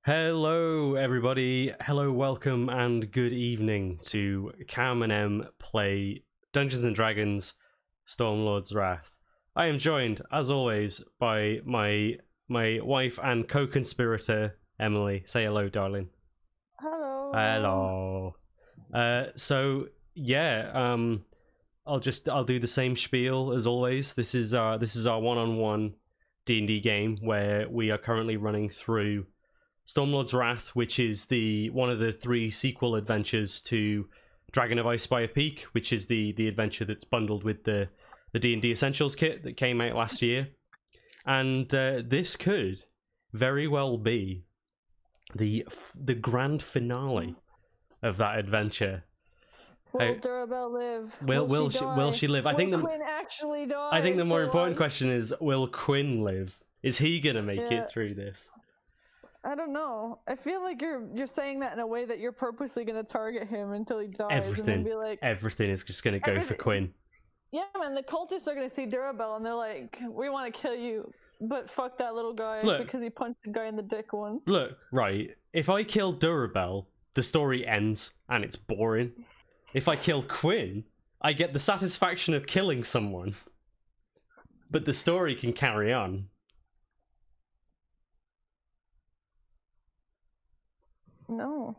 Hello, everybody. Hello, welcome, and good evening to Cam and M play Dungeons and Dragons: Stormlord's Wrath. I am joined, as always, by my wife and co-conspirator Emily. Say hello, darling. Hello. Hello. I'll do the same spiel as always. This is our one-on-one D&D game where we are currently running through Stormlord's Wrath, which is one of the 3 sequel adventures to Dragon of Icespire Peak, which is the adventure that's bundled with the D&D Essentials kit that came out last year. And this could very well be the grand finale of that adventure. Will Durabelle live? Will she live? Will Quinn actually die? I think the more important question is, will Quinn live? Is he gonna make it through this? I don't know. I feel like you're saying that in a way that you're purposely gonna target him until he dies. And be like, everything is just gonna go for Quinn. Yeah, man. The cultists are gonna see Durabelle and they're like, "We want to kill you, but fuck that little guy because he punched the guy in the dick once." Look, right. If I kill Durabelle, the story ends and it's boring. If I kill Quinn, I get the satisfaction of killing someone, but the story can carry on. No.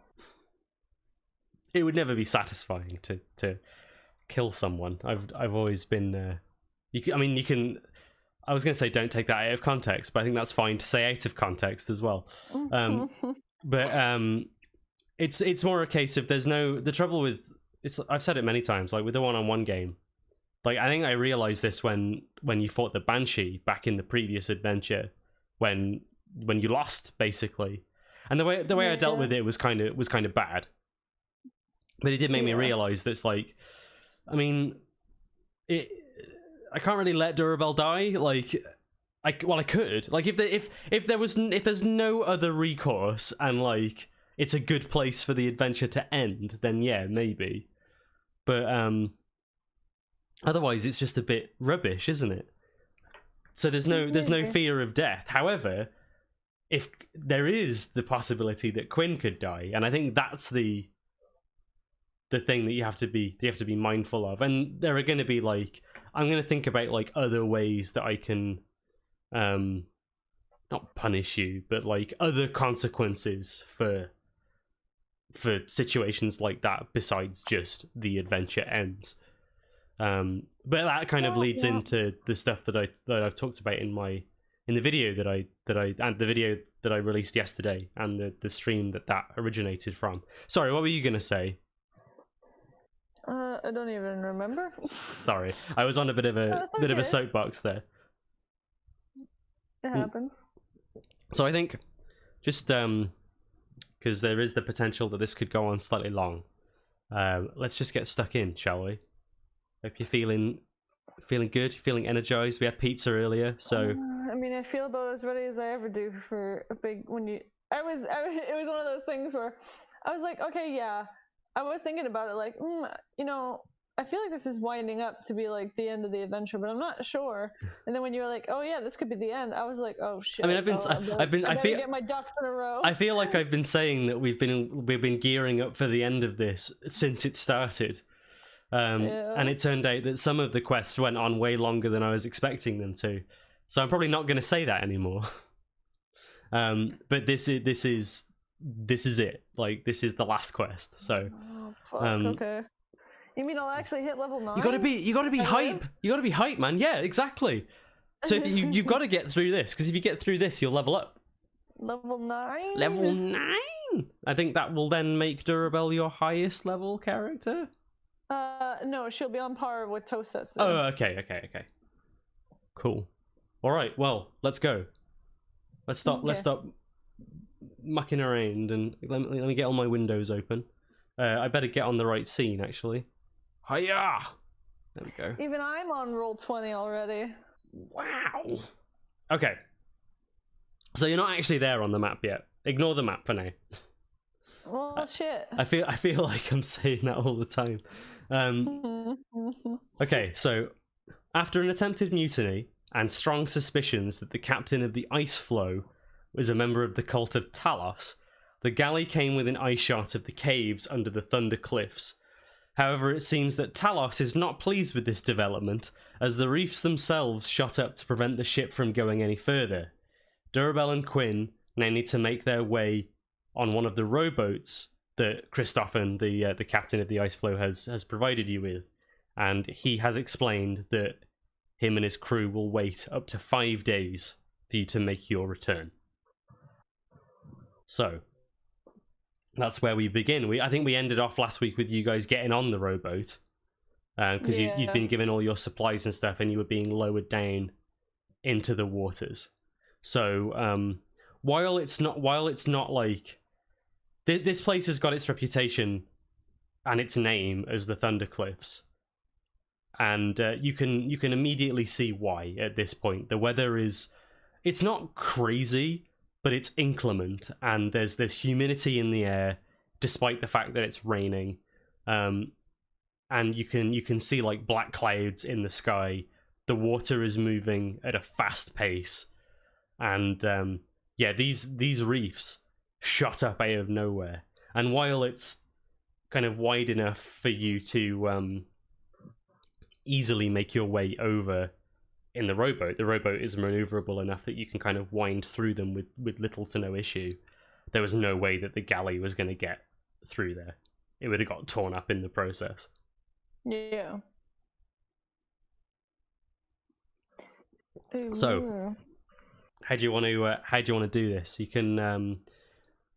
It would never be satisfying to kill someone. I've always been. You can. I was going to say don't take that out of context, but I think that's fine to say out of context as well. It's more a case of the trouble with. I've said it many times, like with the one-on-one game. Like I think I realized this when you fought the Banshee back in the previous adventure, when you lost basically. And the way I dealt with it was kind of bad, but it did make me realize that it's like, I mean, I can't really let Durabelle die. Like, I could. Like, if there's no other recourse and like it's a good place for the adventure to end, then yeah, maybe. But otherwise, it's just a bit rubbish, isn't it? So there's no fear of death. However, if there is the possibility that Quinn could die, and I think that's the thing that you have to be mindful of. And there are going to be like, I'm going to think about like other ways that I can not punish you, but like other consequences for situations like that besides just the adventure ends. But that kind of leads into the stuff that I've talked about in the video that I released yesterday, and the stream that originated from. Sorry, what were you gonna say? I don't even remember. Sorry, I was on a bit of a soapbox there. It happens. So I think just because there is the potential that this could go on slightly long, let's just get stuck in, shall we? Hope you're feeling good, feeling energized. We had pizza earlier, so I mean, I feel about as ready as I ever do for a big it was one of those things where I was like, okay, yeah, I was thinking about it like, I feel like this is winding up to be like the end of the adventure, but I'm not sure. And then when you were like, oh yeah, this could be the end, I was like, oh shit. I mean, I feel get my ducks in a row. I feel like I've been saying that we've been gearing up for the end of this since it started. And it turned out that some of the quests went on way longer than I was expecting them to. So I'm probably not going to say that anymore. But this is it. Like, this is the last quest. So okay. You mean I'll actually hit level 9? You gotta be hype. You gotta be hype, man. Yeah, exactly. So if you've got to get through this, because if you get through this, you'll level up. Level 9? Level 9? I think that will then make Durabelle your highest level character. No, she'll be on par with Tosetsu. Oh, okay. Cool. All right, well, let's go. Let's stop mucking around, and let me get all my windows open. I better get on the right scene, actually. Hiya! There we go. Even I'm on roll 20 already. Wow. Okay. So you're not actually there on the map yet. Ignore the map for now. Well, shit. I feel like I'm saying that all the time. Okay, so after an attempted mutiny and strong suspicions that the captain of the Ice Flow was a member of the Cult of Talos, the galley came within eyeshot of the caves under the Thunder Cliffs. However, it seems that Talos is not pleased with this development, as the reefs themselves shot up to prevent the ship from going any further. Belle and Quinn now need to make their way on one of the rowboats that Christophen, the captain of the Ice Flow, has provided you with, and he has explained that him and his crew will wait up to 5 days for you to make your return. So that's where we begin. I think we ended off last week with you guys getting on the rowboat, because you'd been given all your supplies and stuff, and you were being lowered down into the waters. So while it's not like this place has got its reputation and its name as the Thunder Cliffs, and you can immediately see why at this point. The weather it's not crazy, but it's inclement, and there's humidity in the air despite the fact that it's raining, and you can see like black clouds in the sky. The water is moving at a fast pace, and these reefs shot up out of nowhere. And while it's kind of wide enough for you to easily make your way over in the rowboat is maneuverable enough that you can kind of wind through them with little to no issue. There was no way that the galley was going to get through there. It would have got torn up in the process. Yeah. So, how do you want to do this? You can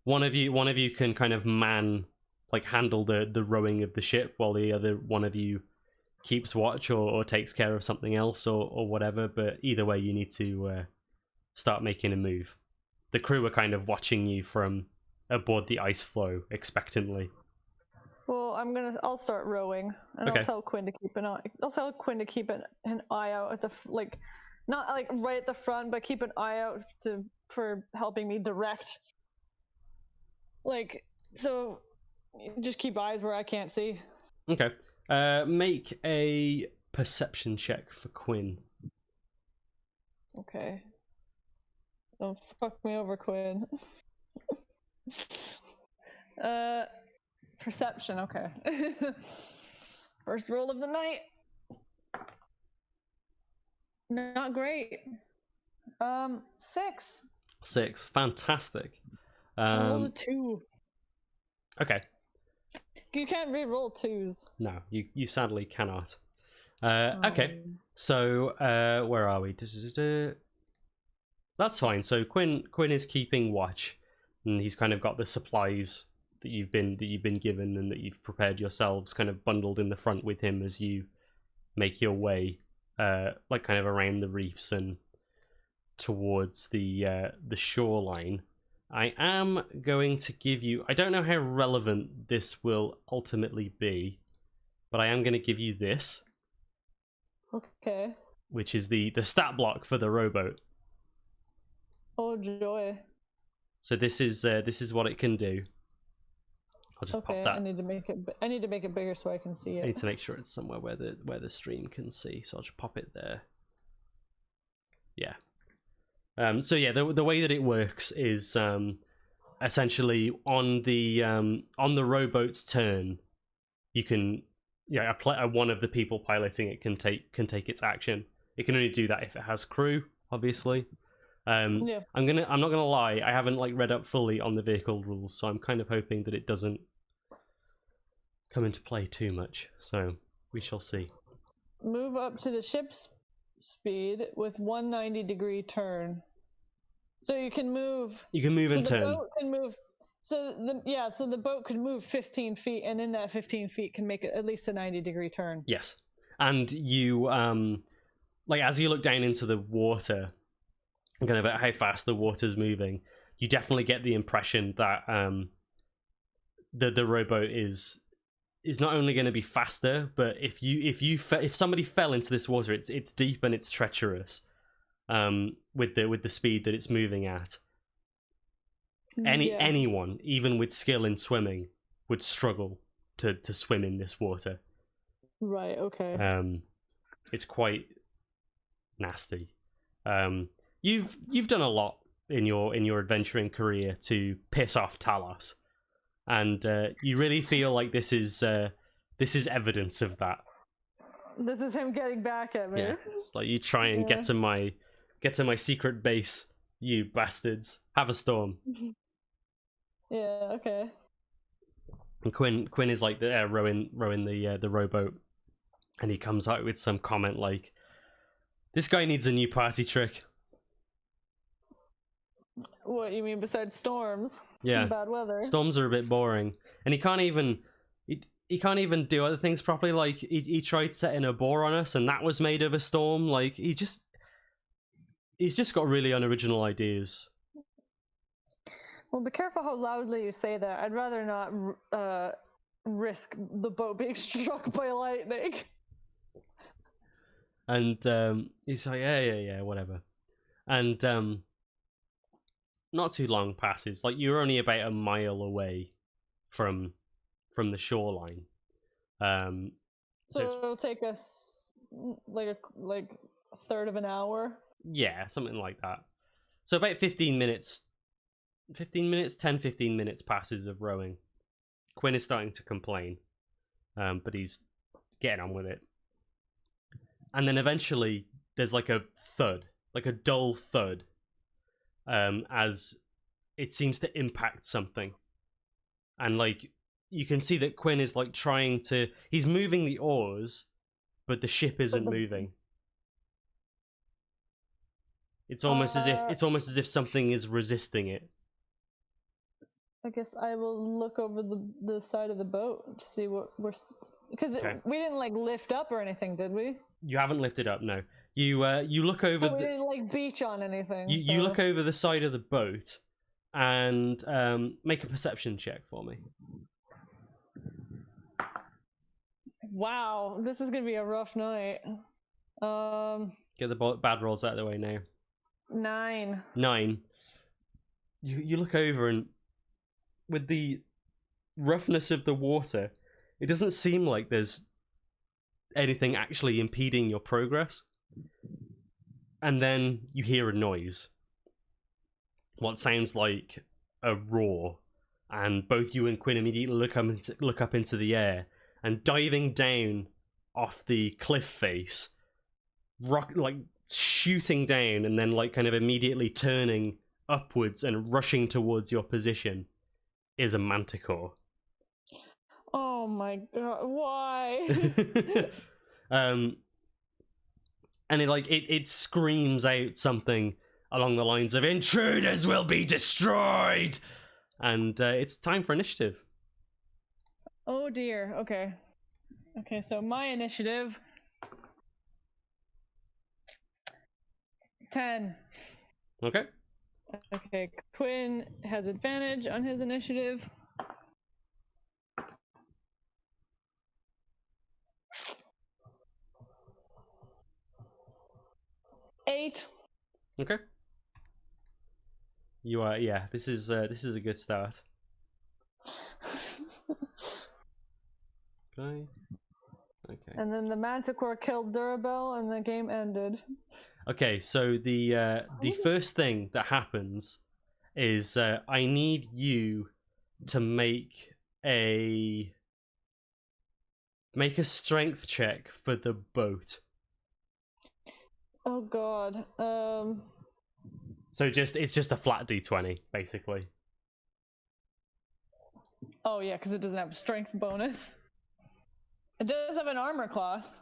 one of you can kind of handle the rowing of the ship, while the other one of you keeps watch or takes care of something else or whatever. But either way, you need to start making a move. The crew are kind of watching you from aboard the Ice Flow expectantly. Well, I'll start rowing, and Okay. I'll tell Quinn to keep an eye out at the not like right at the front, but keep an eye out for helping me direct. Like, so just keep eyes where I can't see. Okay. Make a perception check for Quinn. Okay. Don't fuck me over, Quinn. Perception, okay. First roll of the night. Not great. 6. 6. Fantastic. I rolled a 2. Okay. You can't re-roll 2s. No, you sadly cannot. Okay. So where are we? That's fine. So Quinn is keeping watch, and he's kind of got the supplies that you've been given and that you've prepared yourselves kind of bundled in the front with him as you make your way like kind of around the reefs and towards the shoreline. I am going to give you, I don't know how relevant this will ultimately be, but I am going to give you this. Okay. Which is the stat block for the rowboat. Oh joy. So this is what it can do. I'll just pop that. I need to make it bigger so I can see it. I need to make sure it's somewhere where the stream can see. So I'll just pop it there. Yeah. So yeah, the way that it works is essentially on the rowboat's turn, you can one of the people piloting it can take its action. It can only do that if it has crew, obviously. Yeah. I'm not gonna lie, I haven't read up fully on the vehicle rules, so I'm kind of hoping that it doesn't come into play too much. So we shall see. Move up to the ship's speed with 190-degree turn. So you can move. You can move and turn. The boat can move. So the boat could move 15 feet, and in that 15 feet can make it at least a 90-degree turn. Yes, and you as you look down into the water, kind of at how fast the water's moving, you definitely get the impression that the rowboat is not only going to be faster, but if somebody fell into this water, it's deep and it's treacherous. With the speed that it's moving at, anyone, even with skill in swimming, would struggle to swim in this water. Right. Okay. It's quite nasty. You've done a lot in your adventuring career to piss off Talos, and you really feel like this is evidence of that. This is him getting back at me. Yeah, it's like you try and get to my secret base, you bastards. Have a storm. Yeah. Okay. And Quinn is like rowing the rowboat, and he comes out with some comment like, "This guy needs a new party trick." What you mean besides storms? Yeah, and bad weather. Storms are a bit boring, and he can't even do other things properly. Like he tried setting a bore on us, and that was made of a storm. Like he's just got really unoriginal ideas. Well, be careful how loudly you say that. I'd rather not risk the boat being struck by lightning. And he's like, yeah, whatever. And not too long passes. Like you're only about a mile away from the shoreline. So it'll take us like a third of an hour. Yeah, something like that. So about 15 minutes, 15 minutes passes of rowing. Quinn is starting to complain, but he's getting on with it. And then eventually there's like a thud, like a dull thud, as it seems to impact something. And like you can see that Quinn is like he's moving the oars, but the ship isn't moving. It's almost as if something is resisting it. I guess I will look over the side of the boat to see what we're, because we didn't like lift up or anything, did we? You haven't lifted up, no. You look over. We didn't like beach on anything. You look over the side of the boat and make a perception check for me. Wow, this is gonna be a rough night. Get the bad rolls out of the way now. 9. 9. You look over, and with the roughness of the water, it doesn't seem like there's anything actually impeding your progress. And then you hear a noise. What sounds like a roar. And both you and Quinn immediately look up into the air, and diving down off the cliff face, like shooting down, and then like kind of immediately turning upwards and rushing towards your position is a manticore. Oh my god, why? And it screams out something along the lines of "Intruders will be destroyed," and it's time for initiative. Oh dear. Okay. So my initiative. 10. Okay. Okay. Quinn has advantage on his initiative. Eight. Okay. You are, yeah. This is a good start. Okay. And then the Manticore killed Durabel, and the game ended. Okay, so the first thing that happens is I need you to make a strength check for the boat. Oh god. So it's just a flat d20 basically. Oh yeah, because it doesn't have a strength bonus. It does have an armor class.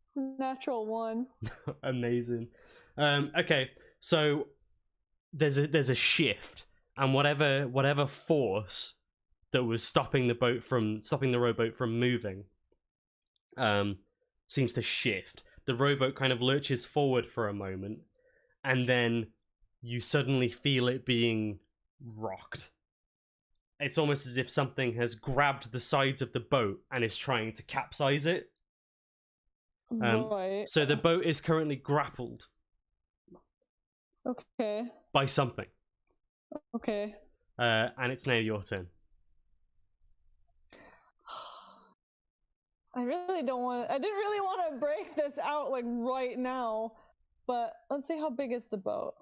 It's a natural 1. Amazing. Okay, so there's a shift, and whatever force that was stopping the rowboat from moving seems to shift. The rowboat kind of lurches forward for a moment, and then you suddenly feel it being rocked. It's almost as if something has grabbed the sides of the boat and is trying to capsize it. Right. So the boat is currently grappled. Okay. By something. Okay. And it's now your turn. I really don't want. I didn't really want to break this out like right now, but let's see how big is the boat.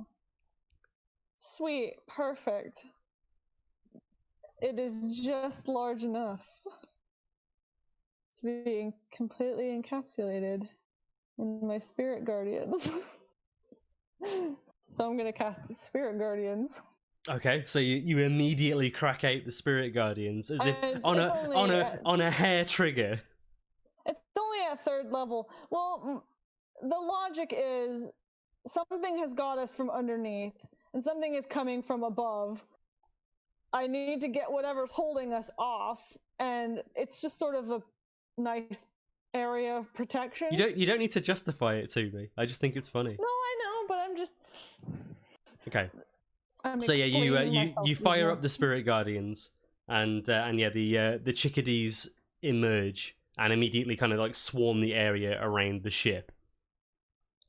Sweet, perfect. It is just large enough to be completely encapsulated in my spirit guardians. So I'm gonna cast the spirit guardians. Okay, so you immediately crack out the spirit guardians as if It's on only a hair trigger. It's only at 3rd level. Well, the logic is something has got us from underneath, and something is coming from above. I need to get whatever's holding us off, and it's just sort of a nice area of protection. You don't need to justify it to me. I just think it's funny. No, I know, but I'm just okay. I'm So yeah, you fire more. up the spirit guardians, and yeah, the chickadees emerge and immediately kind of like swarm the area around the ship.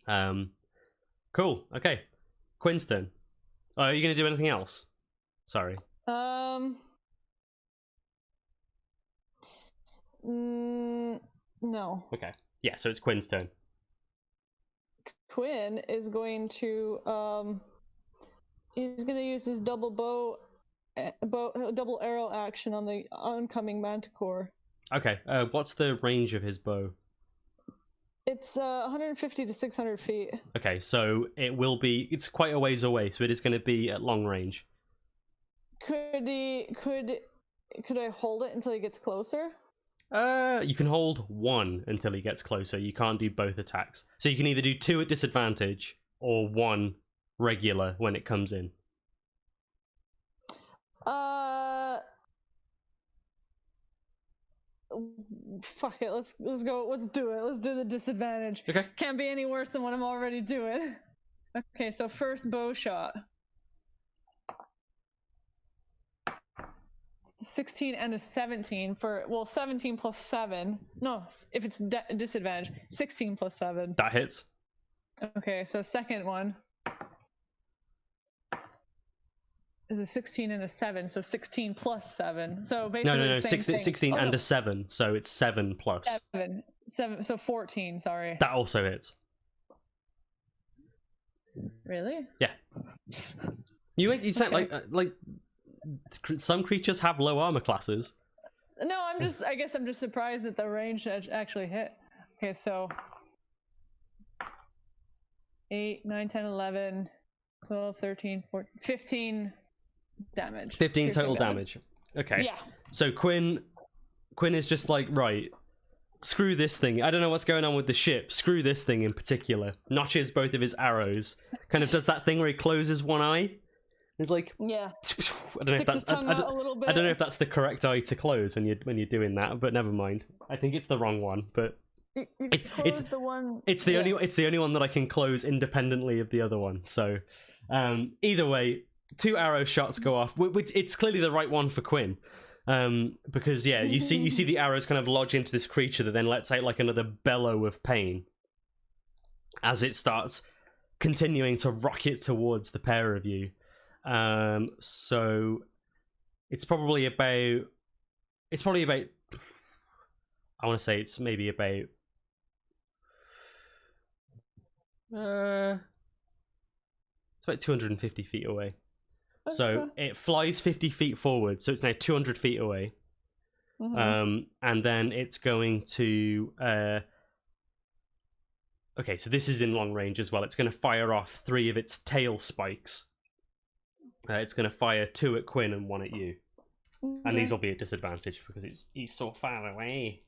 Cool. Okay, Quinn's turn. Oh, are you gonna do anything else? Sorry. No. Okay. Yeah, so it's Quinn's turn. Quinn is going to he's going to use his double arrow action on the oncoming manticore. Okay. What's the range of his bow? It's 150 to 600 feet. Okay, so it's quite a ways away, so it is going to be at long range. Could I hold it until he gets closer? You can hold one until he gets closer. You can't do both attacks. So you can either do 2 at disadvantage or 1 regular when it comes in. Fuck it. Let's go. Let's do it. Let's do the disadvantage. Okay. Can't be any worse than what I'm already doing. Okay, so first bow shot. 16 and a 17 for 17 plus 7. No, if it's disadvantage, 16 plus 7. That hits. Okay, so second one is a 16 and a 7, so 16 plus 7. So basically No, the same 16 thing. and a 7, so it's 7 plus. 7, so 14, sorry. That also hits. Really? Yeah. You said like some creatures have low armor classes. No, I guess I'm just surprised that the range actually hit. Okay, so 8, 9, 10, 11, 12, 13, 14, 15 damage. 15 total damage. Okay. Yeah. So Quinn is just like, right, screw this thing. I don't know what's going on with the ship. Screw this thing in particular. Notches both of his arrows. Kind of does that thing where he closes one eye. He's like, yeah. I don't know if that's I don't know if that's the correct eye to close when you're doing that, but never mind. I think it's the wrong one, but it's the one. It's the only one that I can close independently of the other one. So either way, 2 arrow shots go off. Which it's clearly the right one for Quinn. Because yeah, you see the arrows kind of lodge into this creature that then lets out like another bellow of pain as it starts continuing to rocket towards the pair of you. So it's probably about I want to say it's maybe about it's about 250 feet away. Okay. So it flies 50 feet forward, so it's now 200 feet away. Mm-hmm. And then it's going to okay, so this is in long range as well. It's going to fire off 3 of its tail spikes. It's going to fire 2 at Quinn and 1 at you. And these will be at disadvantage because he's so far away.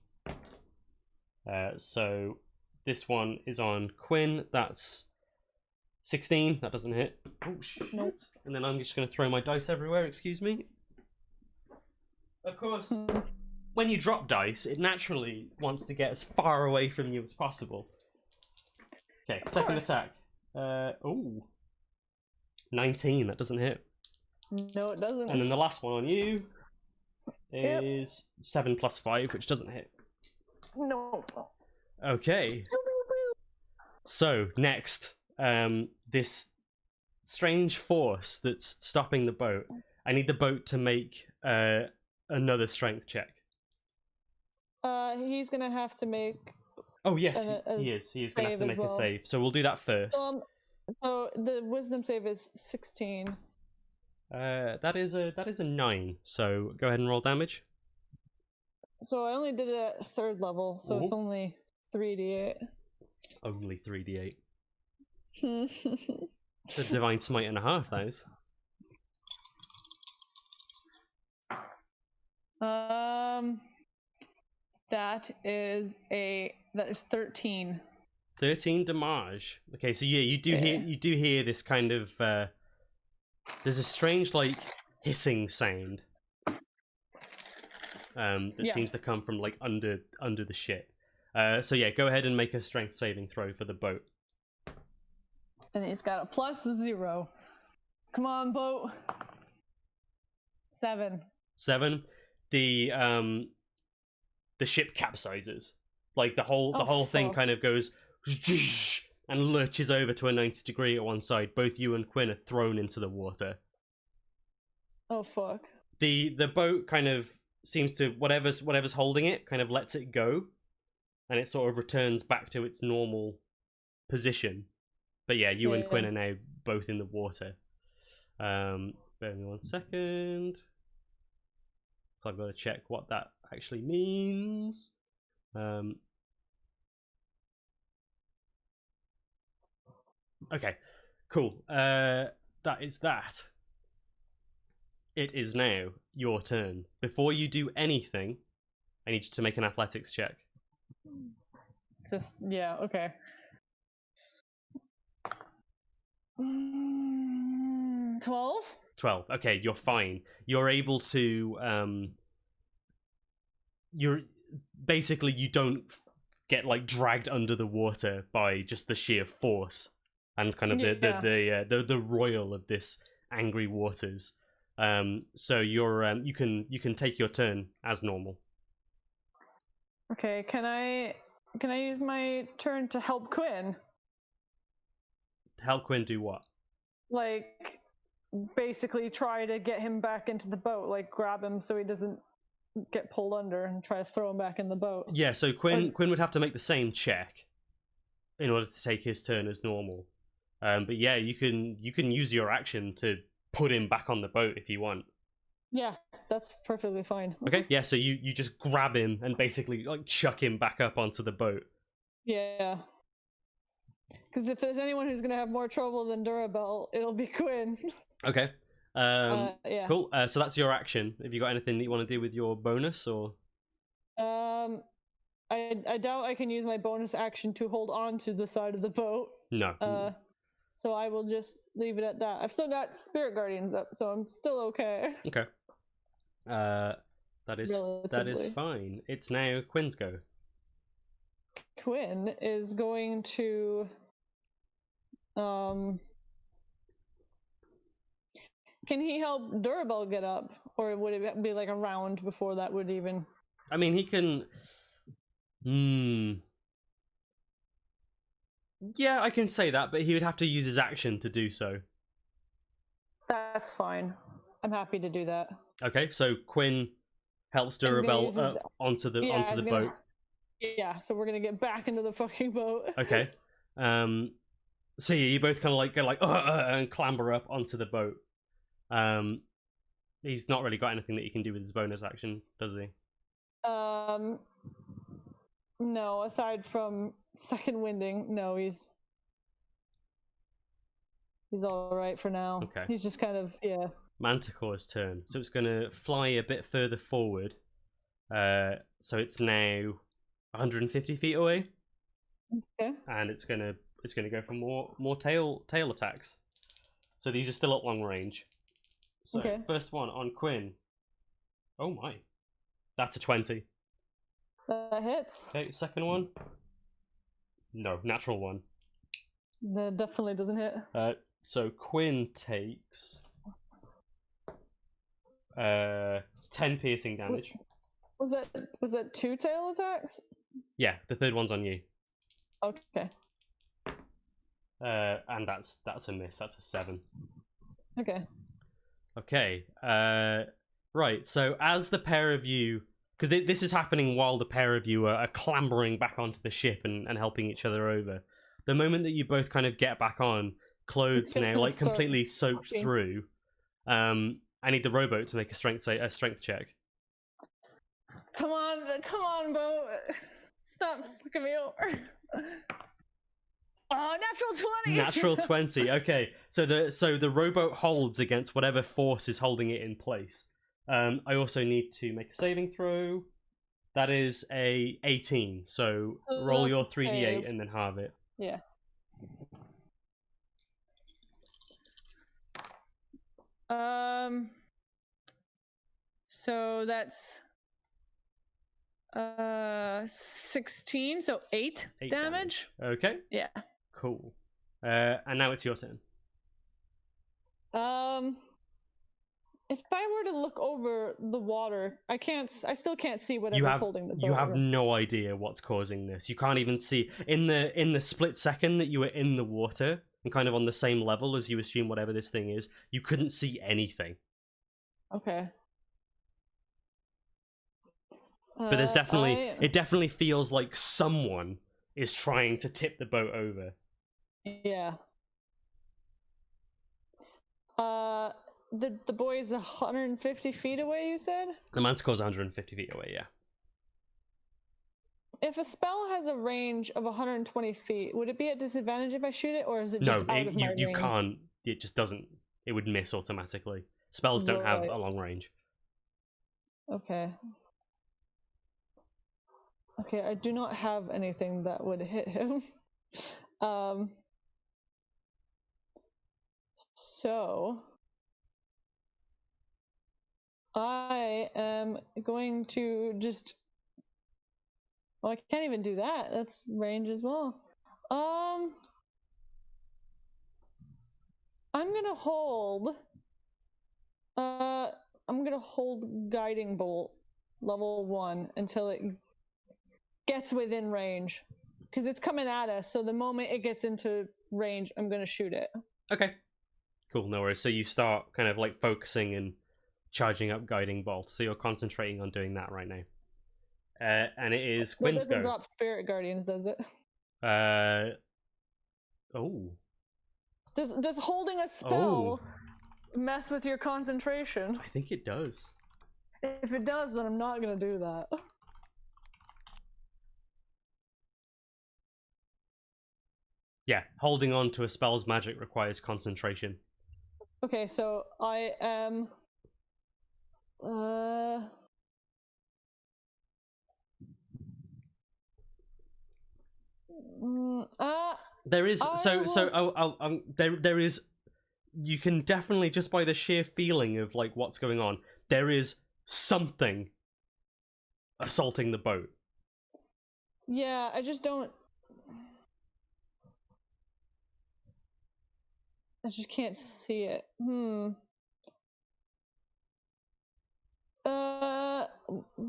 So this one is on Quinn. That's 16. That doesn't hit. Oh, shit. Nope. And then I'm just going to throw my dice everywhere. Excuse me. Of course, when you drop dice, it naturally wants to get as far away from you as possible. Okay, second attack. 19. That doesn't hit. No, it doesn't. And then the last one on you is 7 plus 5, which doesn't hit. No. Okay. So, next, this strange force that's stopping the boat. I need the boat to make another strength check. he's gonna have to make. Oh yes, he is. He is going to have to make a save. So we'll do that first. So the wisdom save is 16. That is a 9. So go ahead and roll damage. So I only did it at 3rd level, so it's only 3d8. Only 3d8. It's a divine smite and a half, that is. That is 13. 13 damage. Okay, so yeah, you do hear this kind of there's a strange like hissing sound that seems to come from like under the ship. So yeah, go ahead and make a strength saving throw for the boat. And he's got a +0. Come on, boat. 7. 7. The ship capsizes. Like the whole thing kind of goes and lurches over to a 90-degree at one side. Both you and Quinn are thrown into the water. Oh fuck. The boat kind of seems to whatever's holding it kind of lets it go, and it sort of returns back to its normal position. But yeah, you and Quinn are now both in the water. Bear with me 1 second. So I've got to check what that actually means. Okay, cool. That is that. It is now your turn. Before you do anything, I need you to make an athletics check. Just, yeah, okay. 12? 12. Okay, you're fine. You're able to you're basically, you don't get like dragged under the water by just the sheer force and kind of the royal of this angry waters. So you're you can take your turn as normal. Okay, can I use my turn to help Quinn? Help Quinn do what? Like, basically try to get him back into the boat, like grab him so he doesn't get pulled under and try to throw him back in the boat. Yeah, so Quinn would have to make the same check in order to take his turn as normal. But yeah, you can use your action to put him back on the boat if you want. Yeah, that's perfectly fine. Okay, yeah, so you just grab him and basically like chuck him back up onto the boat. Yeah. Because if there's anyone who's going to have more trouble than Durabel, it'll be Quinn. Okay. Yeah. Cool. So that's your action. Have you got anything that you want to do with your bonus, or? I doubt I can use my bonus action to hold on to the side of the boat. No. So I will just leave it at that. I've still got Spirit Guardians up, so I'm still okay. Okay. That is fine. It's now Quinn's go. Quinn is going to can he help Durabel get up, or would it be like a round before that would even? I mean, he can. Yeah, I can say that, but he would have to use his action to do so. That's fine. I'm happy to do that. Okay, so Quinn helps Durabel up onto the boat. Yeah, so we're gonna get back into the fucking boat. Okay. So yeah, you both kind of like go like and clamber up onto the boat. He's not really got anything that he can do with his bonus action, does he? No, aside from second winding, no, he's all right for now. Okay. He's just kind of Manticore's turn, so it's gonna fly a bit further forward. So it's now 150 feet away. Okay. And it's gonna go for more tail attacks. So these are still at long range. So first one on Quinn. Oh my, that's a 20. That hits. Okay, second one. No, natural one. That definitely doesn't hit. So Quinn takes 10 piercing damage. Was that 2 tail attacks? Yeah, the third one's on you. Okay. And that's a miss. That's a 7. Okay. Okay. Right. So as the pair of you because this is happening while the pair of you are clambering back onto the ship and helping each other over. The moment that you both kind of get back on, clothes now like completely soaked through. I need the rowboat to make a strength check. Come on, boat. Stop fucking me over. Oh, natural 20. Natural 20. Okay, so the rowboat holds against whatever force is holding it in place. I also need to make a saving throw. That is a 18. So roll your 3d8 and then halve it. Yeah. So that's 16, so 8 damage. Okay. Yeah. Cool. And now it's your turn. If I were to look over the water, I still can't see whatever's holding the boat. You have no idea what's causing this. You can't even see in the split second that you were in the water and kind of on the same level as you assume whatever this thing is, you couldn't see anything. Okay. But there's it definitely feels like someone is trying to tip the boat over. Yeah. The boy is 150 feet away, you said? The Manticore's 150 feet away, yeah. If a spell has a range of 120 feet, would it be at disadvantage if I shoot it, or is it just out of my range? You can't. It just doesn't. It would miss automatically. Spells don't have a long range. Okay. Okay, I do not have anything that would hit him. So I am going to just... Well, I can't even do that. That's range as well. I'm gonna hold... I'm gonna hold Guiding Bolt level 1 until it gets within range. Because it's coming at us, so the moment it gets into range, I'm gonna shoot it. Okay. Cool, no worries. So you start kind of like focusing and charging up Guiding Bolt. So you're concentrating on doing that right now. And it is Quinn's go. It doesn't drop Spirit Guardians, does it? Oh. Does holding a spell mess with your concentration? I think it does. If it does, then I'm not gonna do that. Yeah, holding on to a spell's magic requires concentration. Okay, so I am... There is there is, you can definitely, just by the sheer feeling of like what's going on, there is something assaulting the boat. Yeah, I just don't... I just can't see it.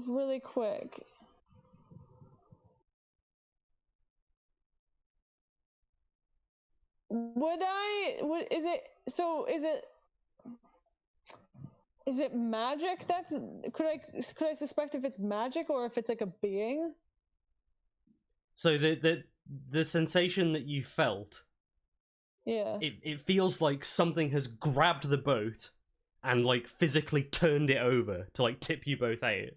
Really quick. Is it magic that's... Could I suspect if it's magic or if it's like a being? So the sensation that you felt, yeah, it feels like something has grabbed the boat and like physically turned it over to like tip you both out.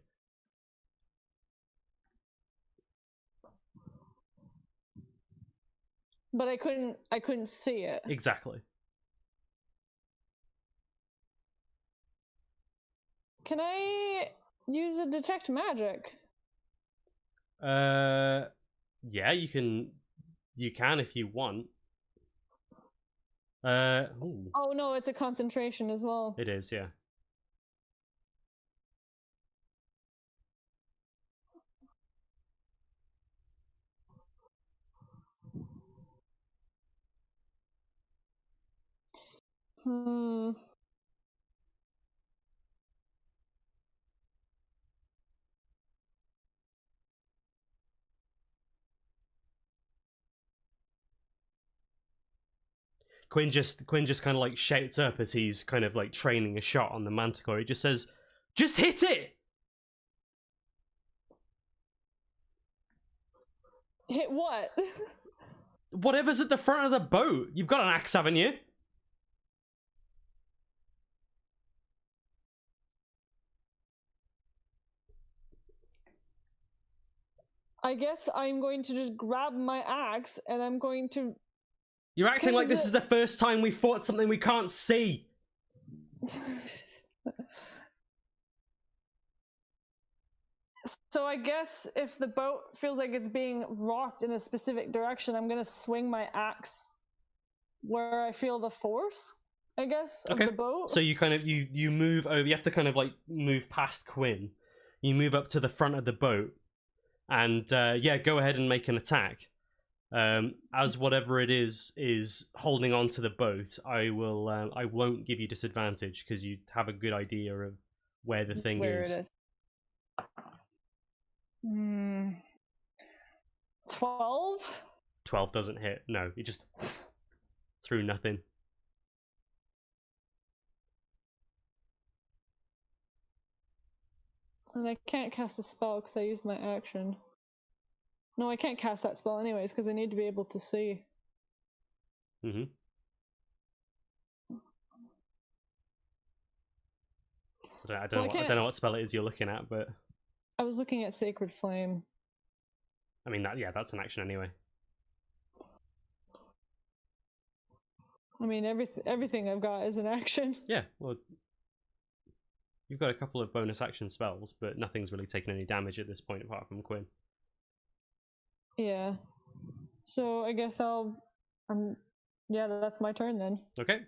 But I couldn't see it. Exactly. Can I use a detect magic? Yeah, you can if you want. Ooh. Oh no, it's a concentration as well. It is, yeah. Quinn just kind of like shouts up as he's kind of like training a shot on the Manticore. He just says, "Just hit it!" Hit what? Whatever's at the front of the boat. You've got an axe, haven't you? I guess I'm going to just grab my axe and I'm going to. You're acting like this is the first time we fought something we can't see. So I guess if the boat feels like it's being rocked in a specific direction, I'm gonna swing my axe where I feel the force, I guess, of the boat. So you kind of you move over. You have to kind of like move past Quinn. You move up to the front of the boat, and yeah, go ahead and make an attack. As whatever it is holding on to the boat, I won't give you disadvantage because you have a good idea of where the thing Where is. it is. 12? 12 doesn't hit. No, you just threw nothing. And I can't cast a spell because I used my action. No, I can't cast that spell anyways because I need to be able to see. Mm-hmm. I don't know what spell it is you're looking at, but I was looking at Sacred Flame. I mean that's an action anyway. I mean everything I've got is an action. Yeah, well, you've got a couple of bonus action spells, but nothing's really taken any damage at this point apart from Quinn. Yeah. So I guess yeah, that's my turn then. Okay.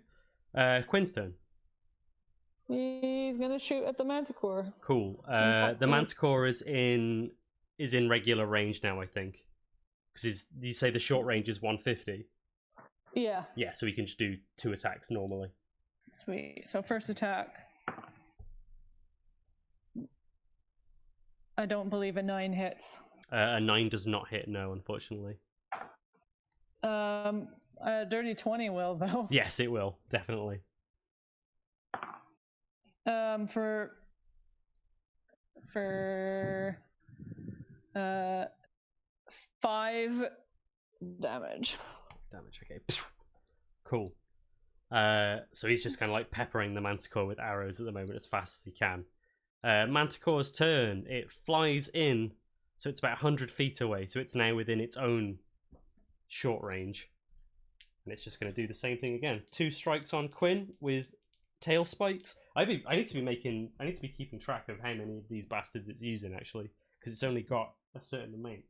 Quinn's turn. He's gonna shoot at the Manticore. Cool. The Manticore is in regular range now, I think. Because you say the short range is 150. Yeah. Yeah, so we can just do 2 attacks normally. Sweet. So first attack. I don't believe a 9 hits. A 9 does not hit, no, unfortunately. A dirty 20 will though. Yes, it will, definitely. For 5 damage. Okay. Cool. So he's just kind of like peppering the Manticore with arrows at the moment as fast as he can. Manticore's turn. It flies in, so it's about 100 feet away, so it's now within its own short range. And it's just going to do the same thing again. 2 strikes on Quinn with tail spikes. I need to be keeping track of how many of these bastards it's using actually, because it's only got a certain amount.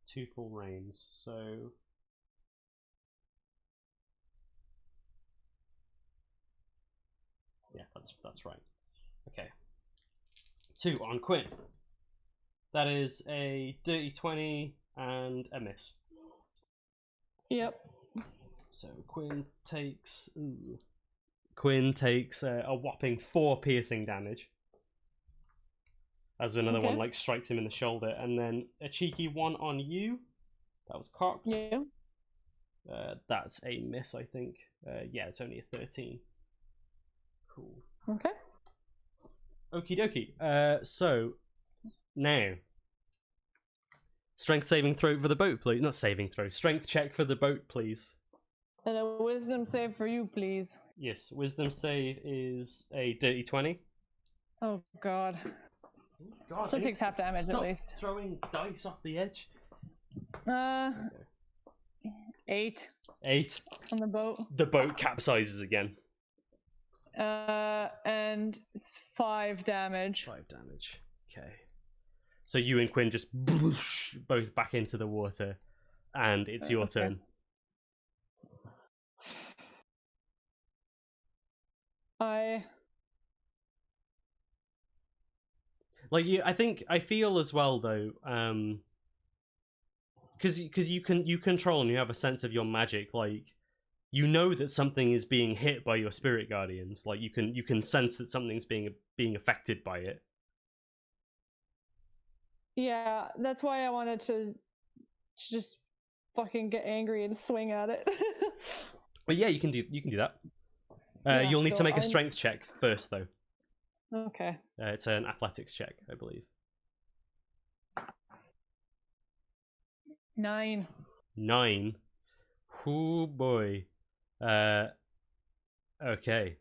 2 full reigns, so yeah, that's right. Okay, 2 on Quinn. That is a dirty 20 and a miss. Yep. So Quinn takes a whopping 4 piercing damage. As another one like strikes him in the shoulder, and then a cheeky 1 on you. That was cocked. Yeah. That's a miss, I think. Yeah, it's only a 13. Cool. Okay. Okie dokie. So now, strength saving throw for the boat, please. Not saving throw. Strength check for the boat, please. And a wisdom save for you, please. Yes, wisdom save is a dirty 20. Oh god. God, Still takes half damage at least. Throwing dice off the edge. 8 on the boat. The boat capsizes again. And it's 5 damage. 5 damage. Okay. So you and Quinn just both back into the water, and it's your turn. I feel as well though, because you control and you have a sense of your magic. Like, you know that something is being hit by your spirit guardians. Like, you can sense that something's being affected by it. Yeah, that's why I wanted to just fucking get angry and swing at it. But yeah, you can do that. You'll need to make a strength check first, though. Okay. It's an athletics check, I believe. 9. 9. Oh boy. Okay.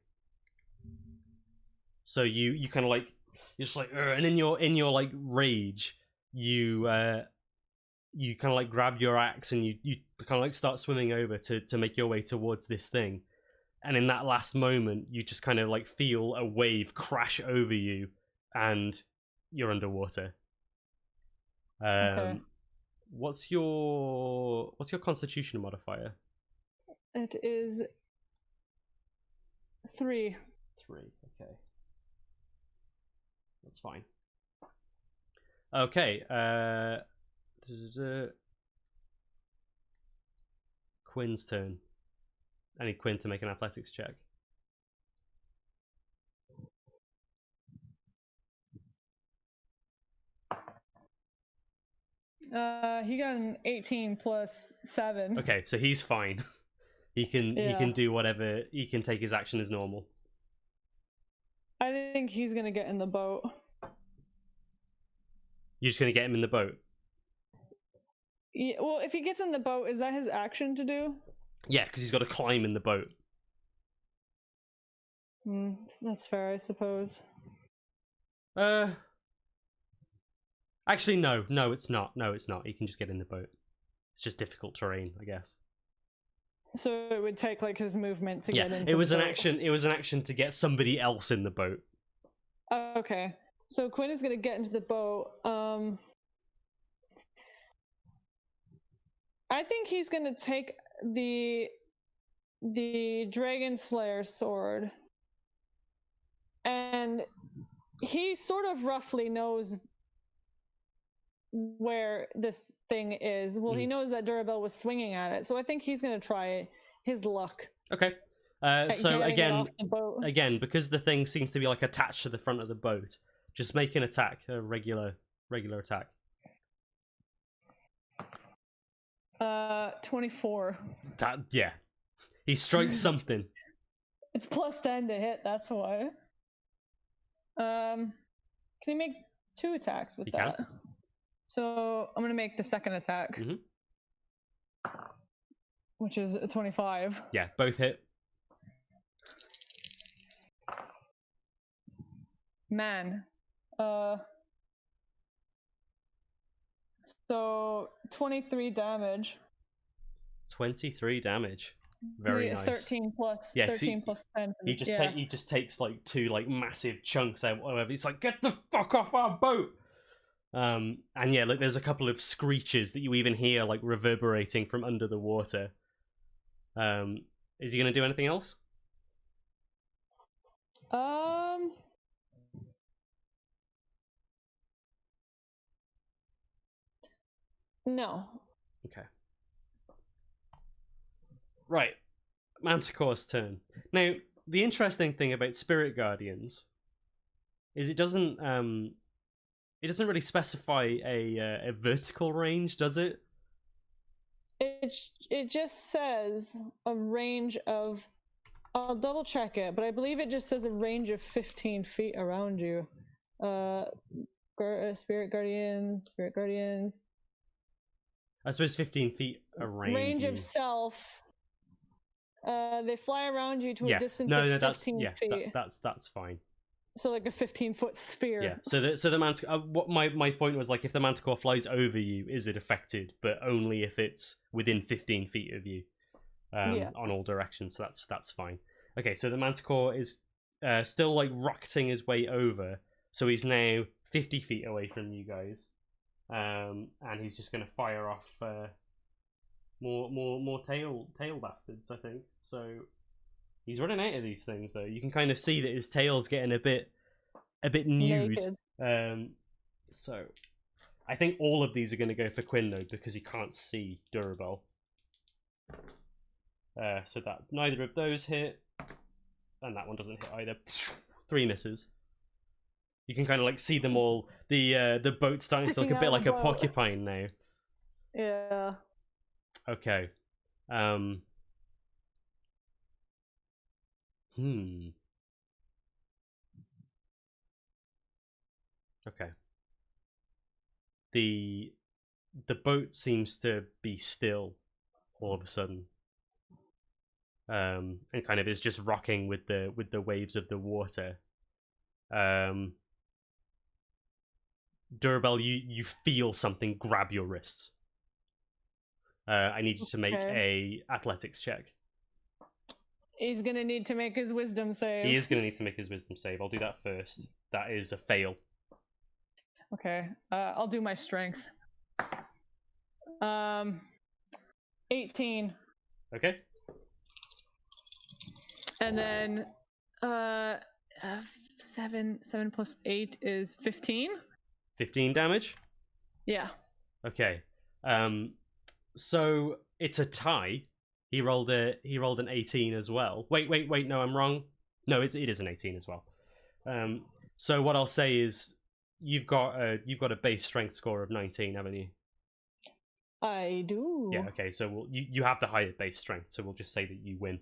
So you kind of like you're just like, and in your like rage, you you kind of like grab your axe and you kind of like start swimming over to make your way towards this thing. And in that last moment, you just kind of like feel a wave crash over you, and you're underwater. Okay. What's your Constitution modifier? It is 3. 3. Okay, that's fine. Okay. Quinn's turn. I need Quinn to make an athletics check. He got an 18 plus 7. Okay, so he's fine. He can do whatever. He can take his action as normal. I think he's gonna get in the boat. You're just gonna get him in the boat. Yeah, well, if he gets in the boat, is that his action to do? Yeah, because he's got to climb in the boat. That's fair, I suppose. Actually, no, it's not. No, it's not. He can just get in the boat. It's just difficult terrain, I guess. So it would take like his movement to get into. It was the an boat. action. It was an action to get somebody else in the boat. Okay, so Quinn is gonna get into the boat. I think he's gonna take the Dragon Slayer sword, and he sort of roughly knows where this thing is. Well, he knows that Durabel was swinging at it, so I think he's gonna try his luck. Okay. So again, because the thing seems to be like attached to the front of the boat, just make an attack, a regular attack. 24. He strikes something. It's plus 10 to hit. That's why. Can he make 2 attacks with that? Can. So I'm gonna make the second attack, which is a 25. Yeah, both hit. Man, so 23 damage. 23 damage. Very nice. 13 plus 10. He just takes like 2 like massive chunks out. Whatever. He's like, get the fuck off our boat. And yeah, like there's a couple of screeches that you even hear like reverberating from under the water. Is he gonna do anything else? No. Okay. Right. Manticore's turn. Now, the interesting thing about Spirit Guardians is it doesn't really specify a vertical range, does it? It just says a range of. I'll double check it, but I believe it just says a range of 15 feet around you. Spirit Guardians. I suppose 15 feet around. Range of self. They fly around you to a distance of 15 feet. That's fine. So like a 15-foot sphere. Yeah. So the Manticore. What my point was, like, if the Manticore flies over you, is it affected? But only if it's within 15 feet of you, on all directions. So that's fine. Okay. So the Manticore is still like rocketing his way over. So he's now 50 feet away from you guys, and he's just gonna fire off more tail bastards, I think. So he's running out of these things, though. You can kind of see that his tail's getting a bit nude. So I think all of these are going to go for Quinn, though, because he can't see Durabel. So that's neither of those hit, and that one doesn't hit either. 3 misses. You can kind of like see them all. The boat's starting to look a bit like a porcupine now. Yeah. Okay. Okay. The the boat seems to be still all of a sudden, and kind of is just rocking with the waves of the water. Durabel, you feel something grab your wrists. I need you to make a athletics check. He's gonna need to make his wisdom save. He is gonna need to make his wisdom save. I'll do that first. That is a fail. Okay, I'll do my strength. 18. Okay. And then 7 plus 8 is 15. 15 damage? Yeah. Okay. So it's a tie. He rolled an 18 as well. Wait, no, I'm wrong. No, it is an 18 as well. So what I'll say is you've got a base strength score of 19, haven't you? I do. Yeah, okay. So you have the higher base strength, so we'll just say that you win.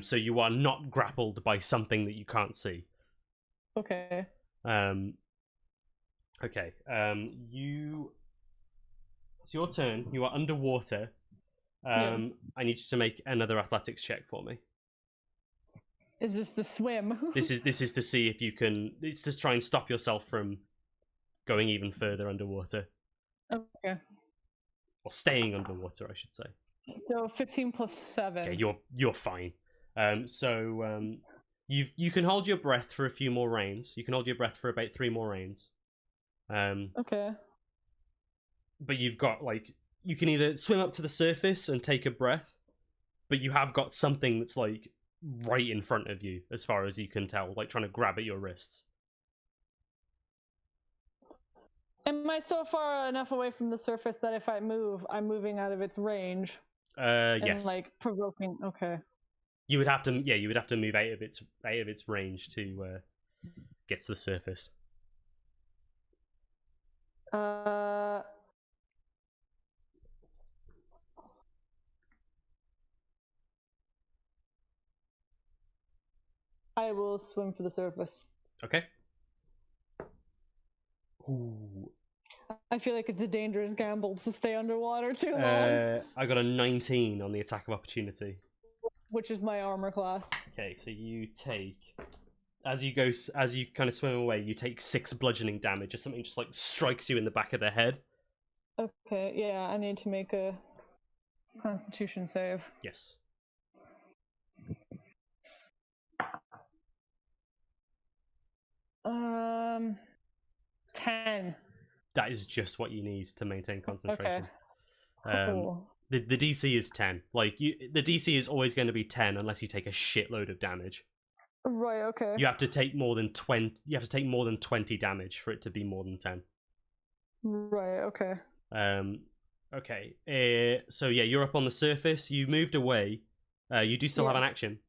So you are not grappled by something that you can't see. Okay. Okay. It's your turn. You are underwater. I need you to make another athletics check for me. Is this the swim? This is to see if you can. It's to try and stop yourself from going even further underwater. Okay. Or staying underwater, I should say. So 15 plus 7. Okay, you're fine. You can hold your breath for a few more rains. You can hold your breath for about 3 more rains. Okay. But you've got you can either swim up to the surface and take a breath, but you have got something that's right in front of you, as far as you can tell, trying to grab at your wrists. Am I so far enough away from the surface that if I move, I'm moving out of its range? Yes. And provoking. Okay. You would have to move out of its range to get to the surface. I will swim for the surface. Okay. Ooh. I feel like it's a dangerous gamble to stay underwater too long. I got a 19 on the attack of opportunity. Which is my armor class. Okay, so you take, as you kind of swim away, you take 6 bludgeoning damage as something just strikes you in the back of the head. Okay, yeah, I need to make a Constitution save. Yes. Um, 10. That is just what you need to maintain concentration. Okay. Cool. The DC is 10. The DC is always going to be 10 unless you take a shitload of damage. Right. Okay. You have to take more than 20. You have to take more than 20 damage for it to be more than 10. Right. Okay. Okay. So yeah, you're up on the surface. You moved away. You do still have an action.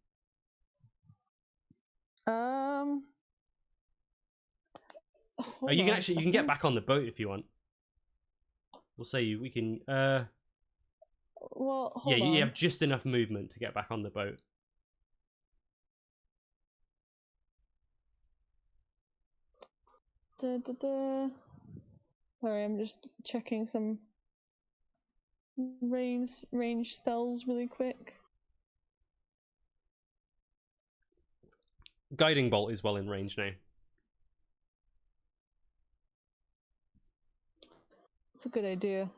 You can get back on the boat if you want. We'll say we can. Well, hold on. You have just enough movement to get back on the boat. Sorry, I'm just checking some range spells really quick. Guiding bolt is well in range now. It's a good idea.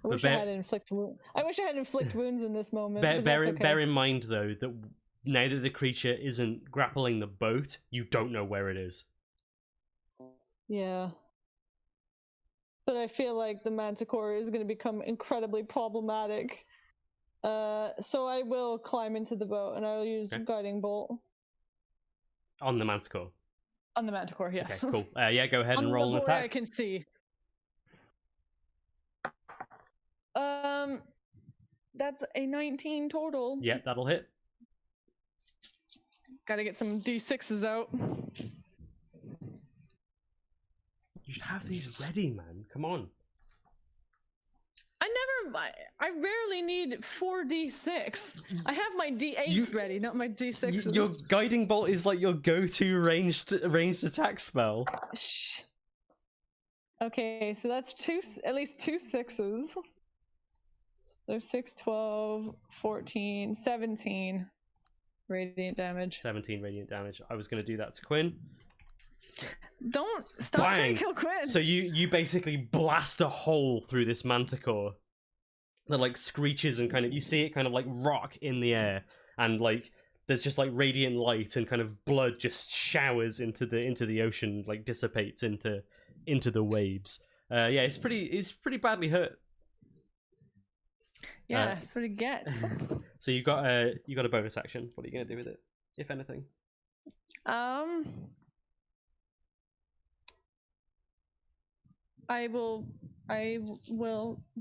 I wish I had inflict wounds in this moment. Bear in mind though that now that the creature isn't grappling the boat, you don't know where it is. Yeah. But I feel like the manticore is going to become incredibly problematic. So I will climb into the boat and I'll use guiding bolt. On the manticore? On the manticore, yes. Okay, cool. Yeah, go ahead and roll an attack. I can see. That's a 19 total. Yeah, that'll hit. Gotta get some D6s out. You should have these ready, man. Come on. I rarely need 4d6. I have my d8s ready, not my d6s. Your guiding bolt is your go-to ranged attack spell. Shh. Okay, so that's at least 2 6s. So 6, 12, 14, 17 radiant damage. 17 radiant damage. I was going to do that to Quinn. Don't stop trying Bang! to kill Quinn. So you basically blast a hole through this manticore that like screeches and kind of you see it kind of like rock in the air, and like there's just like radiant light and kind of blood just showers into the ocean, like dissipates into the waves. Yeah, it's pretty badly hurt. Yeah, that's what it gets. So you got a bonus action. What are you gonna do with it, if anything? I will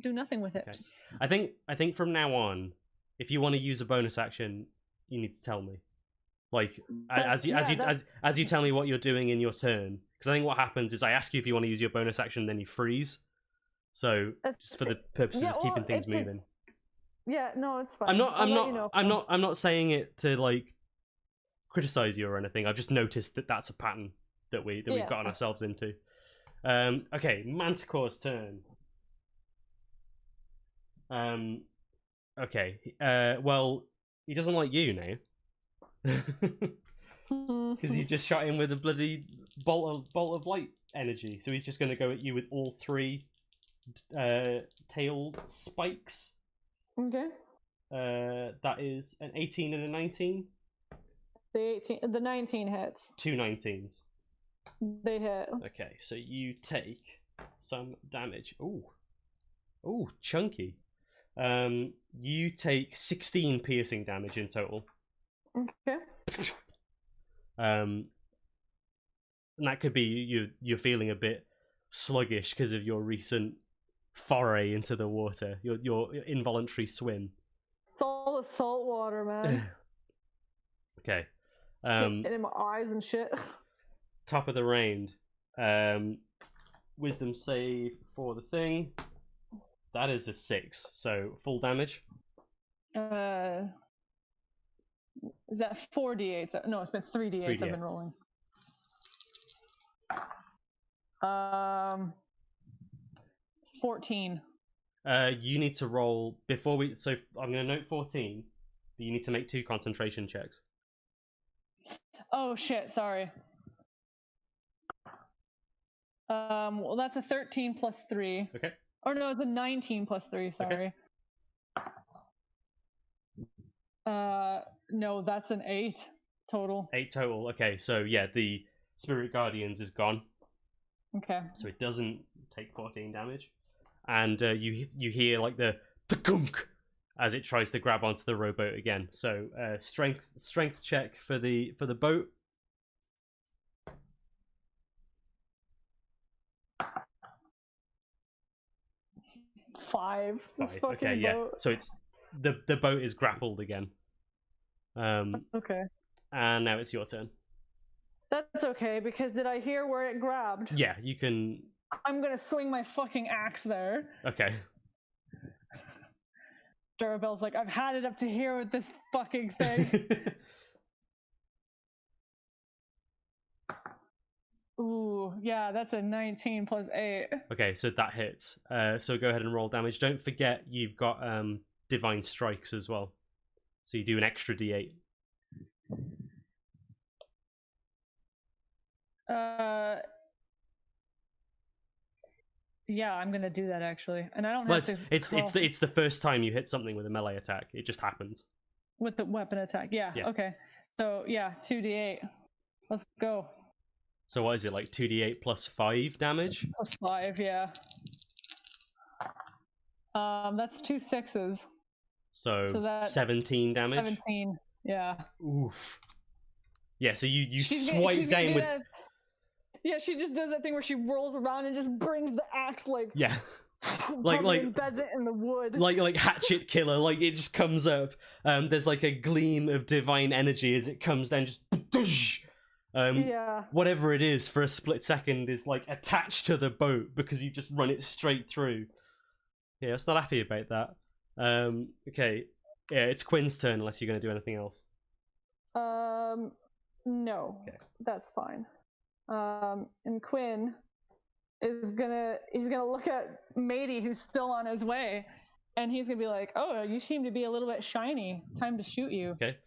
do nothing with it. Okay. I think from now on, if you want to use a bonus action, you need to tell me. Like as you tell me what you're doing in your turn, because I think what happens is I ask you if you want to use your bonus action, then you freeze. So just for the purposes of keeping things moving. Yeah, no, it's fine. I'm not saying it to like criticize you or anything. I've just noticed that that's a pattern that we've gotten ourselves into. Okay, Manticore's turn. Okay. Well, he doesn't like you now. Because you just shot him with a bloody bolt of light energy. So he's just going to go at you with all 3 tailed spikes. Okay. That is an 18 and a 19. The 19 hits. 2 19s. They hit. Okay, so you take some damage. Ooh, chunky. You take 16 piercing damage in total. Okay. And that could be you're feeling a bit sluggish because of your recent foray into the water, your involuntary swim. It's all the salt water, man. Okay. And in my eyes and shit. Top of the round. Wisdom save for the thing. That is a 6, so full damage. Is that 4d8s? No, it's been 3d8s I've been rolling. 14. You need to roll before we. So I'm going to note 14, but you need to make 2 concentration checks. Oh shit! Sorry. Well, that's a 13 plus 3. Okay. Or no, it's a 19 plus 3. Sorry. Okay. No, that's an 8 total. 8 total. Okay, so yeah, the Spirit Guardians is gone. Okay. So it doesn't take 14 damage, and you hear like the gunk as it tries to grab onto the rowboat again. So strength check for the boat. Five. Okay, yeah. So it's the boat is grappled again. Okay. And now it's your turn. That's okay, because did I hear where it grabbed? Yeah, you can. I'm gonna swing my fucking axe there. Okay. Durabelle's like, I've had it up to here with this fucking thing. Ooh, yeah, that's a 19 plus 8. Okay, so that hits. So go ahead and roll damage. Don't forget you've got Divine Strikes as well. So you do an extra d8. Yeah, I'm gonna do that actually, and I don't Well, have to. It's the first time you hit something with a melee attack. It just happens with the weapon attack. Yeah. Okay. So yeah, 2d8. Let's go. So what is it, like 2d8 plus 5 damage? Plus 5, yeah. That's 2 6s. So that's 17 damage. 17. Yeah. Oof. Yeah. So you swipe down with. Yeah, she just does that thing where she rolls around and just brings the axe like. Yeah. like embeds it in the wood. Like Hatchet Killer. Like it just comes up. There's like a gleam of divine energy as it comes down. Just. Whatever it is for a split second is like attached to the boat because you just run it straight through. Yeah, I'm not happy about that. Okay, yeah, it's Quinn's turn unless you're going to do anything else. No, okay. That's fine. And Quinn he's gonna look at Matey, who's still on his way, and he's gonna be like, "Oh, you seem to be a little bit shiny. Time to shoot you." Okay.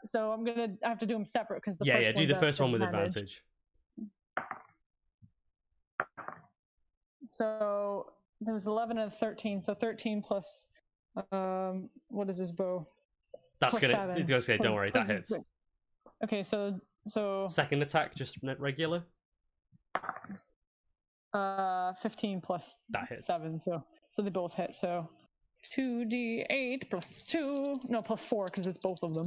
So I have to do them separate because the Yeah, first yeah. Do one's the at first one with advantage. So there was 11 and 13. So 13 plus what is his bow? That's Plus gonna. 7. It's gonna say, don't worry, that hits. Okay, so Second attack, just regular. 15 plus That hits. 7. So they both hit. So 2d8 plus 2. No, plus 4 because it's both of them.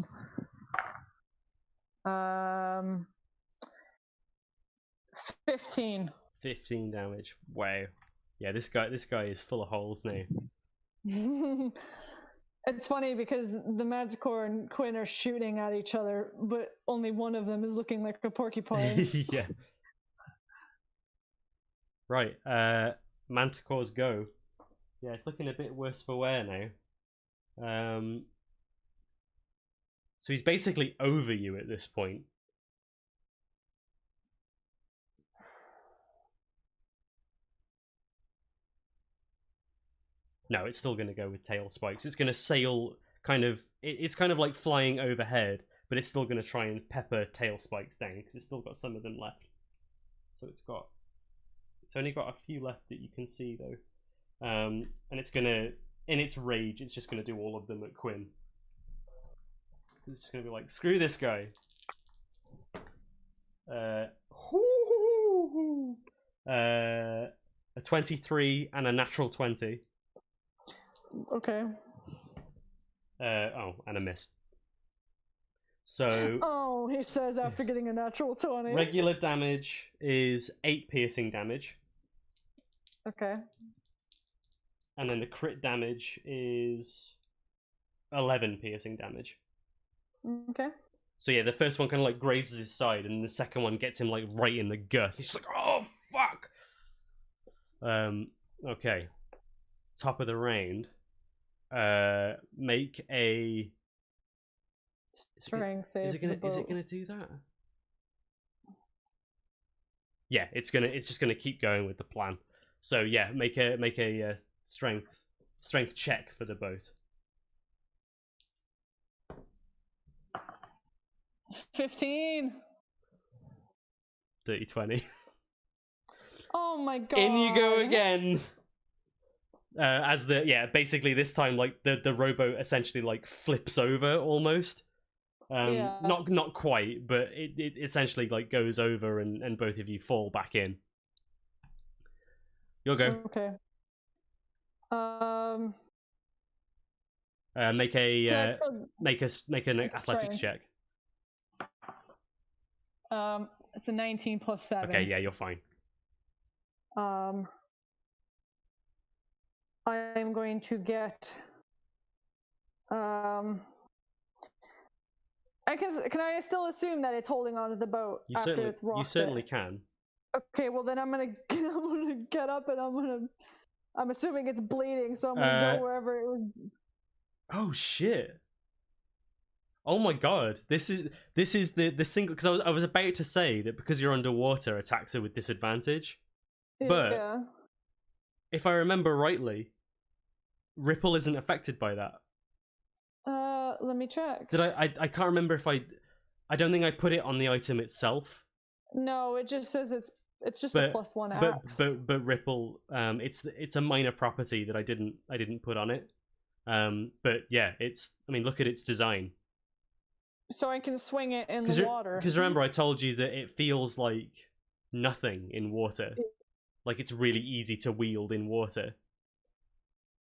15. 15 damage. Wow. Yeah, this guy is full of holes now. It's funny because the Manticore and Quinn are shooting at each other, but only one of them is looking like a porcupine. Yeah. Right. Manticores go. Yeah, it's looking a bit worse for wear now. So he's basically over you at this point. No, it's still going to go with tail spikes. It's going to sail kind of... It's kind of like flying overhead, but it's still going to try and pepper tail spikes down because it's still got some of them left. So it's only got a few left that you can see though. And it's going to... In its rage, it's just going to do all of them at Quinn. It's just going to be like, screw this guy. A 23 and a natural 20. Okay. And a miss. So... Oh, he says after getting a natural 20. Regular damage is 8 piercing damage. Okay. And then the crit damage is 11 piercing damage. Okay. So yeah, the first one kind of like grazes his side, and the second one gets him like right in the gut. He's just like, oh fuck. Okay. Top of the round. Make a strength save. Is it gonna do that? Yeah, it's just gonna keep going with the plan. So yeah, make a strength check for the boat. 15. Dirty 20. Oh my god. In you go again. Basically this time like the rowboat essentially like flips over almost. Yeah. Not quite, but it essentially like goes over and both of you fall back in. You'll go. Okay. Make an athletics check. It's a 19 plus 7. Okay, yeah, you're fine. I'm going to get can I still assume that it's holding onto the boat after it's rocked? You certainly can. Okay, well then I'm gonna get up and I'm assuming it's bleeding, so I'm gonna go wherever it was. Oh shit. Oh my god. This is the single, because I was about to say that because you're underwater attacks are with disadvantage. But yeah. If I remember rightly, Ripple isn't affected by that. Let me check. Did I can't remember if I don't think I put it on the item itself. No, it just says it's just a +1 axe. But Ripple, it's a minor property that I didn't put on it. But yeah, look at its design. So I can swing it in the water. Because remember, I told you that it feels like nothing in water. Like it's really easy to wield in water.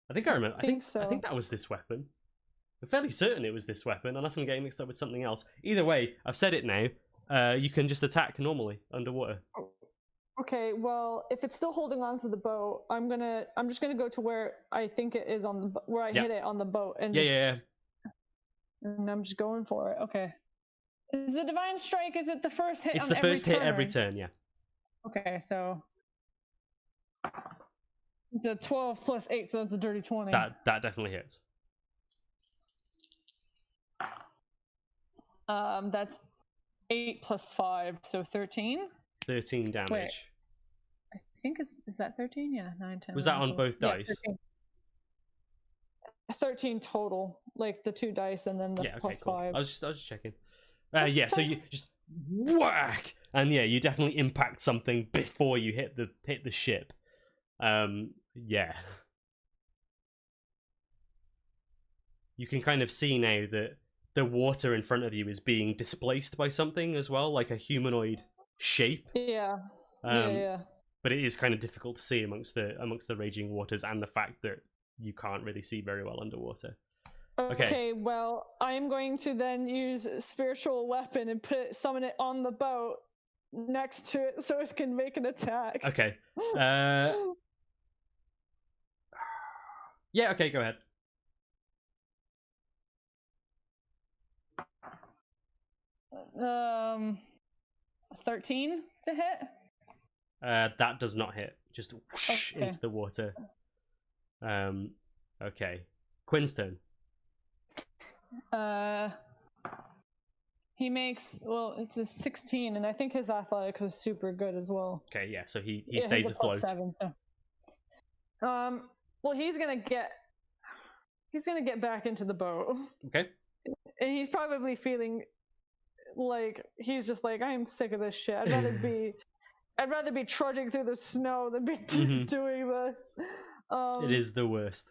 I think I remember. I think so. I think that was this weapon. I'm fairly certain it was this weapon, unless I'm getting mixed up with something else. Either way, I've said it now. You can just attack normally underwater. Okay, well, if it's still holding on to the boat, I'm just gonna go to where I think it is where I hit it on the boat, and yeah. And I'm just going for it. Okay. Is the divine strike? Is it the first hit? It's the first hit every turn. Yeah. Okay, so it's a 12 plus 8, so that's a dirty 20. That definitely hits. That's 8 plus 5, so 13. 13 damage. Wait. think is that 13? Yeah, 9, 10. Was that 11, on 12. both dice? 13. 13 total, like the 2 dice and then the plus cool. 5. I was just checking. Yeah, so you just whack, and yeah, you definitely impact something before you hit the ship. Yeah. You can kind of see now that the water in front of you is being displaced by something as well, like a humanoid shape. Yeah. Um, yeah. But it is kind of difficult to see amongst the raging waters, and the fact that you can't really see very well underwater. Okay, well, I'm going to then use spiritual weapon and summon it on the boat next to it so it can make an attack. Okay. Yeah, okay, go ahead. 13 to hit? That does not hit. Just whoosh into the water. Okay. Quinn's turn. He makes, well, it's a 16, and I think his athletics is super good as well. Okay, yeah, so he stays afloat. 7, so. Well, he's gonna get back into the boat. Okay. And he's probably feeling like he's just like, I'm sick of this shit. I'd rather be trudging through the snow than be doing this. It is the worst.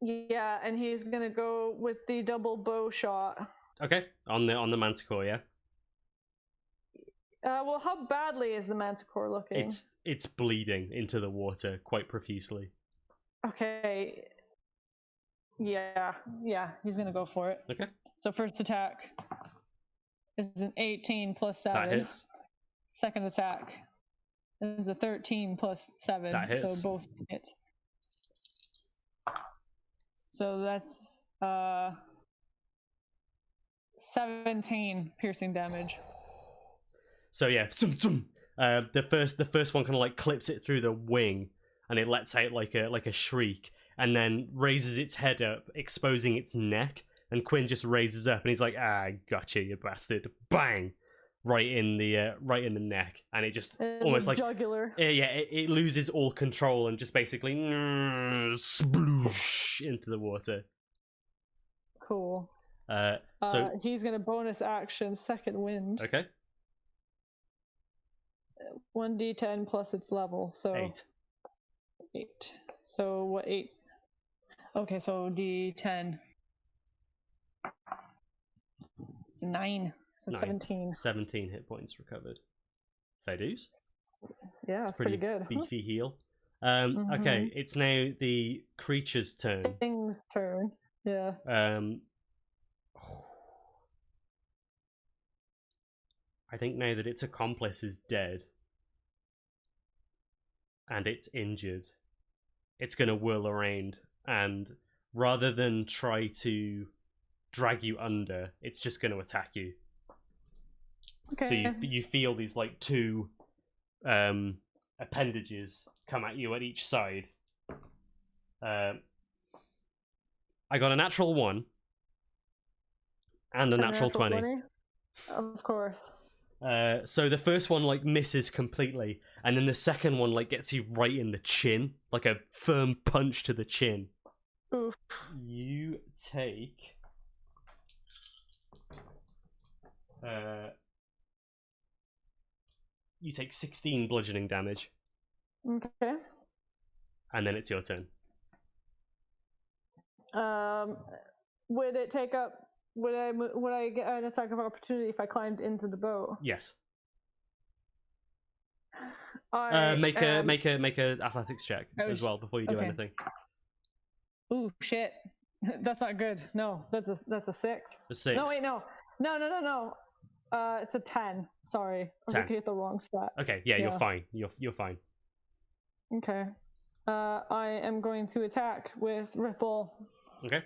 Yeah, and he's gonna go with the double bow shot. Okay, on the manticore, yeah. Well, how badly is the manticore looking? It's bleeding into the water quite profusely. Okay. Yeah, he's gonna go for it. Okay. So first attack is an 18 plus 7. That hits. Second attack is a 13 plus 7. That hits. So both hit. So that's 17 piercing damage. So yeah, the first one kind of like clips it through the wing, and it lets out like a shriek, and then raises its head up, exposing its neck. And Quinn just raises up, and he's like, "Ah, gotcha, you bastard!" Bang, right in the neck, and it just almost like jugular. It loses all control and just basically sploosh into the water. Cool. So he's gonna bonus action second wind. Okay. 1d10 plus its level, so 8. So what 8? Okay, so d10. It's 9, so 9. 17. 17 hit points recovered. Fair dues. Yeah, that's pretty good. Beefy heal. Okay, it's now the creature's turn. Thing's turn. Yeah. I think now that its accomplice is dead and it's injured, it's going to whirl around, and rather than try to drag you under, it's just going to attack you. Okay. So you feel these like 2 appendages come at you at each side. I got a natural 1 and a natural 20. Of course. So the first one like misses completely, and then the second one like gets you right in the chin, like a firm punch to the chin. Oof. You take 16 bludgeoning damage. Okay. And then it's your turn. Would it take up? Would I get an attack of opportunity if I climbed into the boat? Yes. Make a athletics check as well before you do anything. Ooh, shit. That's not good. No, that's a 6. A 6. No, wait, no. It's a 10. Sorry, I was looking at the wrong stat. Okay, yeah, you're fine. You're fine. Okay. I am going to attack with Ripple. Okay.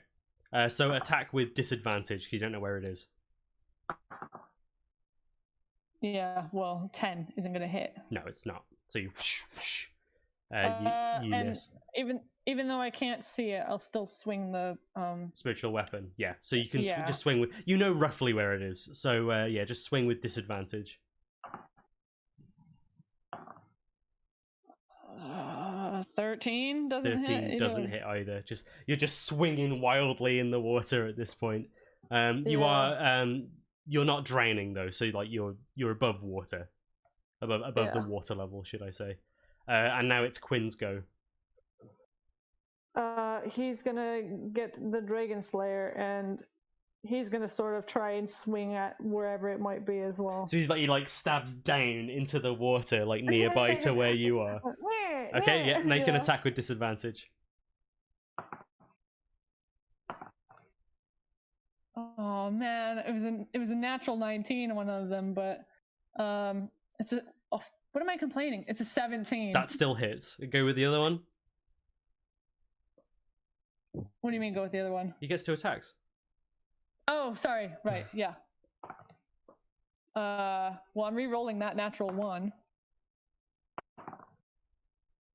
So attack with disadvantage because you don't know where it is. Yeah, well, 10 isn't going to hit. No, it's not. So you you miss. Even though I can't see it, I'll still swing the spiritual weapon. Yeah, so you can just swing with. You know roughly where it is. So just swing with disadvantage. 13 doesn't 13 hit. doesn't hit either. You're just swinging wildly in the water at this point. You are you're not drowning though, so like you're above water, above the water level, should I say? And now it's Quinn's go. He's gonna get the Dragon Slayer and he's gonna sort of try and swing at wherever it might be as well. So he like stabs down into the water, like nearby to where you are. Okay, yeah, make an attack with disadvantage. Oh man, it was a natural 19 on one of them, but it's a what am I complaining? It's a 17. That still hits. Go with the other one. What do you mean go with the other one? He gets 2 attacks. Oh, sorry. Right, yeah. Well, I'm re-rolling that natural 1.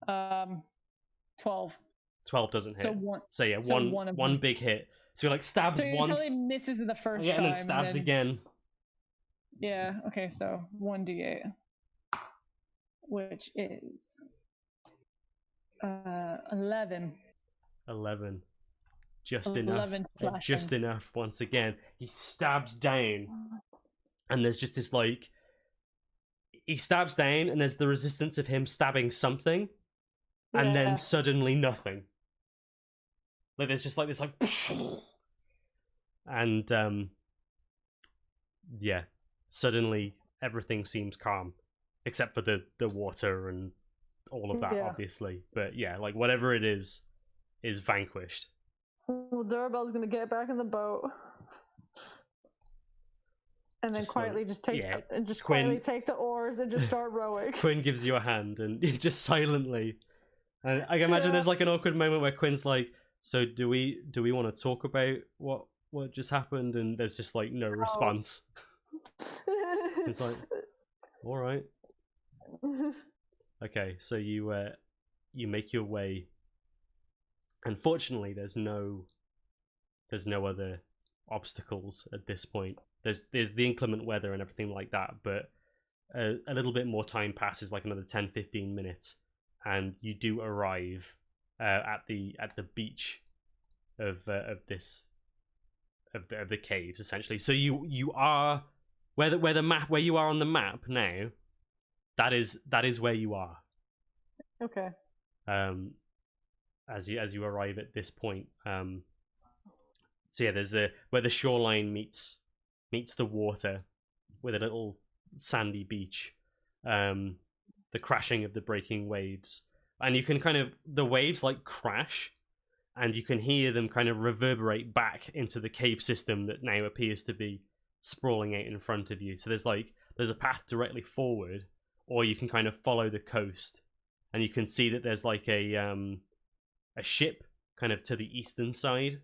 12. 12 doesn't hit. So yeah, so one big hit. So he like stabs so once. He probably misses the first time. And then stabs again. Yeah, okay, so 1d8. Which is 11. 11. Just enough. Just enough once again. He stabs down. And there's just this like... He stabs down and there's the resistance of him stabbing something. And then suddenly nothing. Like there's just like this like... And yeah. Suddenly everything seems calm. Except for the water and all of that, obviously. But yeah, like whatever it is vanquished. Well, Durabel's gonna get back in the boat, and then quietly quietly take the oars and just start rowing. Quinn gives you a hand, and you just silently. And I can imagine there's like an awkward moment where Quinn's like, "So do we want to talk about what just happened?" And there's just like no response. It's like, all right. Okay, so you make your way. Unfortunately, there's no other obstacles at this point. There's the inclement weather and everything like that, but a little bit more time passes, like another 10-15 minutes, and you do arrive at the beach of the caves, essentially. So you are where you are on the map now. That is where you are. Okay. As you arrive at this point, so yeah, there's where the shoreline meets the water, with a little sandy beach, the crashing of the breaking waves, and you can kind of the waves like crash, and you can hear them kind of reverberate back into the cave system that now appears to be sprawling out in front of you. So there's a path directly forward, or you can kind of follow the coast, and you can see that there's like a ship kind of to the eastern side,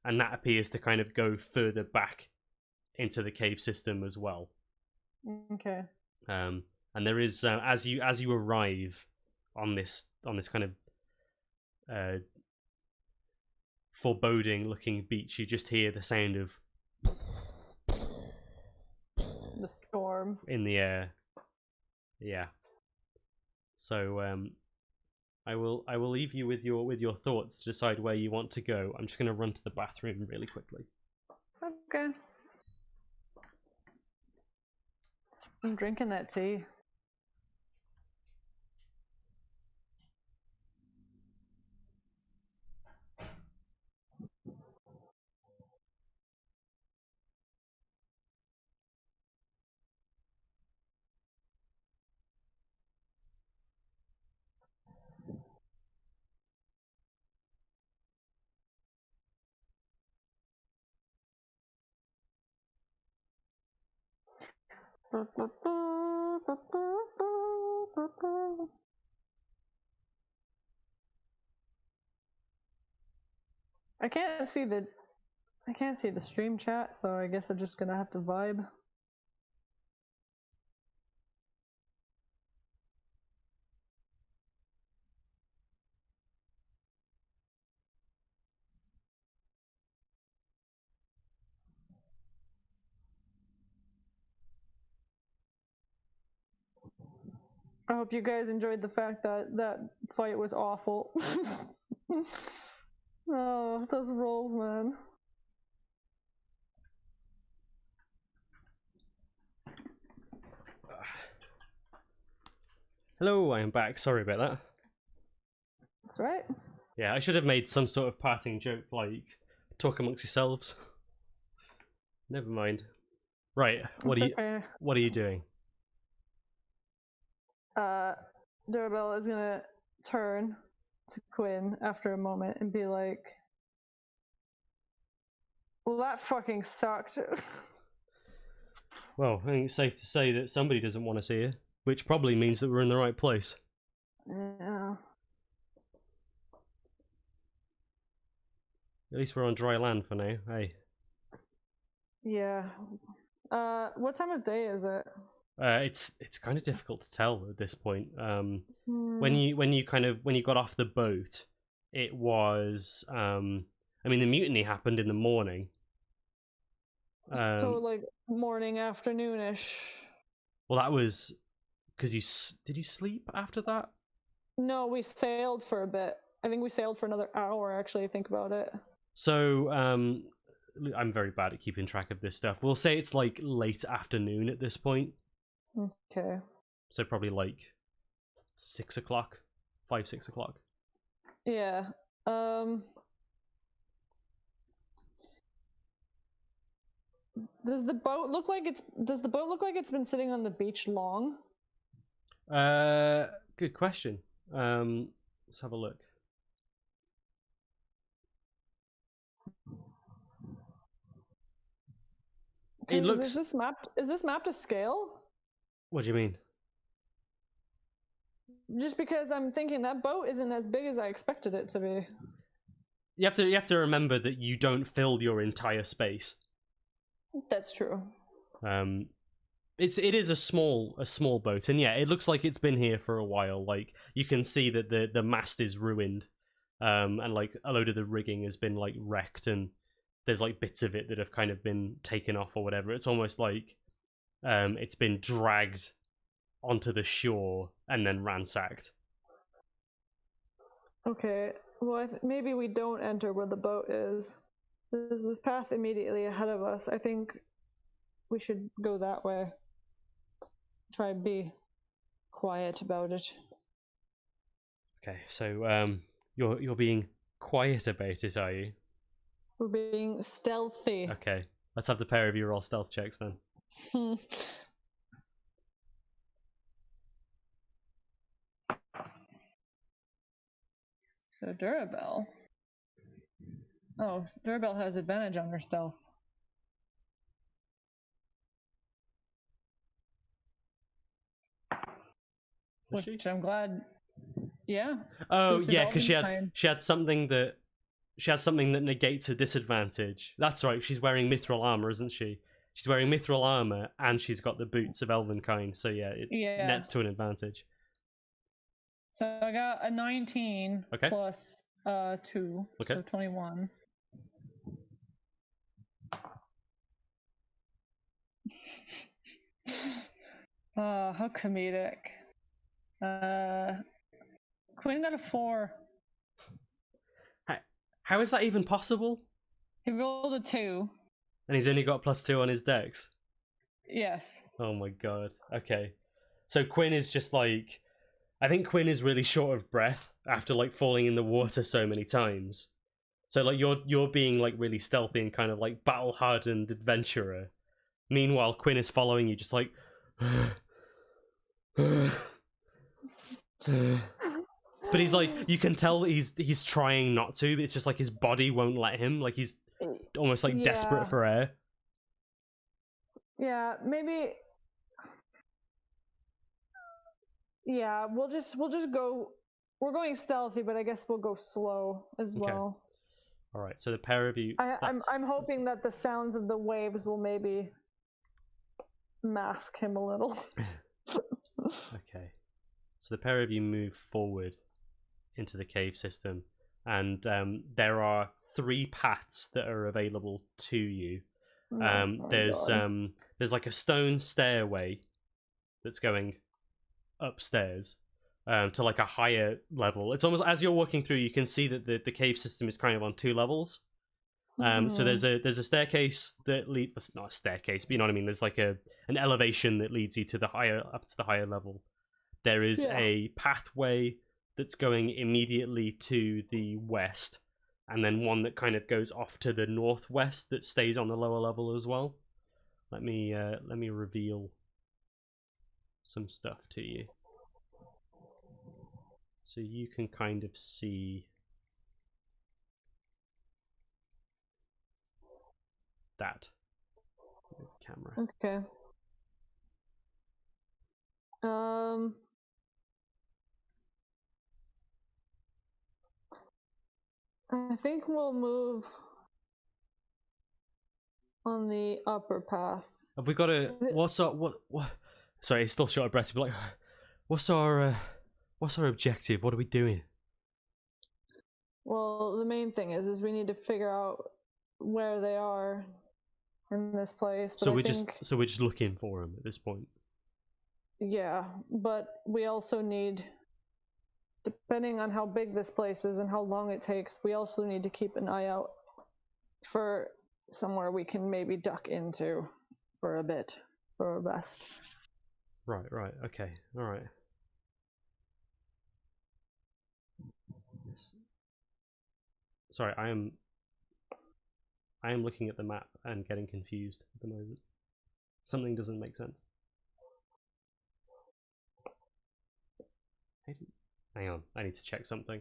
and that appears to kind of go further back into the cave system as well. Okay. And there is as you arrive on this kind of foreboding looking beach, you just hear the sound of the storm in the air. Yeah. So I will leave you with your thoughts to decide where you want to go. I'm just going to run to the bathroom really quickly. Okay. I'm drinking that tea. I can't see the stream chat, so I guess I'm just gonna have to vibe. I hope you guys enjoyed the fact that that fight was awful. Oh, those rolls, man. Hello, I am back. Sorry about that. That's right. Yeah, I should have made some sort of parting joke like talk amongst yourselves. Never mind. Right, what are you doing? Durabel is gonna turn to Quinn after a moment and be like, well, that fucking sucked. Well, I think it's safe to say that somebody doesn't want to see you, which probably means that we're in the right place. Yeah. At least we're on dry land for now, hey. Yeah. What time of day is it? It's kind of difficult to tell at this point. When you got off the boat, it was I mean the mutiny happened in the morning. So like morning, afternoonish. Well, that was because did you sleep after that? No, we sailed for a bit. I think we sailed for another hour. Actually, think about it. So I'm very bad at keeping track of this stuff. We'll say it's like late afternoon at this point. Okay. So probably like 6 o'clock, 5-6 o'clock. Yeah. Does the boat look like it's been sitting on the beach long? Good question. Let's have a look. It looks. Is this map to scale? What do you mean? Just because I'm thinking that boat isn't as big as I expected it to be. You have to remember that you don't fill your entire space. That's true. It is a small boat, and yeah, it looks like it's been here for a while. Like you can see that the mast is ruined, and like a load of the rigging has been like wrecked, and there's like bits of it that have kind of been taken off or whatever. It's almost like it's been dragged onto the shore and then ransacked. Okay, well maybe we don't enter where the boat is. There's this path immediately ahead of us. I think we should go that way. Try and be quiet about it. Okay, so you're being quiet about it, are you? We're being stealthy. Okay, let's have the pair of you roll stealth checks then. So Durabel. Oh, Durabel has advantage on her stealth. Which I'm glad. Yeah. Oh yeah, because she had something that negates a disadvantage. That's right. She's wearing mithril armor, isn't she? She's wearing mithril armor, and she's got the boots of Elvenkind. So yeah, it nets to an advantage. So I got a 19 plus 2, so 21. How comedic. Quinn got a 4. How is that even possible? He rolled a 2. And he's only got +2 on his dex? Yes. Oh my god. Okay. So Quinn is just like... I think Quinn is really short of breath after like falling in the water so many times. So like you're being like really stealthy and kind of like battle-hardened adventurer. Meanwhile, Quinn is following you just like... But he's like, you can tell he's trying not to, but it's just like his body won't let him. Like he's almost like desperate for air. Yeah, maybe. Yeah, we'll just go. We're going stealthy, but I guess we'll go slow as well. All right, so the pair of you. I'm hoping that the sounds of the waves will maybe mask him a little. Okay, so the pair of you move forward into the cave system, and there are 3 paths that are available to you. There's like a stone stairway that's going upstairs to like a higher level. It's almost as you're walking through, you can see that the cave system is kind of on 2 levels. So there's a staircase that leads, not a staircase, but you know what I mean. There's like an elevation that leads you to the higher level. There is a pathway that's going immediately to the west, and then one that kind of goes off to the northwest that stays on the lower level as well. Let me reveal some stuff to you, so you can kind of see that with the camera. Okay. I think we'll move on the upper path. Have we got a what's our what? Sorry, it's still short of breath. But like, what's our objective? What are we doing? Well, the main thing is we need to figure out where they are in this place. But so we're just looking for them at this point. Yeah, but we also need, depending on how big this place is and how long it takes, we also need to keep an eye out for somewhere we can maybe duck into for a bit, for a rest. Right, okay, alright. Sorry, I am looking at the map and getting confused at the moment. Something doesn't make sense. Hang on, I need to check something.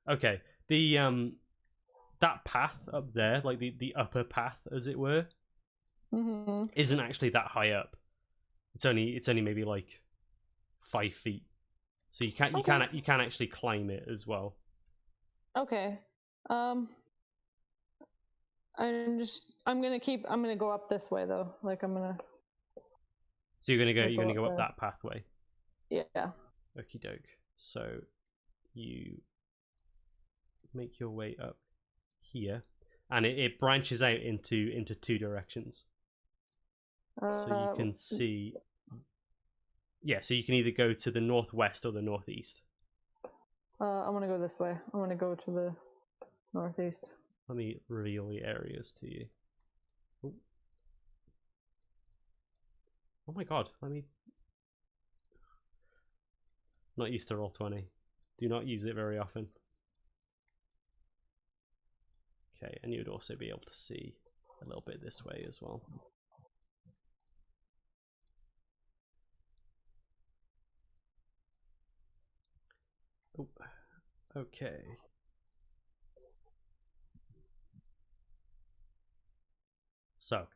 Okay, the that path up there, like the upper path, as it were, isn't actually that high up. It's only maybe like 5 feet, so you can actually climb it as well. Okay. I'm gonna go up this way though. Like I'm gonna. So you're gonna go up that pathway. Yeah. Okie doke. So you make your way up here, and it branches out into 2 directions. So you can see. Yeah, so you can either go to the northwest or the northeast. I'm gonna go this way. I'm gonna go to the northeast. Let me reveal the areas to you. Ooh. Oh my god, let me... Not used to Roll20. Do not use it very often. Okay, and you would also be able to see a little bit this way as well. Oh, okay. So,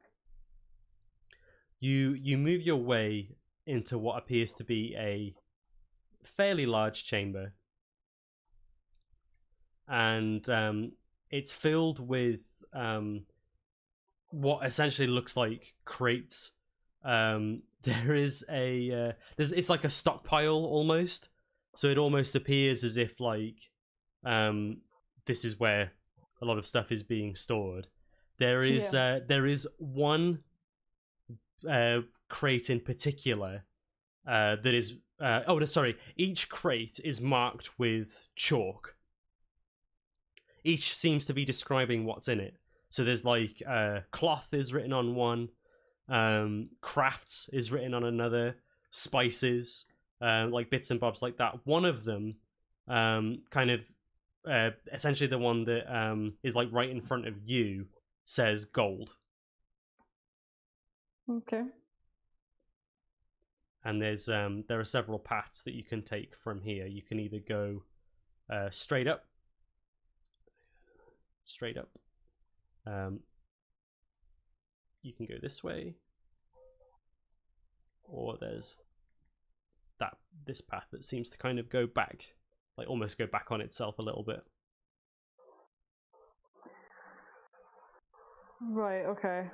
you move your way into what appears to be a fairly large chamber, and it's filled with what essentially looks like crates. There is a it's like a stockpile almost, so it almost appears as if like this is where a lot of stuff is being stored. There is one crate in particular that is each crate is marked with chalk. Each seems to be describing what's in it. So there's like cloth is written on one, crafts is written on another, spices, like bits and bobs like that. One of them essentially the one that is like right in front of you says gold. Okay. And there are several paths that you can take from here. You can either go straight up. You can go this way, or there's this path that seems to kind of go back, like almost go back on itself a little bit. Right. Okay.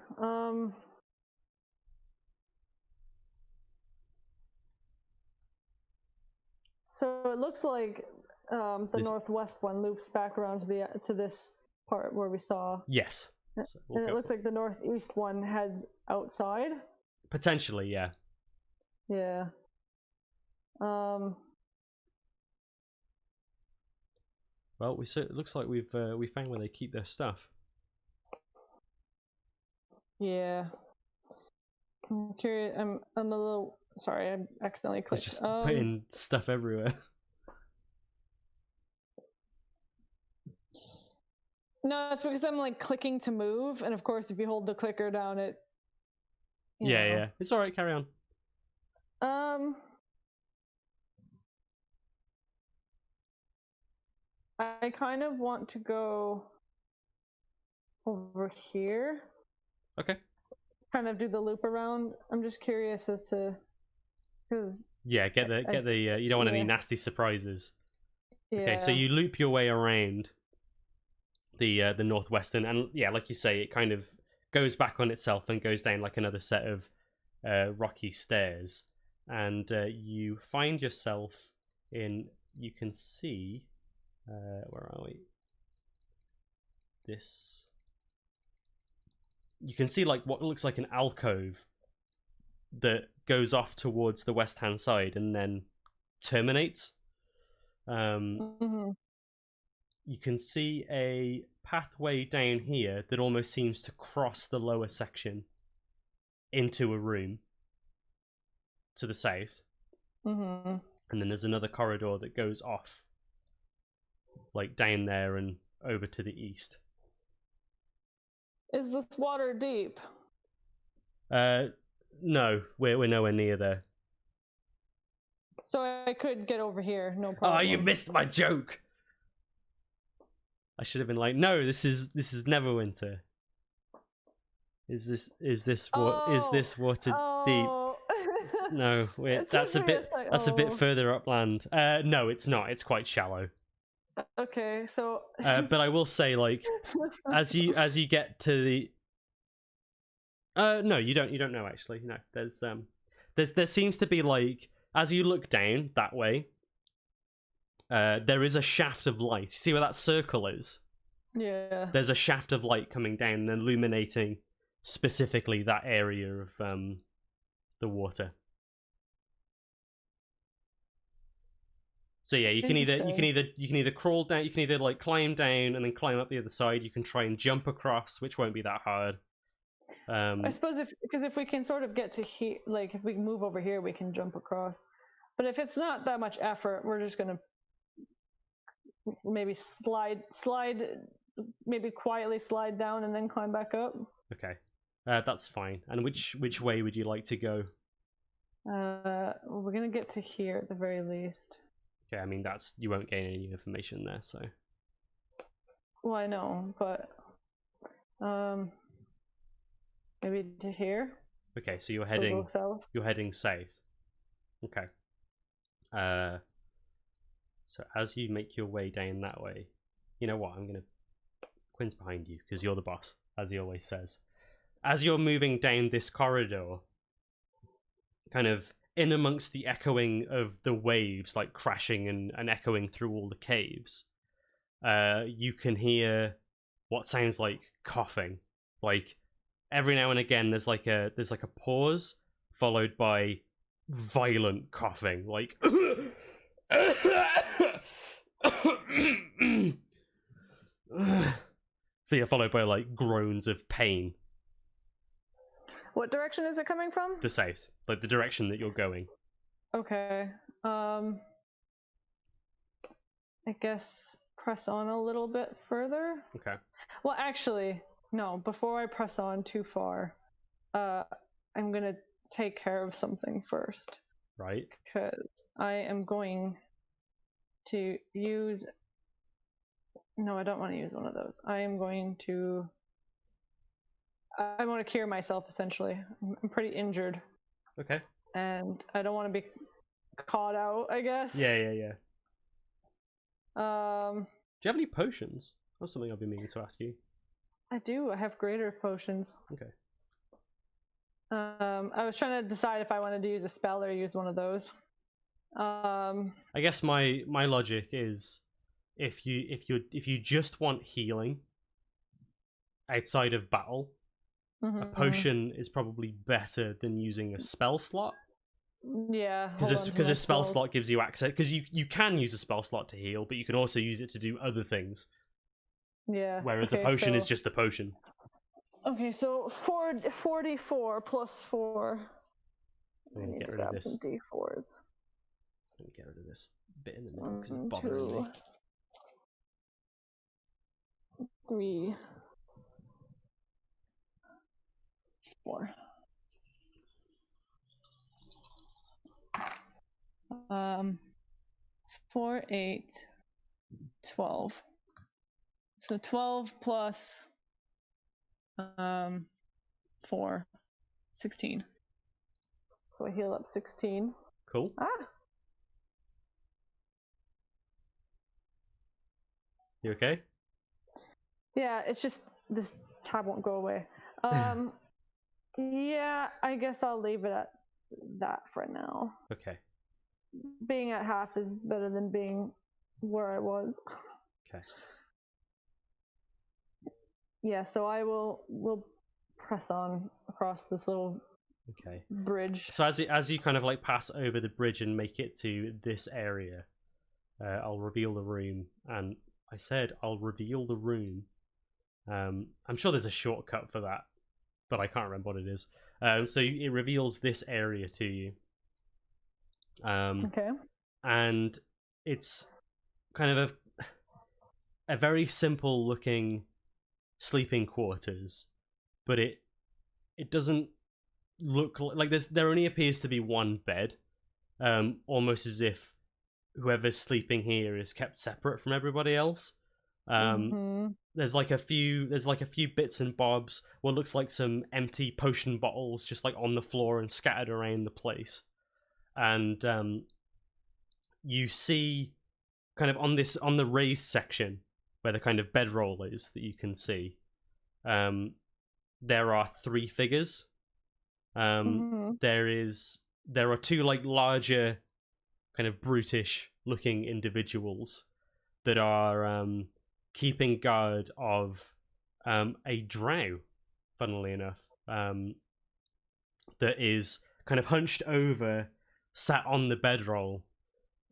So it looks like the This, northwest one loops back around to this part where we saw, yes. So we'll and it go, looks like the northeast one heads outside. potentially, yeah. Yeah. Well, it looks like we found where they keep their stuff. Yeah. I'm curious. I'm a little sorry. I accidentally They're clicked. just putting stuff everywhere. No, it's because I'm like clicking to move, and of course, if you hold the clicker down, it. Yeah, yeah. It's all right. Carry on. I kind of want to go over here. Okay. Kind of do the loop around. I'm just curious as to because Yeah, get the you don't want any nasty surprises. Yeah. Okay, so you loop your way around the northwestern, and yeah, like you say, it kind of goes back on itself and goes down like another set of rocky stairs, and you find yourself in. You can see, where are we? This. You can see like what looks like an alcove that goes off towards the west hand side and then terminates. Mhm. You can see a pathway down here that almost seems to cross the lower section into a room to the south. Mhm. And then there's another corridor that goes off, like down there and over to the east. Is this water deep? No, we're nowhere near there. So I could get over here, no problem. Oh, you missed my joke. I should have been like, no, this is Neverwinter. Is this water deep? No, that's a bit further upland. No, it's not. It's quite shallow. Okay, so. But I will say, like, as you get to the. No, you don't know actually. No, there seems to be like as you look down that way. There is a shaft of light. You see where that circle is? Yeah. There's a shaft of light coming down and illuminating specifically that area of the water. So yeah, you can either crawl down, you can either like climb down and then climb up the other side. You can try and jump across, which won't be that hard. I suppose if we can sort of get to here, like if we move over here, we can jump across. But if it's not that much effort, we're just gonna maybe maybe quietly slide down and then climb back up. Okay, that's fine. And which way would you like to go? We're gonna get to here at the very least. Okay, I mean you won't gain any information there, so. Well, I know, but maybe to here. Okay, so you're heading south. You're heading south. Okay. So as you make your way down that way, you know what? Quinn's behind you because you're the boss, as he always says. As you're moving down this corridor, kind of in amongst the echoing of the waves, like crashing and echoing through all the caves, you can hear what sounds like coughing. Like every now and again, there's like a pause followed by violent coughing, like. Followed by like groans of pain. What direction is it coming from? The south, like the direction that you're going. Okay. I guess press on a little bit further. Okay. Well, actually, no. Before I press on too far, I'm gonna take care of something first. Right. Because I am going to use. No, I don't want to use one of those. I want to cure myself, essentially. I'm pretty injured. Okay. And I don't want to be caught out, I guess. Yeah. Do you have any potions? That's something I've been meaning to ask you. I do. I have greater potions. Okay. I was trying to decide if I wanted to use a spell or use one of those. I guess my logic is if you just want healing outside of battle, a potion is probably better than using a spell slot. Yeah, because a spell slot gives you access. Because you can use a spell slot to heal, but you can also use it to do other things. Yeah. Whereas a potion is just a potion. Okay, so 44 plus 4. I'm I gonna need get to rid of grab this. some d4s. Let me get rid of this bit in the middle because it's 1, bothering 2, me. 3, 4. 4, 8, 12. So 12 plus 4, 16. So I heal up 16. Cool. Ah. You okay? Yeah, it's just this tab won't go away. Yeah, I guess I'll leave it at that for now. Okay. Being at half is better than being where I was. Okay. Yeah, so we'll press on across this little bridge. So as you kind of like pass over the bridge and make it to this area, I'll reveal the room. And I said I'll reveal the room. I'm sure there's a shortcut for that, but I can't remember what it is. So it reveals this area to you. Okay. And it's kind of a very simple looking sleeping quarters, but it doesn't look like there only appears to be one bed, almost as if whoever's sleeping here is kept separate from everybody else. There's like a few bits and bobs, what looks like some empty potion bottles just like on the floor and scattered around the place. And you see kind of on the raised section where the kind of bedroll is that you can see, there are 3 figures. There are 2 like larger kind of brutish looking individuals that are keeping guard of a drow, funnily enough, that is kind of hunched over, sat on the bedroll,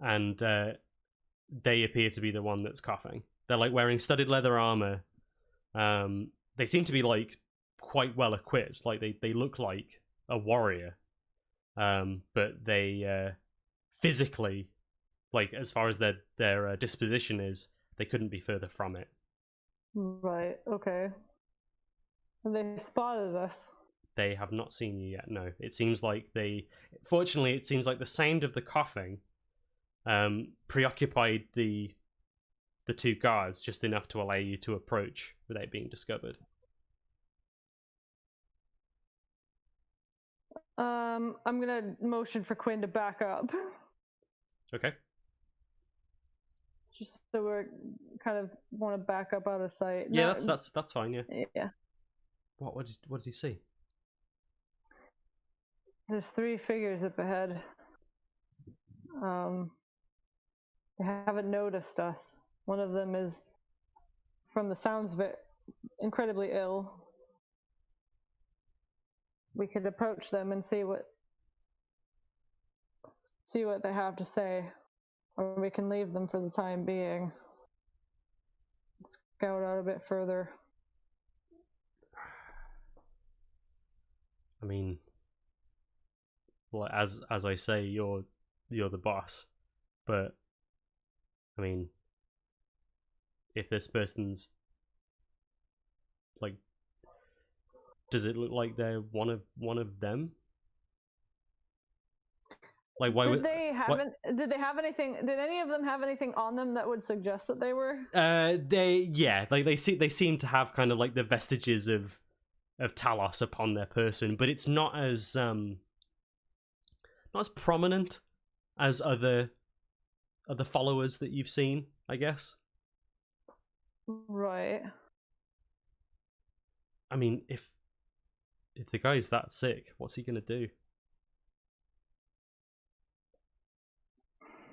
and they appear to be the one that's coughing. They're like wearing studded leather armor. They seem to be like quite well equipped. Like they look like a warrior, but they physically, like as far as their disposition is, they couldn't be further from it. Right. Okay. Have they spotted us? They have not seen you yet. No, it seems like fortunately, it seems like the sound of the coughing preoccupied the 2 guards just enough to allow you to approach without being discovered. I'm gonna motion for Quinn to back up. Okay. Just so we're kind of want to back up out of sight. Yeah, that's fine. Yeah. Yeah. What did you see? There's 3 figures up ahead. They haven't noticed us. One of them is, from the sounds of it, incredibly ill. We could approach them and see what they have to say, or we can leave them for the time being. Scout out a bit further. I mean, well, as I say, you're the boss, but I mean, if this person's like, does it look like they're one of them? Like, why did they have anything? Did any of them have anything on them that would suggest that they were? They seem to have kind of like the vestiges of Talos upon their person, but it's not as prominent as other followers that you've seen, I guess. Right. I mean, if the guy's that sick, what's he gonna do?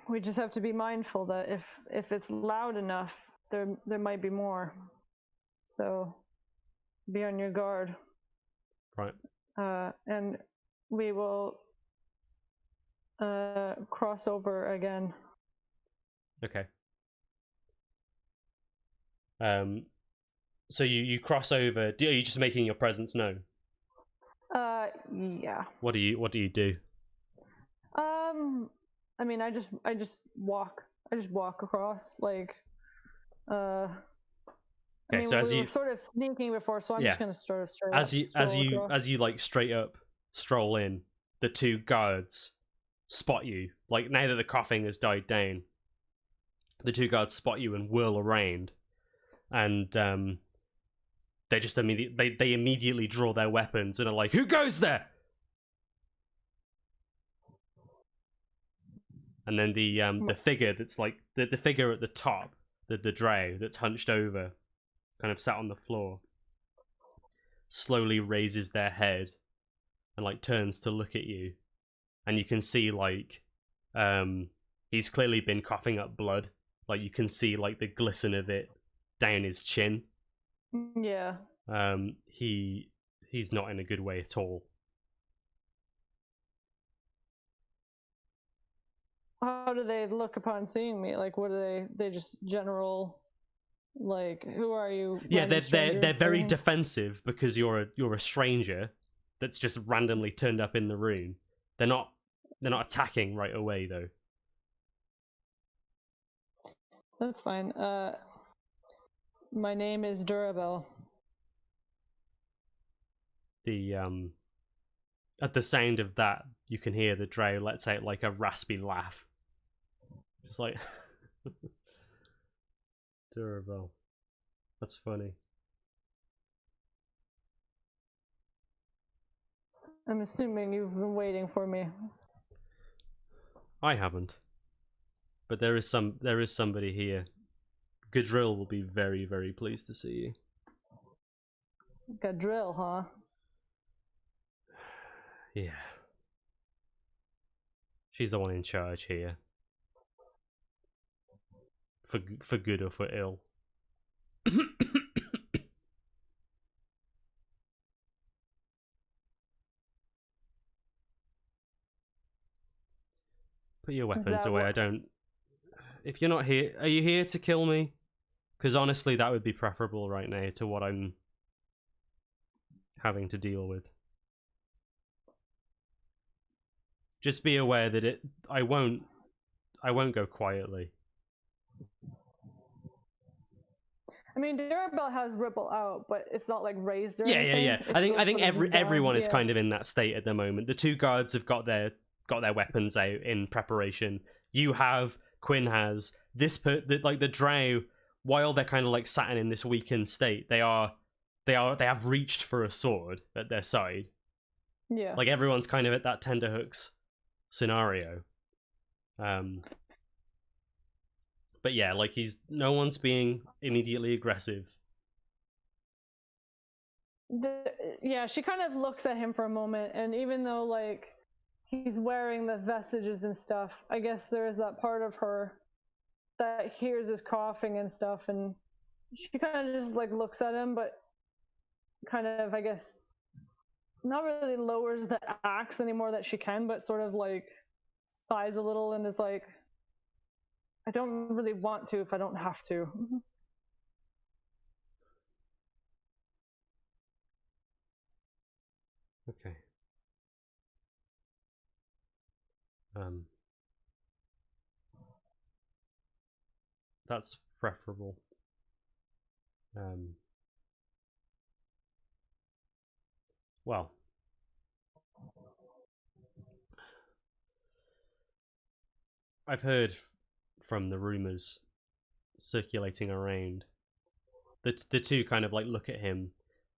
We just have to be mindful that if it's loud enough, there might be more. So be on your guard. Right. And we will cross over again. Okay. So you cross over. Are you just making your presence known? Yeah. What do you do? I mean, I just walk. I just walk across, like. I Okay, mean, so as we you were sort of sneaking before, so I'm Yeah. just gonna sort of straight as up you stroll across. as you like straight up stroll in, the two guards spot you. Like, now that the coughing has died down, the two guards spot you and whirl around, and they just immediately draw their weapons and are like, "Who goes there?" And then the figure that's like the figure at the top, the drow that's hunched over, kind of sat on the floor, slowly raises their head and like turns to look at you, and you can see like he's clearly been coughing up blood. Like, you can see like the glisten of it down his chin. Yeah. He's not in a good way at all. How do they look upon seeing me? Like, what are they just general, like, who are you? Yeah, stranger they're very thing? defensive because you're a stranger that's just randomly turned up in the room. They're not attacking right away though. That's fine. My name is Durabel. The at the sound of that, you can hear the drow lets out like a raspy laugh. Just like Durable. That's funny. I'm assuming you've been waiting for me. I haven't. But there is somebody here. Gadrill will be very, very pleased to see you. Got drill, huh? Yeah. She's the one in charge here. For good or for ill. Put your weapons away. I don't... If you're not here... Are you here to kill me? Because honestly, that would be preferable right now to what I'm having to deal with. Just be aware that I won't go quietly. I mean, Durabel has ripple out, but it's not like raised or Yeah, anything. yeah. I think everyone is kind of in that state at the moment. The two guards have got their weapons out in preparation. You have, Quinn has, the drow, while they're kind of like sat in this weakened state, they have reached for a sword at their side. Yeah. Like, everyone's kind of at that tenterhooks scenario. But yeah, like, no one's being immediately aggressive. Yeah, she kind of looks at him for a moment, and even though like he's wearing the vestiges and stuff, I guess there is that part of her that hears his coughing and stuff, and she kind of just like looks at him, but kind of, I guess, not really lowers the axe anymore that she can, but sort of like sighs a little and is like, I don't really want to if I don't have to. Okay. That's preferable. Well, I've heard from the rumors circulating around. The two kind of like look at him.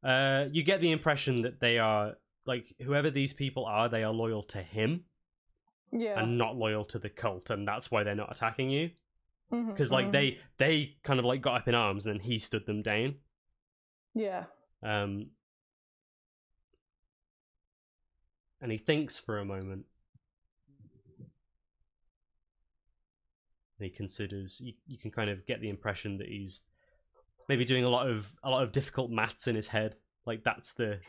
You get the impression that they are, like, whoever these people are, they are loyal to him. Yeah. And not loyal to the cult, and that's why they're not attacking you. Because Mm-hmm. they kind of like got up in arms and then he stood them down. Yeah. and he thinks for a moment. And he considers. You can kind of get the impression that he's maybe doing a lot of difficult maths in his head. Like that's the.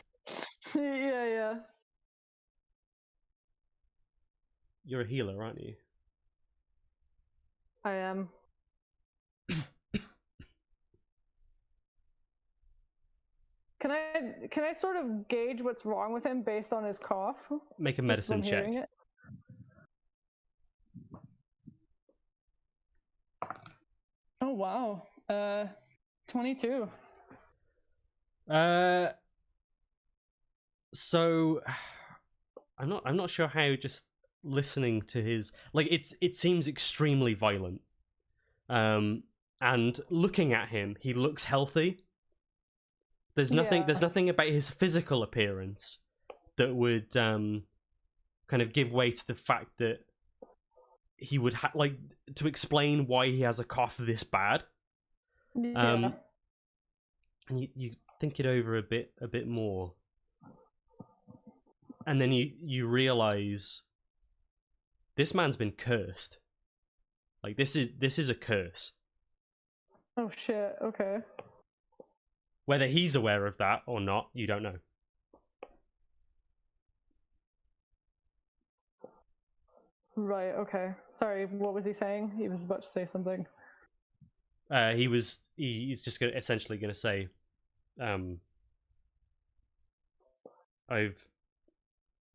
Yeah. You're a healer, aren't you? I am. Can I sort of gauge what's wrong with him based on his cough? Make a medicine check. It? Oh wow. 22. So I'm not sure how just listening to his it seems extremely violent. And looking at him, he looks healthy. There's nothing about his physical appearance that would kind of give way to the fact that he would to explain why he has a cough this bad. Yeah. And you think it over a bit more, and then you realize this man's been cursed. Like this is a curse. Oh shit. Okay. Whether he's aware of that or not, you don't know. Right, okay. Sorry, what was he saying? He was about to say something. He's just essentially going to say, I've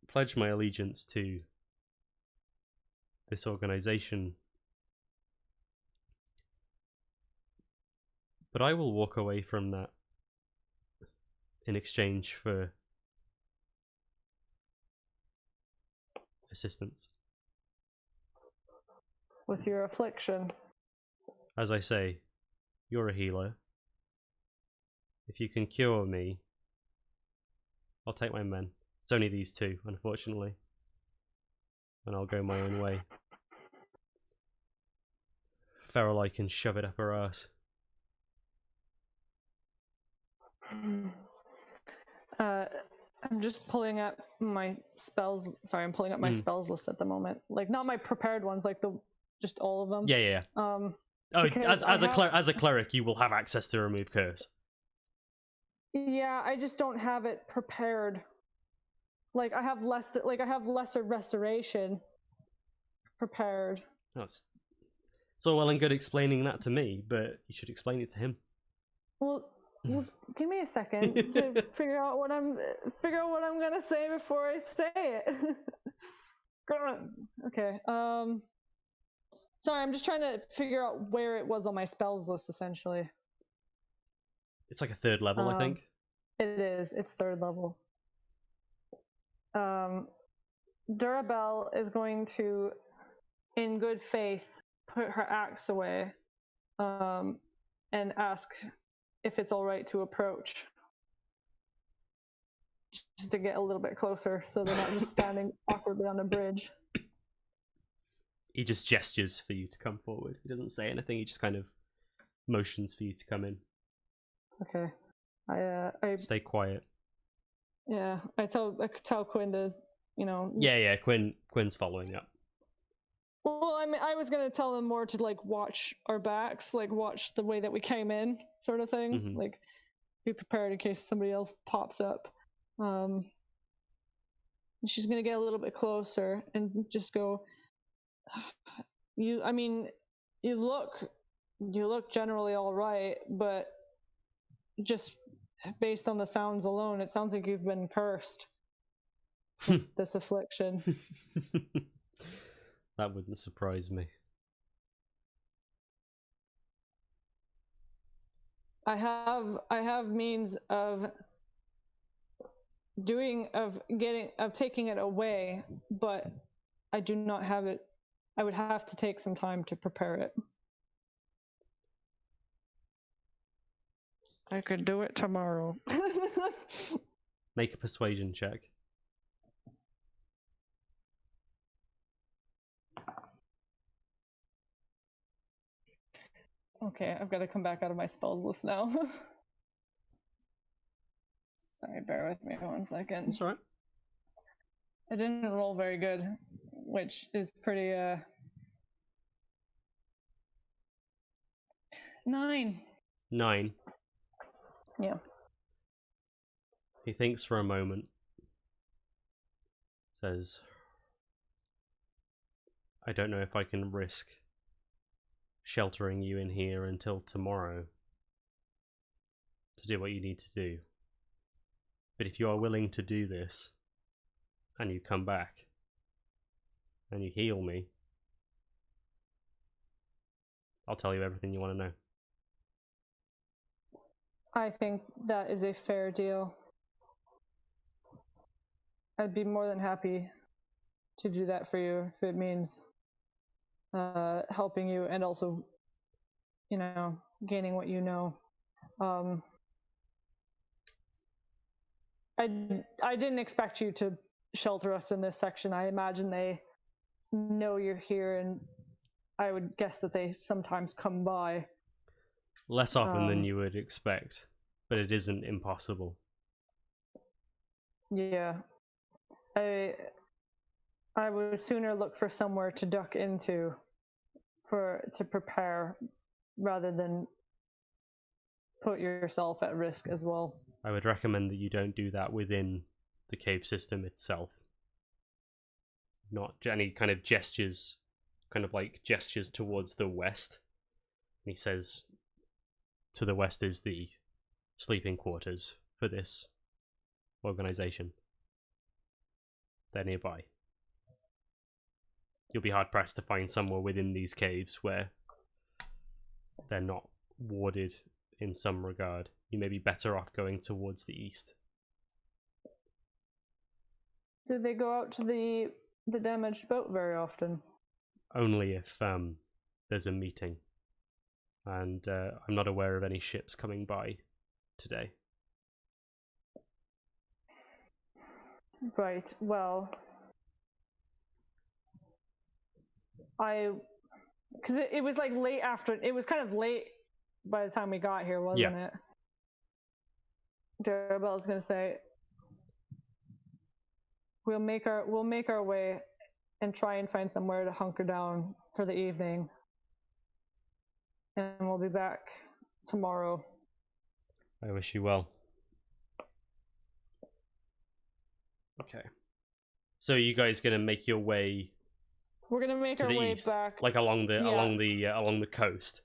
pledged my allegiance to this organization, but I will walk away from that in exchange for assistance. With your affliction. As I say, you're a healer. If you can cure me, I'll take my men. It's only these two, unfortunately. And I'll go my own way. Feral can shove it up her ass. I'm just pulling up my spells. Sorry, I'm pulling up my spells list at the moment. Like not my prepared ones, like just all of them. Yeah. As a cleric, you will have access to remove curse. Yeah, I just don't have it prepared. Like I have lesser restoration prepared. That's it's all well and good explaining that to me, but you should explain it to him. Well, give me a second to figure out what I'm gonna say before I say it. Okay. Sorry, I'm just trying to figure out where it was on my spells list. Essentially, it's like a 3rd level, I think. It is. It's 3rd level. Durabelle is going to, in good faith, put her axe away, and ask if it's all right to approach, just to get a little bit closer, so they're not just standing awkwardly on a bridge. He just gestures for you to come forward. He doesn't say anything. He just kind of motions for you to come in. Okay. I stay quiet. Yeah, I tell Quinn to, Yeah. Quinn's following up. Well, I was gonna tell them more to like watch our backs, like watch the way that we came in, sort of thing. Mm-hmm. Like be prepared in case somebody else pops up. She's gonna get a little bit closer and just go. You look generally all right, but just based on the sounds alone, it sounds like you've been cursed with this affliction. That wouldn't surprise me. I have means of taking it away, but I do not have it. I would have to take some time to prepare it. I could do it tomorrow. Make a persuasion check. Okay, I've got to come back out of my spells list now. Sorry, bear with me 1 second. That's all right. I didn't roll very good, which is pretty 9. 9. Yeah. He thinks for a moment. Says, I don't know if I can risk sheltering you in here until tomorrow to do what you need to do. But if you are willing to do this, and you come back, and you heal me, I'll tell you everything you want to know. I think that is a fair deal. I'd be more than happy to do that for you if it means helping you and also, gaining what you know. I didn't expect you to shelter us in this section. I imagine they know you're here, and I would guess that they sometimes come by. Less often than you would expect, but it isn't impossible. Yeah. I would sooner look for somewhere to duck into to prepare rather than put yourself at risk as well. I would recommend that you don't do that within the cave system itself. Not any kind of gestures, gestures towards the west. And he says, to the west is the sleeping quarters for this organization. They're nearby. You'll be hard-pressed to find somewhere within these caves where they're not warded in some regard. You may be better off going towards the east. Do they go out to the damaged boat very often? Only if there's a meeting. And I'm not aware of any ships coming by today. Right, well... because it was like late after, it was kind of late by the time we got here, wasn't it? Darabelle's gonna say, we'll make our way and try and find somewhere to hunker down for the evening, and we'll be back tomorrow. I wish you well. Okay. So you guys gonna make your way? We're gonna make our way east, back, like along the coast.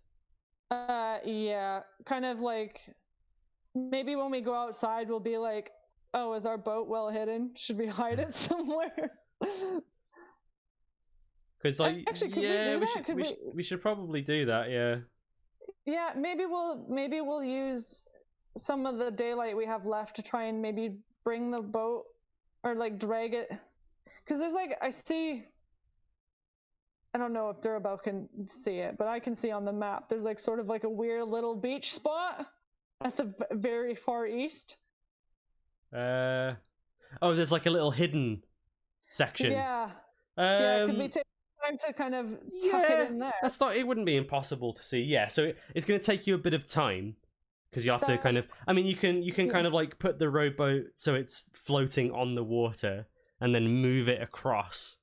Yeah, kind of like maybe when we go outside, we'll be like, "Oh, is our boat well hidden? Should we hide it somewhere?" Because actually, could we do that? We should probably do that. Yeah. Yeah, maybe we'll use some of the daylight we have left to try and maybe bring the boat or like drag it, because there's I don't know if Durabelle can see it, but I can see on the map there's like sort of like a weird little beach spot at the very far east. Oh, there's like a little hidden section. Yeah. Could we take time to kind of tuck it in there? It wouldn't be impossible to see. Yeah, so it's going to take you a bit of time because you have to kind of. I mean, you can kind of like put the rowboat so it's floating on the water and then move it across.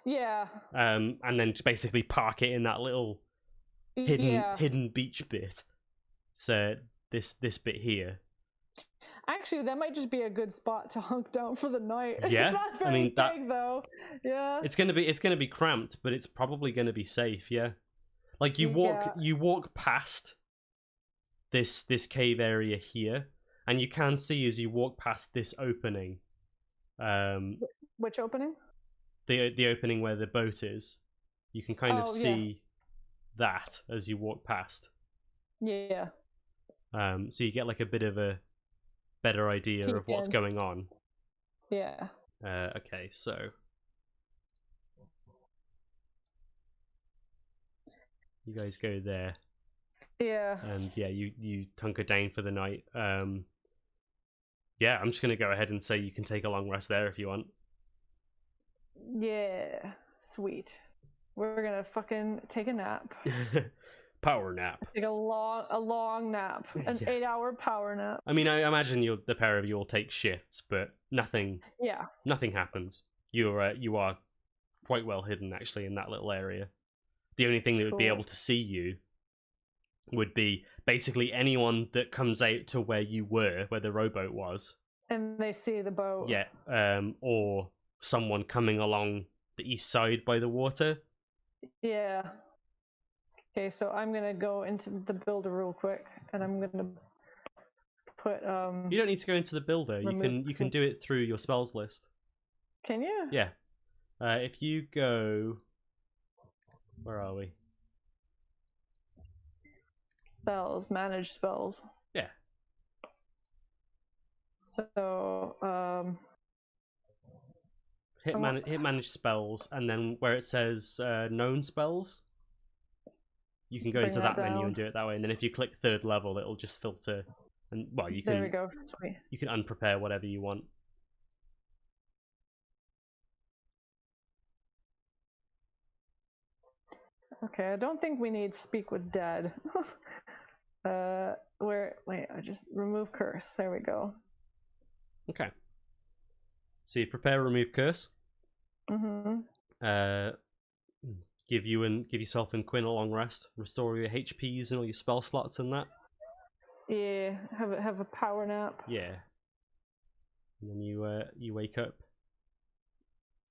Yeah. And then basically park it in that little hidden beach bit. So this bit here. Actually, that might just be a good spot to hunk down for the night. Yeah, It's not very big, though. Yeah. It's gonna be cramped, but it's probably gonna be safe. Yeah. Like you walk past this cave area here, and you can see as you walk past this opening. Which opening? The opening where the boat is. You can kind of see that as you walk past. Yeah. So you get like a bit of a better idea of what's going on. Yeah. Okay, so you guys go there. Yeah. And yeah, you hunker down for the night. Yeah, I'm just gonna go ahead and say you can take a long rest there if you want. Yeah, sweet. We're gonna fucking take a nap. Power nap. Take a long nap. An 8-hour power nap. I mean, I imagine the pair of you will take shifts, but nothing happens. you are quite well hidden actually in that little area. The only thing that would be Cool. able to see you would be basically anyone that comes out to where you were, where the rowboat was. And they see the boat. Yeah, or someone coming along the east side by the water. Yeah. Okay, so I'm gonna go into the builder real quick, and I'm gonna put You don't need to go into the builder. You can do it through your spells list. Can you? Yeah. If you go, where are we? Spells, manage spells. Yeah. So Hit manage spells, and then where it says known spells, you can go into that menu and do it that way. And then if you click third level, it'll just filter, and well, you can. There we go. Sweet. You can unprepare whatever you want. Okay, I don't think we need speak with dead. Wait, I just remove curse. There we go. Okay. So you prepare remove curse. Mm-hmm. Give yourself and Quinn a long rest. Restore your HPs and all your spell slots and that. Yeah, have a power nap. Yeah. And then you wake up.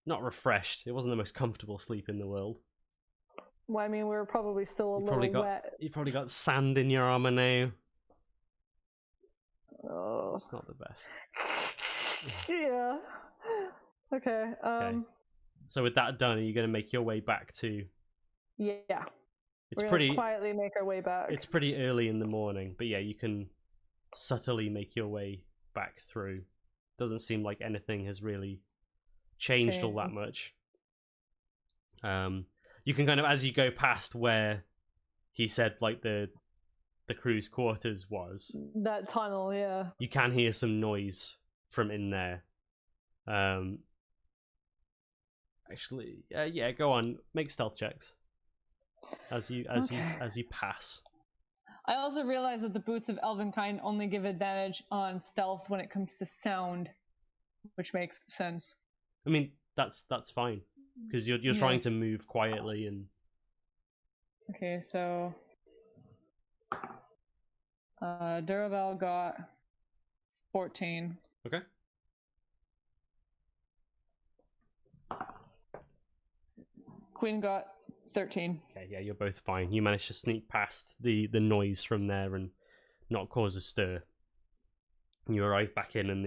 Not refreshed. It wasn't the most comfortable sleep in the world. Well, I mean, we're probably still a little wet. You probably got sand in your armor now. Oh. It's not the best. Yeah. Okay. Okay. So with that done, are you going to make your way back to? Yeah. It's We're pretty gonna quietly make our way back. It's pretty early in the morning, but yeah, you can subtly make your way back through. Doesn't seem like anything has really changed all that much. You can kind of, as you go past where he said like the crew's quarters was, that tunnel, yeah. you can hear some noise from in there. Actually, yeah, go on, make stealth checks as you pass. I also realized that the boots of Elvenkind only give advantage on stealth when it comes to sound, which makes sense. I mean, that's fine because you're trying to move quietly and. Okay, so Duravel got 14. Okay. Queen got 13. Okay, yeah, you're both fine. You managed to sneak past the noise from there and not cause a stir. You arrive back in, and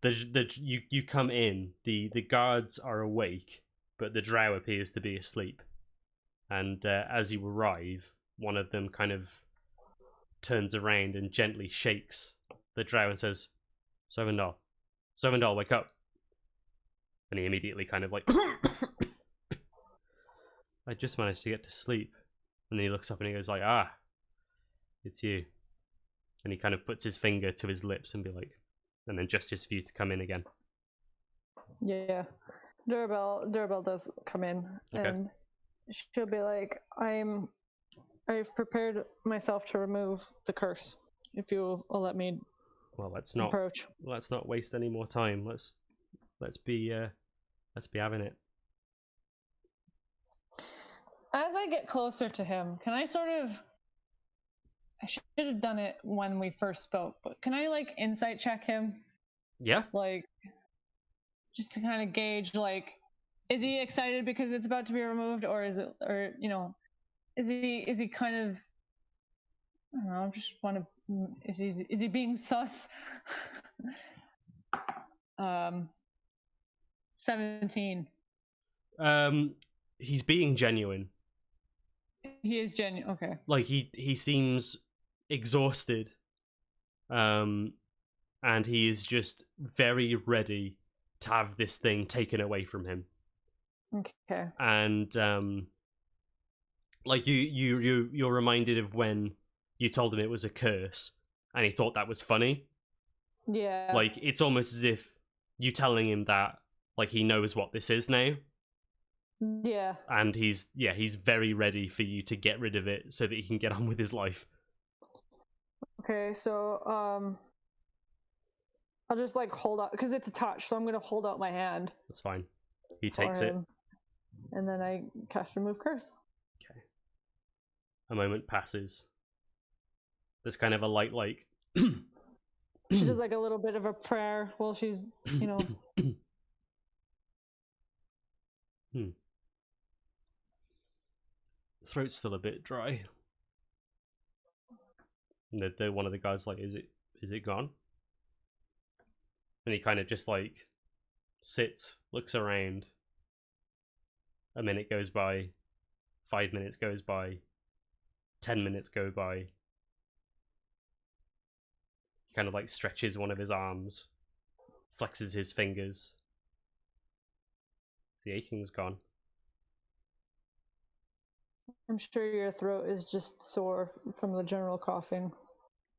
you come in. The guards are awake, but the drow appears to be asleep. And as you arrive, one of them kind of turns around and gently shakes the drow and says, "Sovendal, wake up!" And he immediately kind of like. I just managed to get to sleep. And then he looks up and he goes like, "Ah, it's you." And he kind of puts his finger to his lips and be like, and then gestures for you to come in again. Yeah. Durabel does come in, and she'll be like, I've prepared myself to remove the curse. If you will let me approach. Let's not waste any more time. Let's be having it. As I get closer to him, can I I should have done it when we first spoke, but can I like insight check him? Yeah. Like, just to kind of gauge, like, is he excited because it's about to be removed, or is he kind of, I don't know, just want to, is he being sus? 17. He's being genuine. He is genuine. Okay. Like he seems exhausted, and he is just very ready to have this thing taken away from him. Okay. And like you're reminded of when you told him it was a curse, and he thought that was funny. Yeah. Like it's almost as if you telling him that, like he knows what this is now. Yeah. And he's very ready for you to get rid of it so that he can get on with his life. Okay, so I'll just like hold out because it's a touch, so I'm gonna hold out my hand. That's fine. He for takes it. him. And then I cast Remove Curse. Okay. A moment passes. There's kind of a light, like. She does like a little bit of a prayer while she's, you know. Throat's still a bit dry. And one of the guys like, is it gone? And he kind of just like sits, looks around. A minute goes by, 5 minutes goes by, 10 minutes go by. He kind of like stretches one of his arms, flexes his fingers. The aching's gone. I'm sure your throat is just sore from the general coughing.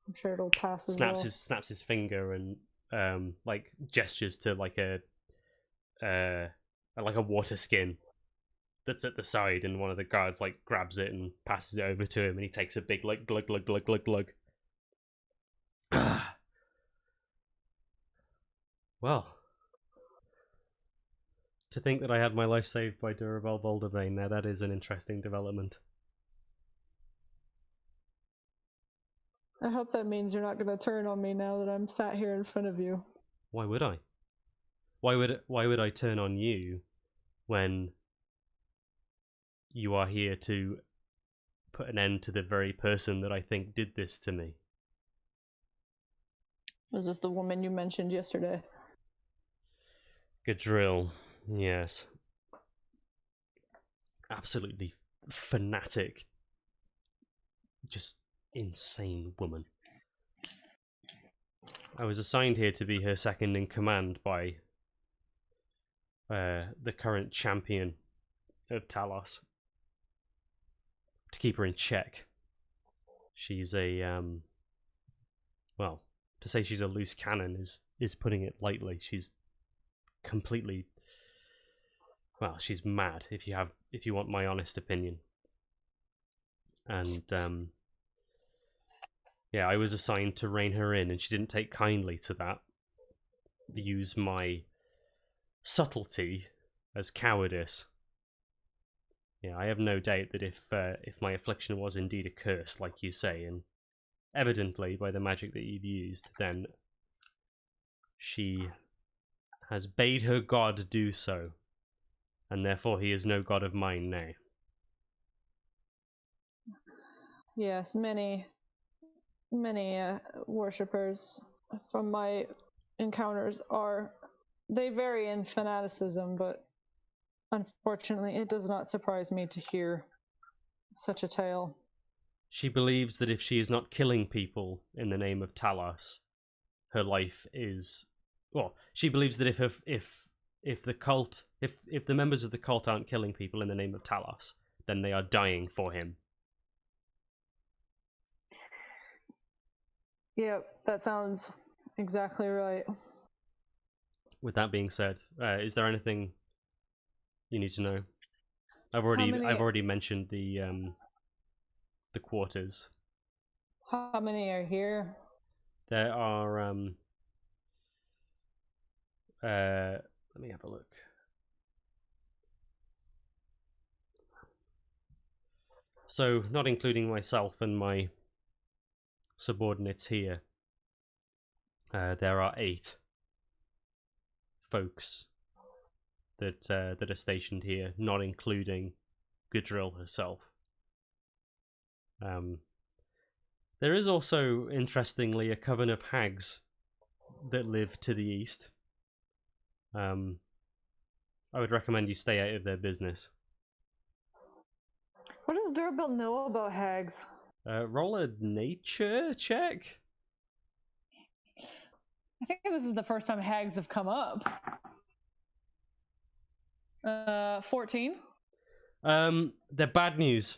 I'm sure it'll pass as well. Snaps his finger and like gestures to like a water skin that's at the side, and one of the guards like grabs it and passes it over to him, and he takes a big like glug glug glug glug glug. Well, to think that I had my life saved by Durabel Boulderbane, now that is an interesting development. I hope that means you're not going to turn on me now that I'm sat here in front of you. Why would I? Why would I turn on you when you are here to put an end to the very person that I think did this to me? Was this the woman you mentioned yesterday? Gadrill, yes. Absolutely fanatic. Just insane woman. I was assigned here to be her second in command by the current champion of Talos, to keep her in check. She's a well, to say she's a loose cannon is putting it lightly. She's completely, well, she's mad, if you want my honest opinion. And yeah, I was assigned to rein her in, and she didn't take kindly to that. Use my subtlety as cowardice. Yeah, I have no doubt that if my affliction was indeed a curse, like you say, and evidently by the magic that you've used, then she has bade her god do so, and therefore he is no god of mine now. Yes, many worshippers from my encounters they vary in fanaticism, but unfortunately it does not surprise me to hear such a tale. She believes that if she is not killing people in the name of Talos, her life is, well, she believes that if the members of the cult aren't killing people in the name of Talos, then they are dying for him. Yep, that sounds exactly right. With that being said, is there anything you need to know? I've already mentioned the quarters. How many are here? There are let me have a look. So, not including myself and my subordinates here, there are 8 folks that are stationed here, not including Gadrill herself. There is also, interestingly, a coven of hags that live to the east. I would recommend you stay out of their business. What does Durabel know about hags? Roll a nature check. I think this is the first time hags have come up. 14. They're bad news.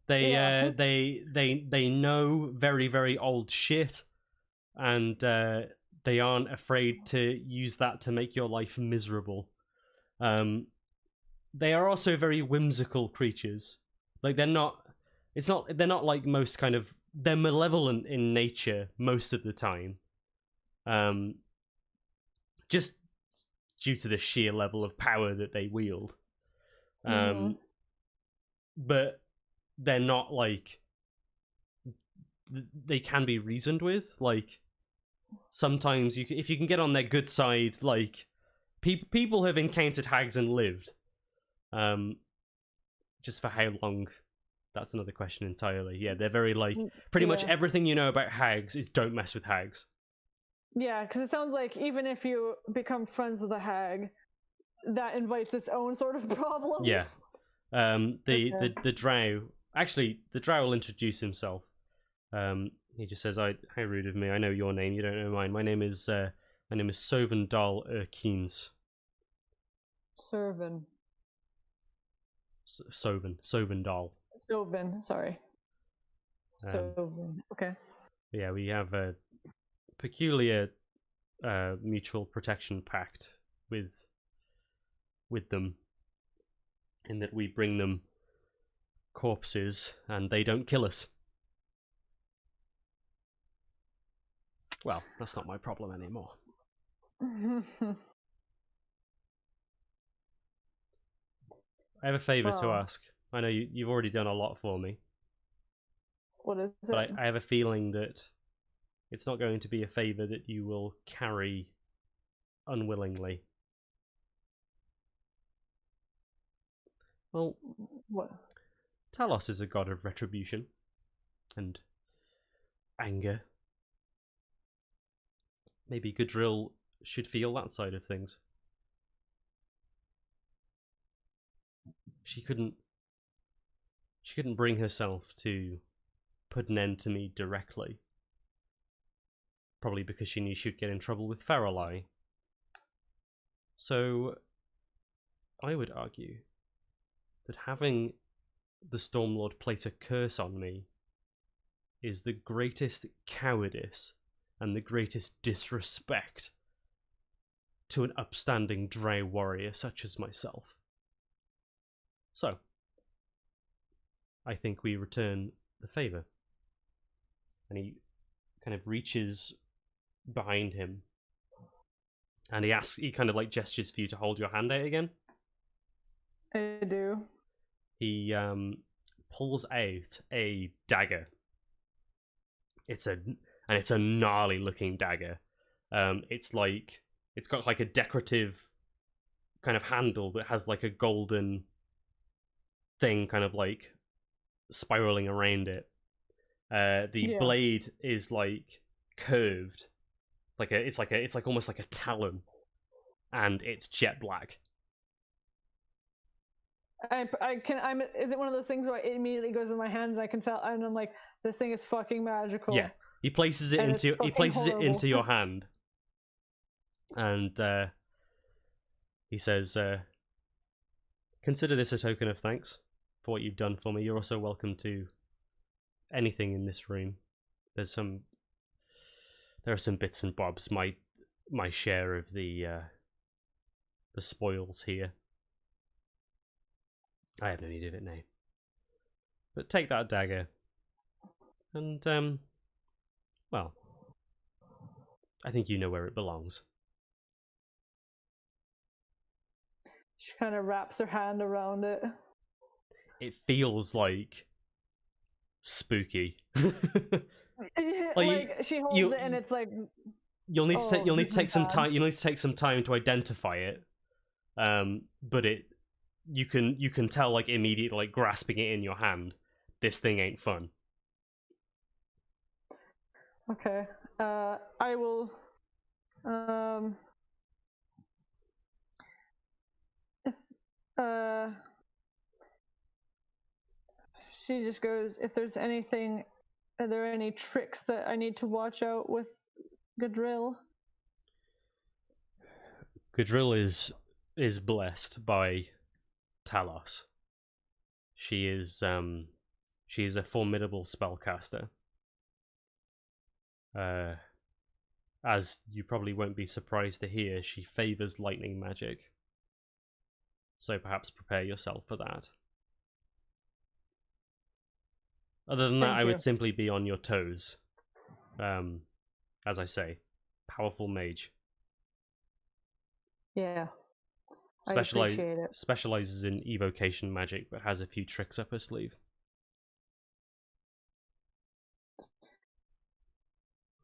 They they know very, very old shit, and they aren't afraid to use that to make your life miserable. They are also very whimsical creatures. Like they're not like most kind of, they're malevolent in nature most of the time. just due to the sheer level of power that they wield. But they're not like, they can be reasoned with. Like, sometimes if you can get on their good side, like people have encountered hags and lived. Just for how long, that's another question entirely. Yeah, they're very like, pretty much everything you know about hags is don't mess with hags. Yeah, because it sounds like even if you become friends with a hag, that invites its own sort of problems. Yeah. The drow, actually, the drow will introduce himself. He just says, "How rude of me! I know your name. You don't know mine. My name is Soven Dal Erkines." Soven Dal. Soven, sorry. Soven. Okay. Yeah, we have a peculiar mutual protection pact with them, in that we bring them corpses and they don't kill us. Well, that's not my problem anymore. I have a favor to ask. I know you've already done a lot for me. What is it? But I have a feeling that it's not going to be a favor that you will carry unwillingly. Well, what? Talos is a god of retribution and anger. Maybe Gudril should feel that side of things. She couldn't bring herself to put an end to me directly. Probably because she knew she'd get in trouble with Faralleye. So I would argue that having the Stormlord place a curse on me is the greatest cowardice and the greatest disrespect to an upstanding Drow warrior such as myself. So, I think we return the favour. And he kind of reaches behind him, and he kind of like gestures for you to hold your hand out again. I do. He pulls out a dagger. It's a gnarly looking dagger. It's got like a decorative kind of handle that has like a golden thing kind of like spiraling around it. The blade is like curved, it's almost like a talon, and it's jet black. Is it one of those things where it immediately goes in my hand and I can tell, and I'm like, this thing is fucking magical? Yeah, he places it into your hand, and he says, "Consider this a token of thanks for what you've done for me. You're also welcome to anything in this room. There are some bits and bobs, my share of the spoils here. I have no need of it now. But take that dagger, and well, I think you know where it belongs." She kind of wraps her hand around it. It feels like spooky. like she holds it, and it's like you'll need to take some time. You need to take some time to identify it. But you can tell like immediately, like grasping it in your hand, this thing ain't fun. Okay. I will. She just goes, if there's anything, are there any tricks that I need to watch out with Gudril? Gudril is blessed by Talos. She is a formidable spellcaster. As you probably won't be surprised to hear, she favors lightning magic. So perhaps prepare yourself for that. Other than that, I would simply be on your toes. As I say, powerful mage. Yeah. I appreciate it. Specializes in evocation magic, but has a few tricks up her sleeve.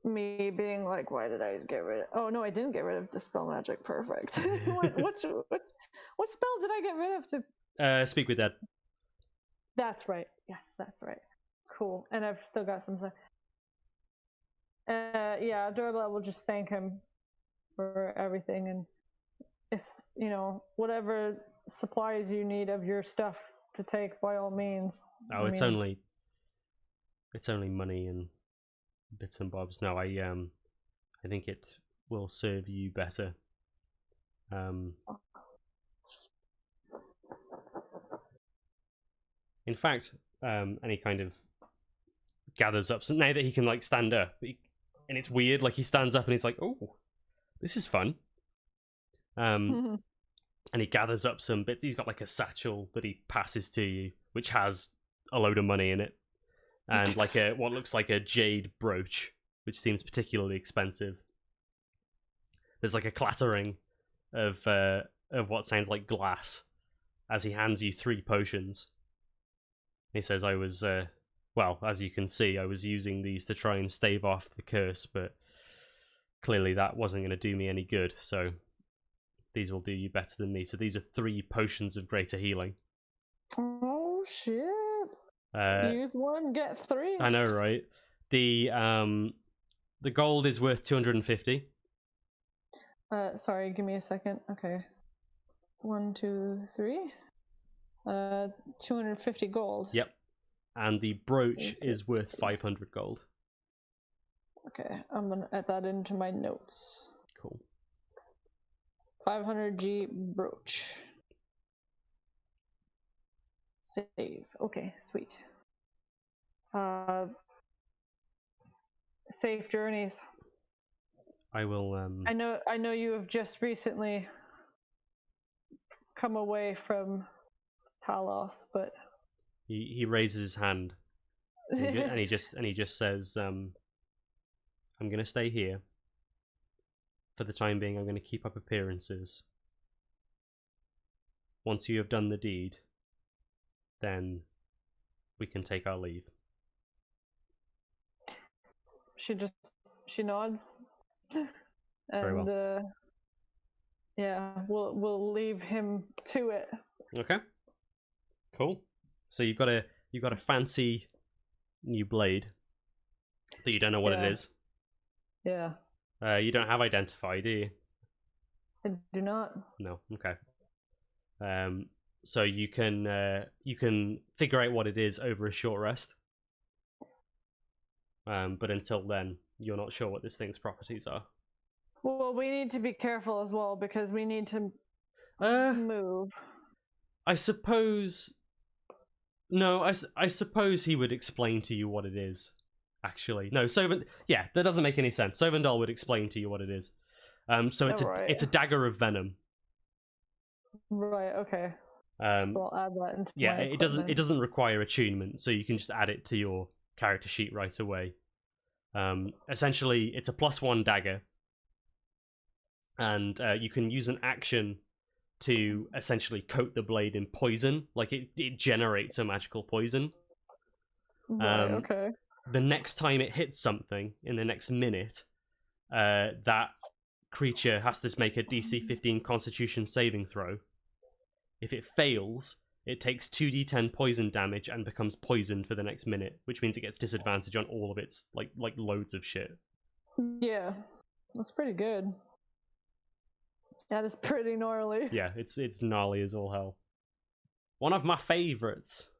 Me being like, why did I get rid of... Oh, no, I didn't get rid of Dispel Magic. Perfect. what spell did I get rid of to... Speak with Dead. That's right. Yes, that's right. Cool. And I've still got some... yeah, Durla will just thank him for everything, and if, you know, whatever supplies you need of your stuff to take, by all means. Oh, it's only money and bits and bobs. No, I think it will serve you better. In fact, and he kind of gathers up. So now that he can like stand up, and it's weird. Like he stands up and he's like, "Oh, this is fun." And he gathers up some bits. He's got like a satchel that he passes to you, which has a load of money in it, and like what looks like a jade brooch, which seems particularly expensive. There's like a clattering of what sounds like glass as he hands you 3 potions. He says, "I was well, as you can see, I was using these to try and stave off the curse, but clearly that wasn't going to do me any good. So these will do you better than me." So these are 3 potions of greater healing. Oh shit! Use 1, get 3. I know, right? The gold is worth 250. Sorry, give me a second. Okay, 1, 2, 3. 250 gold. Yep. And the brooch is worth 500 gold. Okay, I'm gonna add that into my notes. Cool. 500G brooch. Save. Okay, sweet. Safe journeys. I will. I know you have just recently come away from Talos, but he raises his hand, and he just says, "I'm gonna stay here. For the time being, I'm gonna keep up appearances. Once you have done the deed, then we can take our leave." She nods, Very and well. yeah, we'll leave him to it. Okay. Cool. So you've got a fancy new blade that you don't know what it is. Yeah. You don't have identify, do you? I do not. No. Okay. So you can figure out what it is over a short rest. But until then, you're not sure what this thing's properties are. Well, we need to be careful as well because we need to move. I suppose. No, I suppose he would explain to you what it is. Actually, no. Yeah, that doesn't make any sense. Sovendal would explain to you what it is. So it's a dagger of venom. Right. Okay. So I'll add that into my equipment. It doesn't require attunement, so you can just add it to your character sheet right away. Essentially, it's a +1 dagger, and you can use an action to essentially coat the blade in poison. Like it generates a magical poison. Right, okay. The next time it hits something in the next minute, that creature has to make a DC 15 Constitution saving throw. If it fails, it takes 2d10 poison damage and becomes poisoned for the next minute, which means it gets disadvantage on all of its like loads of shit. Yeah, that's pretty good. That is pretty gnarly. Yeah, it's gnarly as all hell. One of my favorites.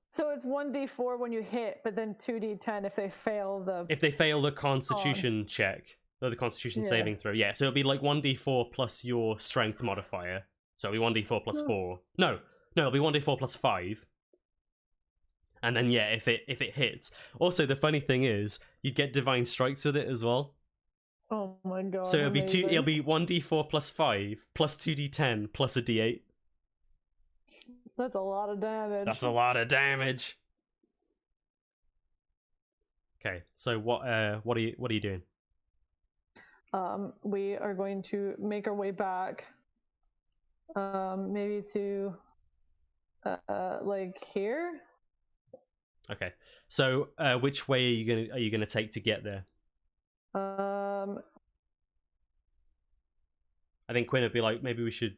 So it's 1d4 when you hit, but then 2d10 if they fail the Constitution check or the Constitution saving throw. Yeah, so it'll be like 1d4 plus your strength modifier. So it'll be 1d4 plus 4. No, it'll be 1d4 plus 5. And then yeah, if it hits. Also, the funny thing is, you'd get divine strikes with it as well. Oh my god. So it'll be 1d4 plus 5 plus 2d10 plus a d8. That's a lot of damage. That's a lot of damage. Okay, so what are you doing? we are going to make our way back. Maybe to like here. Okay. So which way are you gonna take to get there? I think Quinn would be like, maybe we should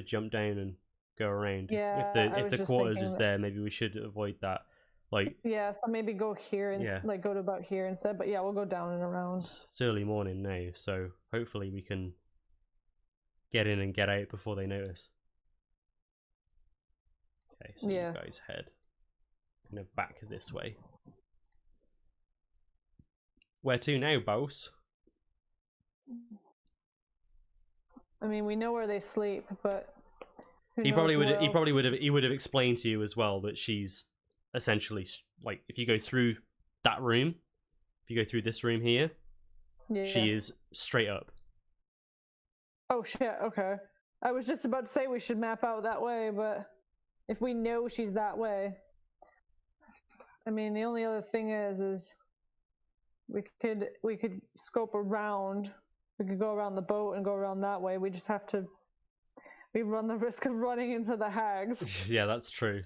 jump down and go around. Yeah, If the quarters is there, maybe we should avoid that. Like, yeah, so maybe go here and like go to about here instead. But yeah, we'll go down and around. It's early morning now, so hopefully we can get in and get out before they notice. Okay, so you guys head kind of back this way. Where to now, boss? I mean, we know where they sleep, but he probably would have explained to you as well that she's essentially like, if you go through that room, if you go through this room here, she is straight up. Oh shit! Okay, I was just about to say we should map out that way, but if we know she's that way, I mean, the only other thing is we could scope around. We could go around the boat and go around that way. We just have to. We run the risk of running into the hags. Yeah, that's true.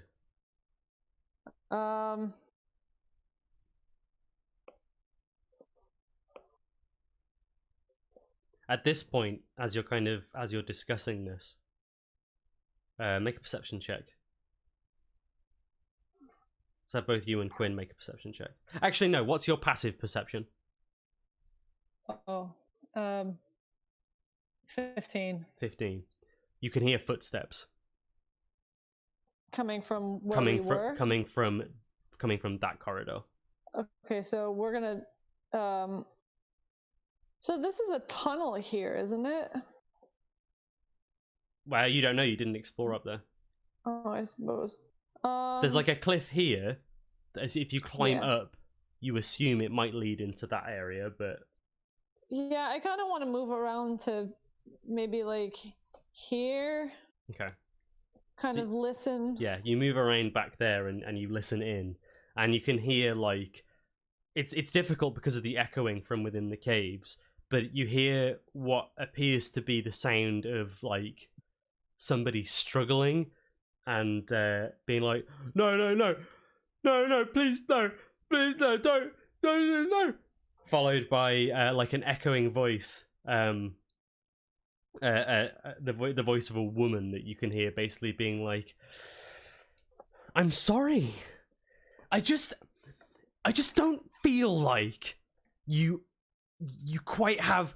At this point, as you're discussing this, make a perception check. So both you and Quinn make a perception check. Actually, no. What's your passive perception? 15. 15. You can hear footsteps coming from where we were. Coming from that corridor. Okay, so we're gonna. So this is a tunnel here, isn't it? Well, you don't know. You didn't explore up there. Oh, I suppose. There's like a cliff here. If you climb up, you assume it might lead into that area, but yeah, I kind of want to move around to maybe like here. Okay. Kind of listen. Yeah, you move around back there and you listen in, and you can hear like it's difficult because of the echoing from within the caves, but you hear what appears to be the sound of like somebody struggling and being like, no, please no, don't, followed by like an echoing voice, the voice of a woman that you can hear basically being like, I'm sorry, I just don't feel like you quite have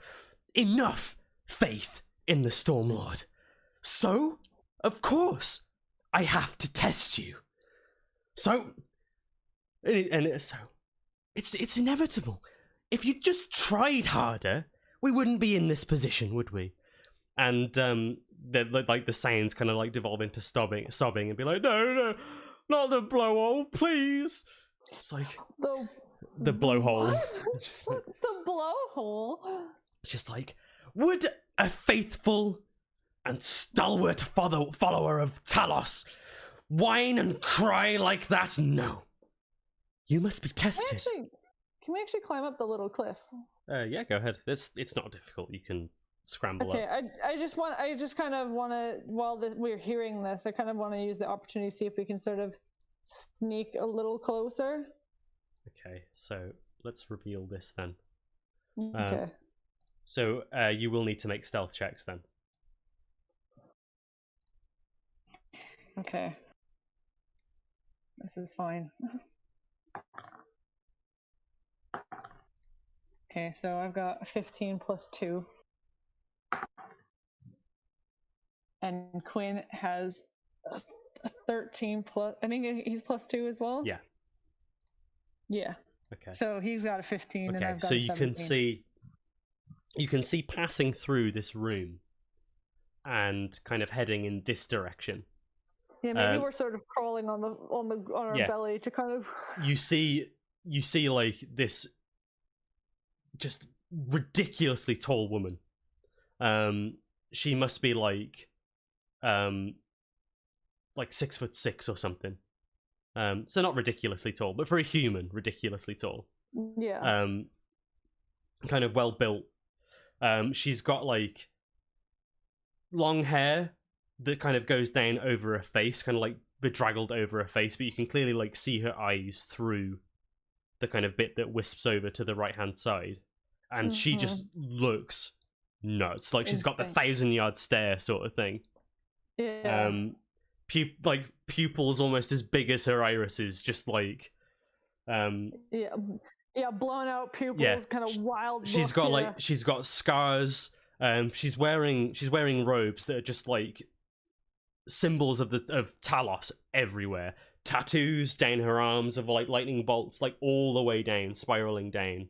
enough faith in the Stormlord, so of course I have to test you. So it's inevitable. If you just tried harder, we wouldn't be in this position, would we? And the sounds kind of like devolve into sobbing and be like, no, not the blowhole, please. It's like the blowhole. Like, the blowhole. It's just like, would a faithful and stalwart follower of Talos whine and cry like that? No. You must be tested. Can we actually climb up the little cliff? Yeah, go ahead. It's not difficult. You can scramble up. I just kind of want to, while we're hearing this, I kind of want to use the opportunity to see if we can sort of sneak a little closer. Okay, so let's reveal this then. Okay. So you will need to make stealth checks then. Okay. This is fine. Okay, so I've got 15 plus 2. And Quinn has a 13 plus... I think he's plus 2 as well? Yeah. Yeah. Okay. So he's got a 15 and I've got a 17. So you can see passing through this room and kind of heading in this direction. Yeah, maybe we're sort of crawling on our belly to kind of... You see like this just ridiculously tall woman. She must be like 6'6" or something. So not ridiculously tall, but for a human, ridiculously tall. Yeah. Kind of well built. She's got like long hair that kind of goes down over her face, kind of like bedraggled over her face, but you can clearly like see her eyes through the kind of bit that wisps over to the right hand side, and she just looks nuts. Like she's got the 1,000-yard stare sort of thing. Yeah. Pupils almost as big as her irises, just like yeah, blown out pupils, yeah. kind of wild. She's got she's got scars. She's wearing robes that are just like symbols of Talos everywhere. Tattoos down her arms of like lightning bolts, like all the way down, spiraling down.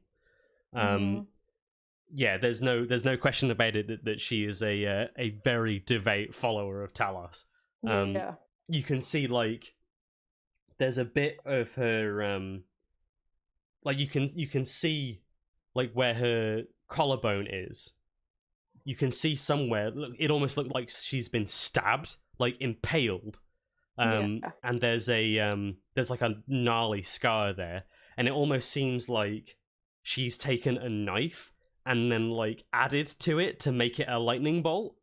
Yeah, there's no question about it that she is a very devout follower of Talos. Yeah. You can see like there's a bit of her like you can see like where her collarbone is. You can see somewhere, it almost looked like she's been stabbed, like impaled. And there's like a gnarly scar there, and it almost seems like she's taken a knife and then like added to it to make it a lightning bolt.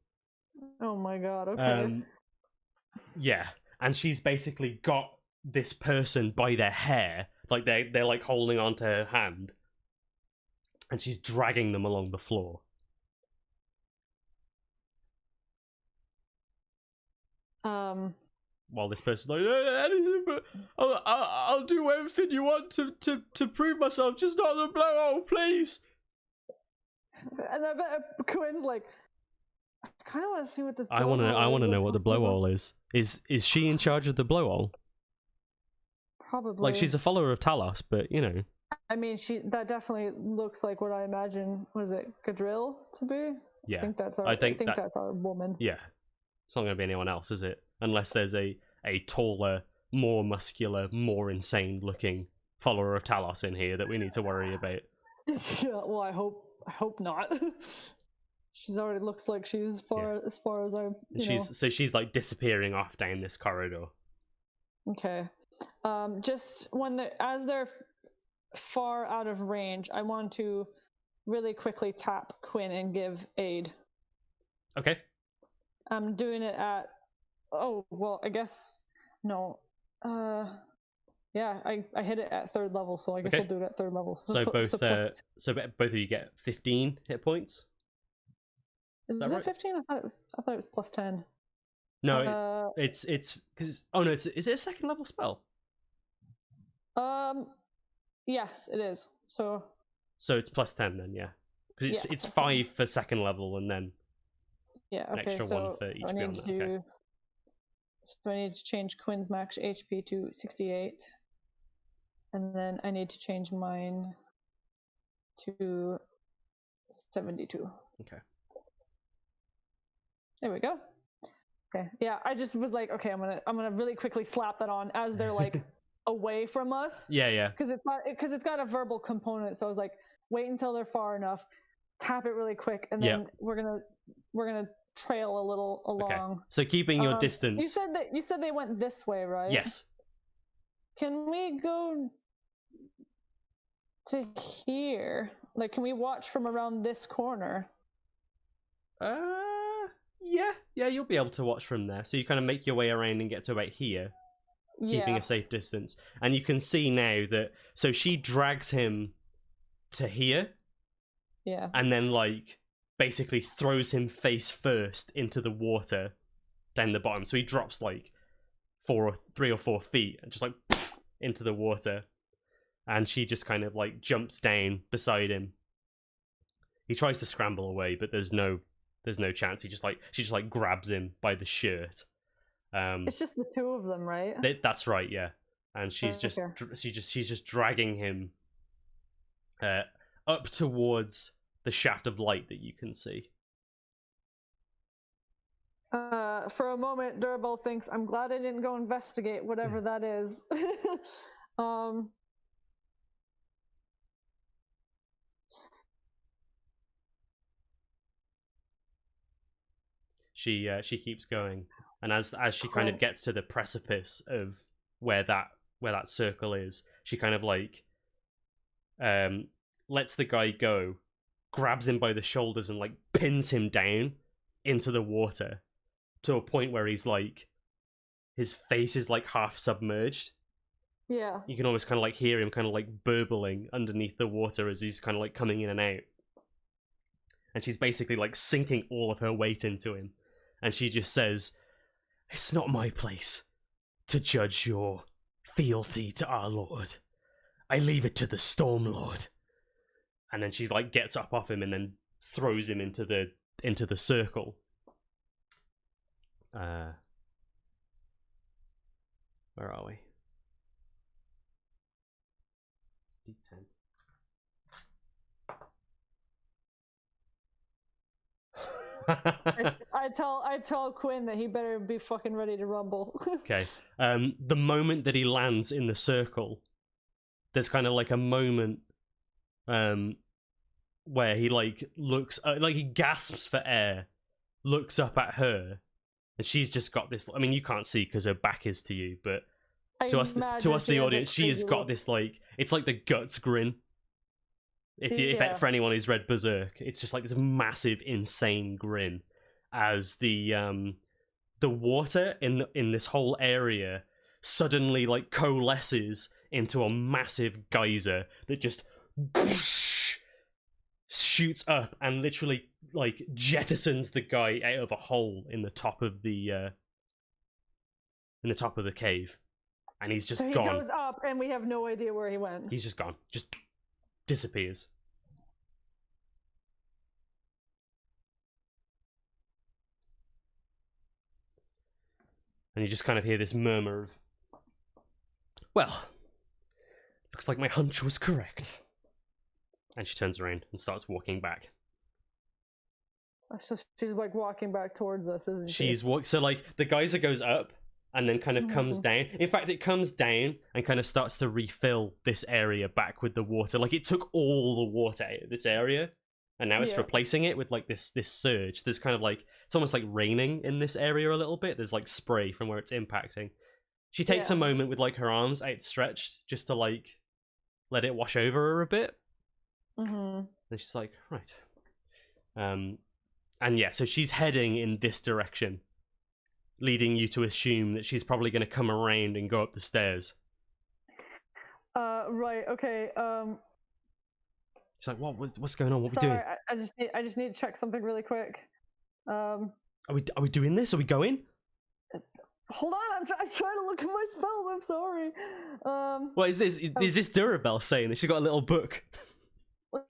Oh my god, okay. Yeah, and she's basically got this person by their hair, like they're like holding onto her hand, and she's dragging them along the floor. While this person's like, anything but I'll do everything you want to prove myself, just not the blowhole, please. And I bet Quinn's like, I kind of want to see what this. I want to know what the blowhole is. Is she in charge of the blowhole? Probably. Like she's a follower of Talos, but you know. I mean, that definitely looks like what I imagine. What is it, Gadrill to be? Yeah, I think that's our woman. Yeah, it's not going to be anyone else, is it? Unless there's a taller, more muscular, more insane looking follower of Talos in here that we need to worry about. Yeah, well, I hope not. She's already looks like she's as far as I. So she's like disappearing off down this corridor. Okay, just as they're far out of range, I want to really quickly tap Quinn and give aid. Okay. I'm doing it at. Oh well, I guess no. Yeah, I hit it at 3rd level, so I guess I'll do it at 3rd level. So both of you get 15 hit points. Is it right? 15? I thought it was plus 10. No, it's because is it a 2nd level spell? Yes, it is. So it's plus 10 then, yeah. Because it's 5 for 2nd level and then an extra 1 for each beyond that. Okay. So I need to change Quinn's max HP to 68. And then I need to change mine to 72. Okay. There we go. Okay. Yeah, I just was like, okay, I'm gonna really quickly slap that on as they're like away from us. Yeah. Because it's got a verbal component, so I was like, wait until they're far enough, tap it really quick, and then we're gonna trail a little along. Okay. So keeping your distance. You said they went this way, right? Yes. Can we go to here? Like, can we watch from around this corner? Yeah, you'll be able to watch from there. So you kind of make your way around and get to about here, keeping a safe distance. And you can see now that so she drags him to here. Yeah. And then like basically throws him face first into the water down the bottom. So he drops like 3 or 4 feet and just like into the water. And she just kind of like jumps down beside him. He tries to scramble away, but there's no chance. She just like grabs him by the shirt. It's just the 2 of them, right? That's right, yeah. And she's just dragging him up towards the shaft of light that you can see. For a moment, Durable thinks, I'm glad I didn't go investigate whatever that is. She keeps going, and as she kind of gets to the precipice of where that circle is, she kind of like lets the guy go, grabs him by the shoulders and like pins him down into the water to a point where he's like, his face is like half submerged. Yeah. You can almost kind of like hear him kind of like burbling underneath the water as he's kind of like coming in and out. And she's basically like sinking all of her weight into him. And she just says, "It's not my place to judge your fealty to our lord. I leave it to the Storm Lord." And then she like gets up off him and then throws him into the circle. Where are we? D10. I tell Quinn that he better be fucking ready to rumble. Okay. The moment that he lands in the circle, there's kind of like a moment where he like looks like he gasps for air, looks up at her, and she's just got this. I mean, you can't see because her back is to you, but to us, the audience, she has got this like, it's like the Guts grin. For anyone who's read Berserk, it's just like this massive, insane grin as the water in this whole area suddenly like coalesces into a massive geyser that just shoots up and literally like jettisons the guy out of a hole in the top of the cave, and he's just so he gone. goes up, and we have no idea where he went. He's just gone. Just disappears. And you just kind of hear this murmur of, "Well, looks like my hunch was correct." And she turns around and starts walking back. So she's like walking back towards us, isn't she? So like the geyser goes up and then kind of comes down. In fact, it comes down and kind of starts to refill this area back with the water. Like it took all the water out of this area, and now it's replacing it with like this surge. There's kind of like, it's almost like raining in this area a little bit. There's like spray from where it's impacting. She takes a moment with like her arms outstretched just to like let it wash over her a bit. And she's like, right. And yeah, so she's heading in this direction, leading you to assume that she's probably going to come around and go up the stairs. Right. Okay. She's like, what's going on? What are we doing? I just need to check something really quick. Are we doing this? Are we going? Hold on, I'm trying to look at my spells. I'm sorry. What is this? Is this Durabelle saying that she got a little book?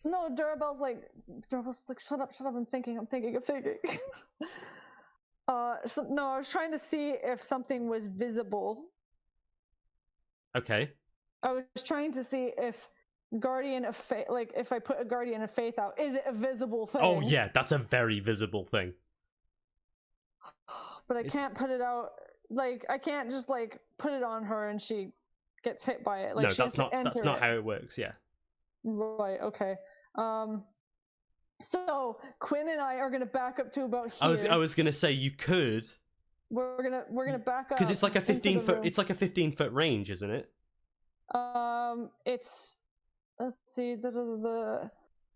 No, Durabelle's like, shut up, I'm thinking. So, no, I was trying to see if something was visible. Okay. I was trying to see if Guardian of Faith, like if I put a Guardian of Faith out, is it a visible thing? Oh yeah, that's a very visible thing. But I can't put it out, like I can't just like put it on her and she gets hit by it. Like, no, that's not how it works, yeah. Right, okay. So Quinn and I are gonna back up to about here. I was gonna say you could. We're gonna back up because it's like a 15-foot. It's like a 15-foot range, isn't it? It's, let's see,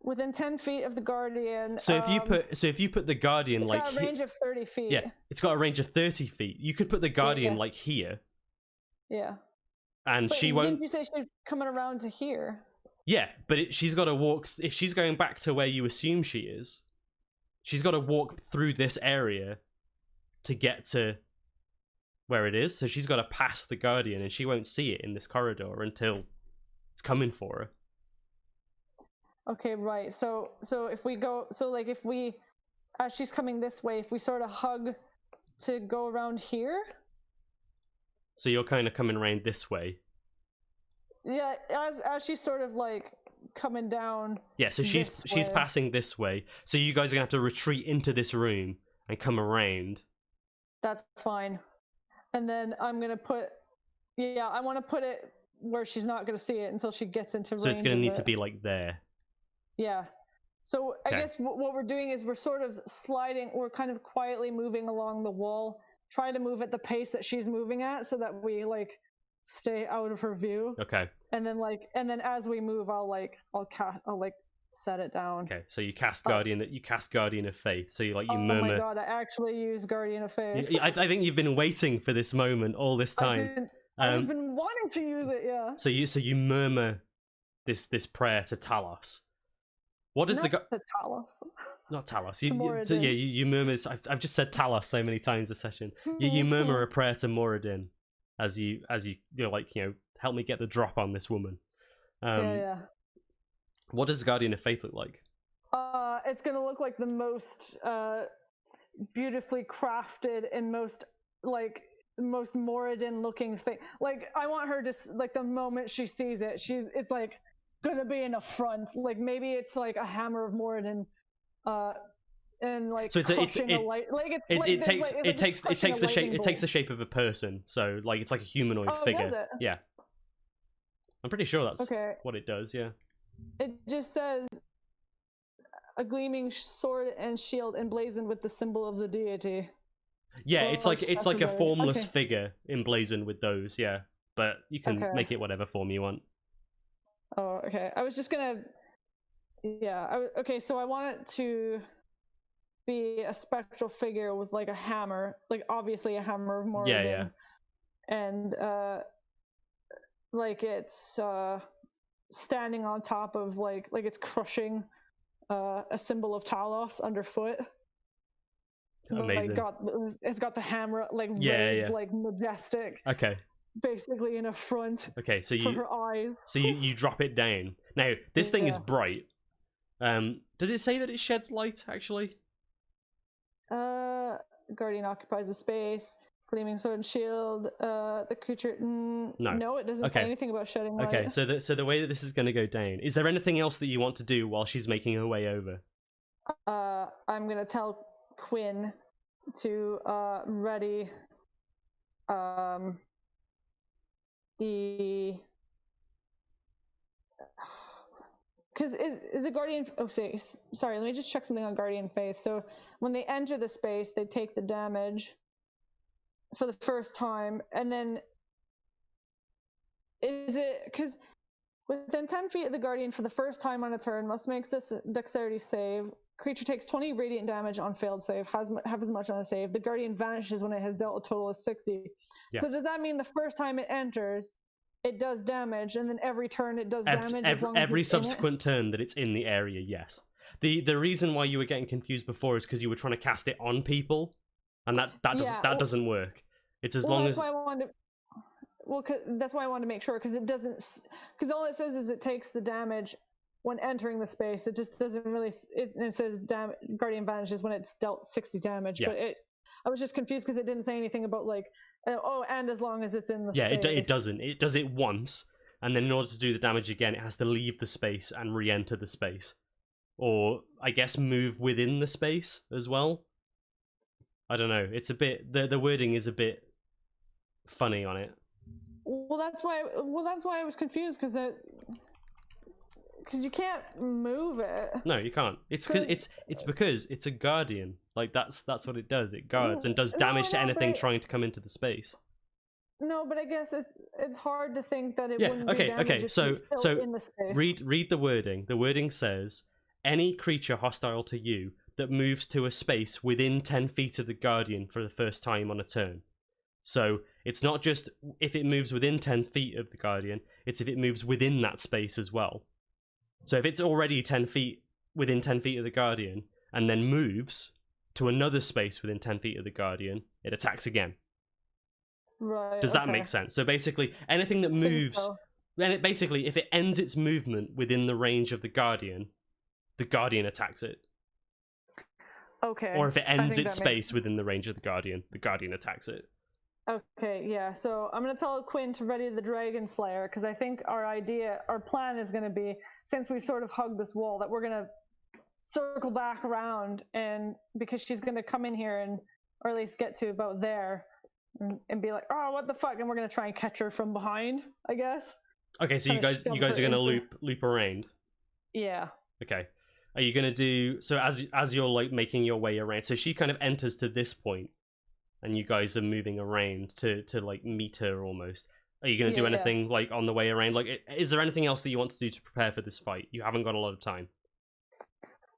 within 10 feet of the Guardian. So if you put the Guardian it's like got a range of 30 feet. Yeah, it's got a range of 30 feet. You could put the Guardian like here. Yeah. And but she won't. Didn't you say she's coming around to here? Yeah, but she's got to walk. If she's going back to where you assume she is, she's got to walk through this area to get to where it is. So she's got to pass the Guardian, and she won't see it in this corridor until it's coming for her. Okay, right. So if we go, if we, as she's coming this way, if we sort of hug to go around here. So you're kind of coming around this way. Yeah, as she's sort of like coming down. Yeah, so she's passing this way. So you guys are gonna have to retreat into this room and come around. That's fine. And then I'm gonna put. Yeah, I want to put it where she's not gonna see it until she gets into range. So it's gonna need to be like there. Yeah. So I guess what we're doing is we're sort of sliding. We're kind of quietly moving along the wall. Try to move at the pace that she's moving at, so that we like stay out of her view. Okay. And then as we move, I'll set it down. Okay, so you cast Guardian. You cast Guardian of Faith. So you Oh murmur. my god! I actually use Guardian of Faith. I think you've been waiting for this moment all this time. I've been wanting to use it. Yeah. So you murmur this prayer to Talos. What does Not to Talos? Not Talos. You murmur. I've just said Talos so many times this session. You murmur a prayer to Moradin as you help me get the drop on this woman. Yeah. What does Guardian of Faith look like? It's gonna look like the most beautifully crafted and most Moradin looking thing. Like, I want her to, like, the moment she sees it, it's like gonna be in a front. Like, maybe it's like a hammer of Moradin, and like so crushing a light. Like, it takes the shape of a person. So like it's like a humanoid figure. Does it? Yeah. I'm pretty sure that's what it does. Yeah. It just says a gleaming sword and shield emblazoned with the symbol of the deity. Yeah, it's like a formless figure emblazoned with those. Yeah, but you can make it whatever form you want. Oh, okay. I was just gonna. Yeah. So I want it to be a spectral figure with like a hammer, like obviously a hammer of Moradin. Yeah. And like it's standing on top of like it's crushing a symbol of Talos underfoot. Amazing. It's got the hammer raised like majestic. Okay. Basically in a front. Okay, so for her eyes. So you drop it down. Now this thing is bright. Does it say that it sheds light actually? Guardian occupies a space. Gleaming sword and shield. The creature. No, it doesn't say anything about shedding light. Okay, so the way that this is going to go down. Is there anything else that you want to do while she's making her way over? I'm gonna tell Quinn to ready the because is a Guardian. Oh, sorry. Let me just check something on Guardian Faith. So when they enter the space, they take the damage for the first time, and then is it because within 10 feet of the Guardian for the first time on a turn must make this dexterity save. Creature takes 20 radiant damage on failed save, have as much on a save. The Guardian vanishes when it has dealt a total of 60. Yeah. So does that mean the first time it enters, it does damage, and then every turn it does damage? Every subsequent turn that it's in the area, yes. The reason why you were getting confused before is because you were trying to cast it on people, and that doesn't work. It's as long as. That's why I wanted to make sure, because it doesn't. Because all it says is it takes the damage when entering the space. It just doesn't really. It says Guardian vanishes when it's dealt 60 damage. Yeah. But I was just confused because it didn't say anything about like, and as long as it's in the space. Yeah, it doesn't. It does it once, and then in order to do the damage again, it has to leave the space and re-enter the space, or I guess move within the space as well. I don't know. It's a bit. The wording is a bit funny on it. Well, that's why I was confused, because you can't move it. No, you can't. It's because it's a guardian. Like that's what it does. It guards and does damage to anything trying to come into the space. No, but I guess it's hard to think that it wouldn't do damage. Okay. So in the space. read the wording. The wording says any creature hostile to you that moves to a space within 10 feet of the guardian for the first time on a turn. So it's not just if it moves within 10 feet of the guardian, it's if it moves within that space as well. So if it's already 10 feet within 10 feet of the guardian and then moves to another space within 10 feet of the guardian, it attacks again. Right. Does that make sense? So basically anything that moves, then it basically, if it ends its movement within the range of the guardian attacks it. Okay. Or if it ends its space within the range of the guardian attacks it. Okay, yeah. So I'm going to tell Quinn to ready the Dragon Slayer, because I think our plan is going to be, since we've sort of hugged this wall, that we're going to circle back around, and because she's going to come in here or at least get to about there and be like, oh, what the fuck? And we're going to try and catch her from behind, I guess. Okay, so you guys are going to loop around. Yeah. Okay. Are you going to do, so as you're like making your way around, so she kind of enters to this point, and you guys are moving around to like meet her almost. Are you going to do anything like on the way around? Like, is there anything else that you want to do to prepare for this fight? You haven't got a lot of time.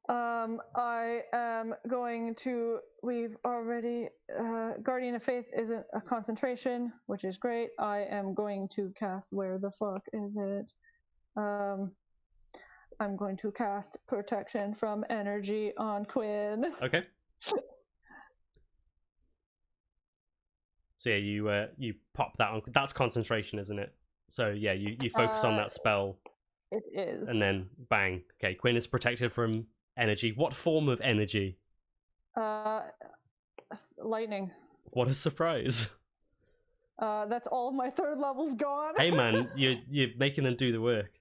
I am going to. We've already. Guardian of Faith isn't a concentration, which is great. I am going to cast. Where the fuck is it? I'm going to cast Protection from Energy on Quinn. Okay. So yeah, you pop that on. That's concentration, isn't it? So yeah, you focus on that spell. It is. And then bang. Okay, Quinn is protected from energy. What form of energy? Lightning. What a surprise. That's all of my third levels gone. Hey man, you're making them do the work.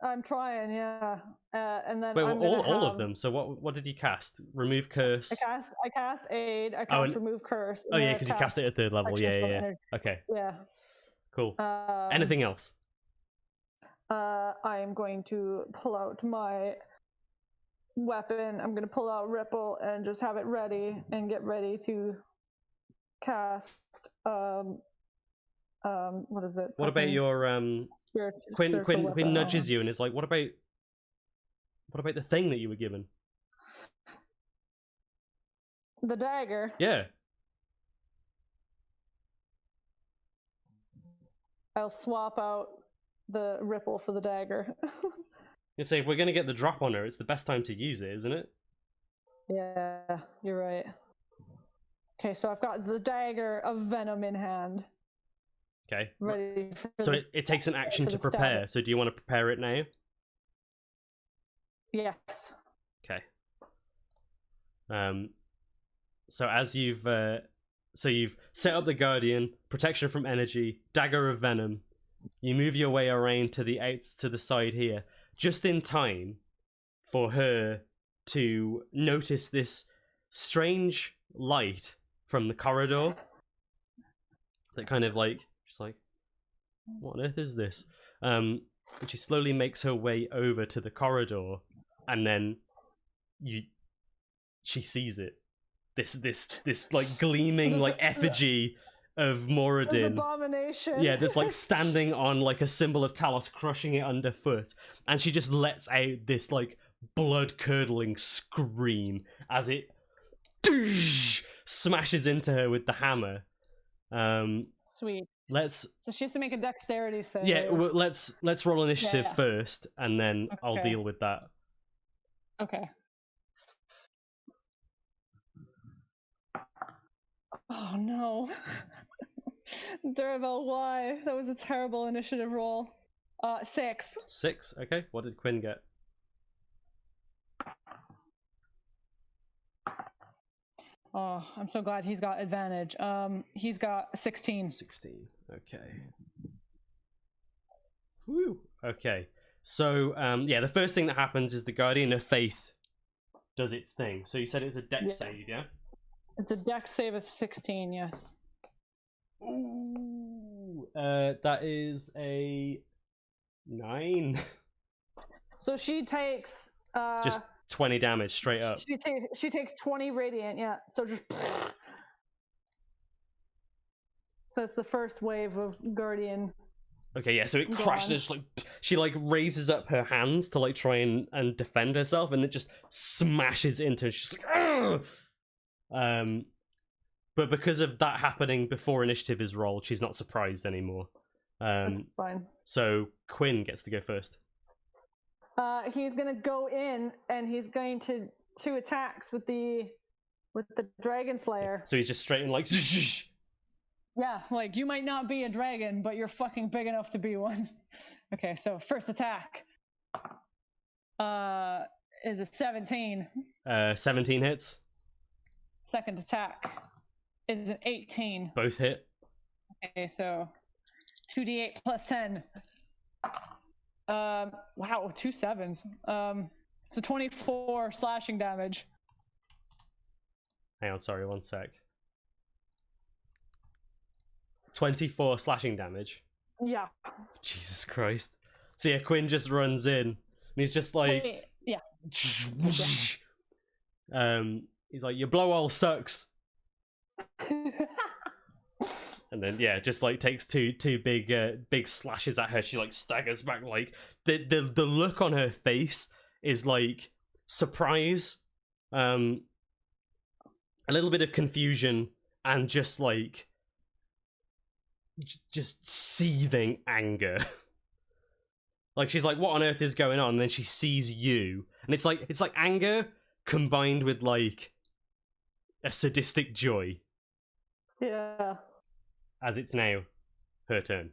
I'm trying, yeah. And then Wait, I'm all of them. So what did you cast? Remove curse. I cast aid. I cast remove curse. Oh yeah, because you cast it at third level. Yeah. Okay. Yeah. Cool. Anything else? I am going to pull out my weapon. I'm going to pull out Ripple and just have it ready and get ready to cast. What is it? What about your Quinn nudges you and is like, what about the thing that you were given? The dagger. Yeah. I'll swap out the Ripple for the dagger. You say if we're gonna get the drop on her, it's the best time to use it, isn't it? Yeah, you're right. Okay, so I've got the dagger of venom in hand. Okay. Ready. So it takes an action to prepare. So do you want to prepare it now? Yes. Okay. So as you've set up the Guardian, protection from energy, dagger of venom. You move your way around to the side here, just in time for her to notice this strange light from the corridor that kind of like, she's like, what on earth is this? And she slowly makes her way over to the corridor, and then she sees it. This like gleaming like effigy of Moradin. Abomination. Yeah, that's like standing on like a symbol of Talos, crushing it underfoot, and she just lets out this like blood-curdling scream as it smashes into her with the hammer. Sweet. So she has to make a dexterity save. Yeah, well, let's roll initiative first, and then okay. I'll deal with that. Okay. Oh no. Durabel, why? That was a terrible initiative roll. 6. 6, okay. What did Quinn get? Oh, I'm so glad he's got advantage. He's got 16. 16, okay. Woo! Okay. So, yeah, the first thing that happens is the Guardian of Faith does its thing. So you said it's a dex save, yeah? It's a dex save of 16, yes. Ooh, that is a 9. So she takes just 20 damage straight up. She takes 20 radiant, yeah. So just so it's the first wave of Guardian. Okay, yeah. So it crashes. Like she like raises up her hands to like try and defend herself, and it just smashes into. She's like, ugh! But because of that happening before initiative is rolled, she's not surprised anymore. That's fine. So Quinn gets to go first. He's gonna go in and he's going to 2 attacks with the Dragon Slayer. So he's just straight in like. Yeah, like you might not be a dragon, but you're fucking big enough to be one. Okay, so first attack is a 17. 17 hits. Second attack is an 18. Both hit. Okay, so 2d8 plus 10. Wow, 2 7s. So 24 slashing damage. Hang on, sorry, 1 sec. 24 slashing damage. Yeah. Jesus Christ. So yeah, Quinn just runs in and he's just like, wait, yeah. He's like, your blowhole sucks. And then yeah, just like takes two big slashes at her. She like staggers back. Like the look on her face is like surprise, a little bit of confusion, and just like just seething anger. Like she's like, what on earth is going on? And then she sees you, and it's like anger combined with like a sadistic joy. Yeah. As it's now her turn.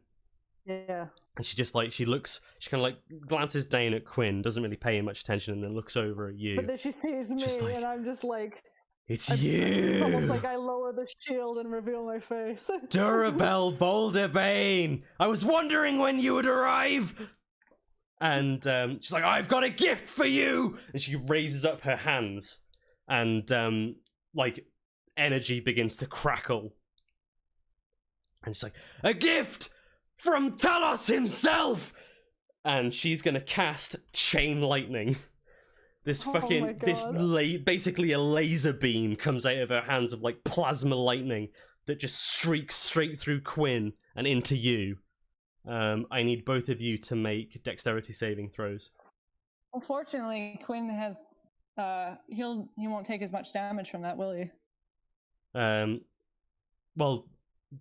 Yeah. And she just like, she kind of like glances down at Quinn, doesn't really pay much attention, and then looks over at you. But then she sees me, like, and I'm just like, it's you! It's almost like I lower the shield and reveal my face. Durabel Boulderbane! I was wondering when you would arrive! And she's like, I've got a gift for you! And she raises up her hands, and like, energy begins to crackle. And she's like, a gift from Talos himself! And she's gonna cast Chain Lightning. This fucking, basically a laser beam comes out of her hands of like plasma lightning that just streaks straight through Quinn and into you. I need both of you to make dexterity saving throws. Unfortunately, Quinn has, he won't take as much damage from that, will he? Well,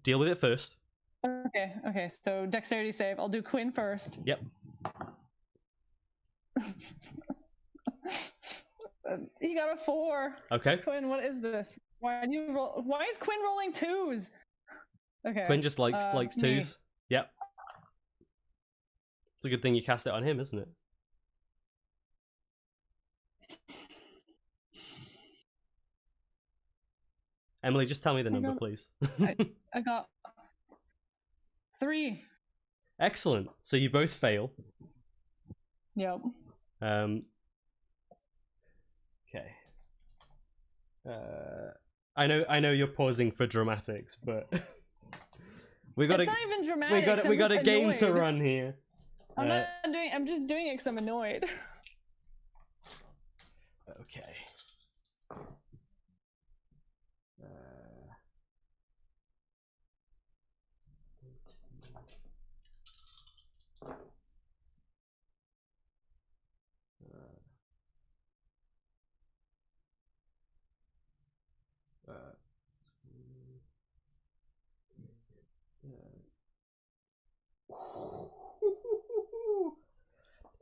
deal with it first. Okay, so dexterity save. I'll do Quinn first. Yep. He got a 4. Okay. Quinn, what is this? Why is Quinn rolling 2s? Okay. Quinn just likes 2s. Me. Yep. It's a good thing you cast it on him, isn't it? Emily, just tell me the number, please. I got 3. Excellent. So you both fail. Yep. Okay. I know you're pausing for dramatics, but we got it's not even dramatic. We got a game to run here. I'm just doing it because I'm annoyed. Okay.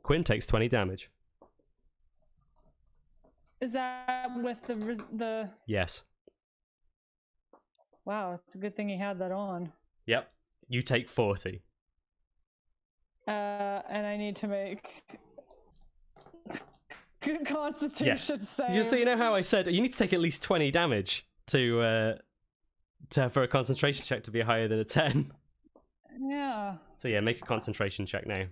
Quinn takes 20 damage. Is that with the? Yes. Wow, it's a good thing he had that on. Yep. You take 40. And I need to make good Constitution save. So you know how I said you need to take at least 20 damage to for a concentration check to be higher than a 10. Yeah. So yeah, make a concentration check now.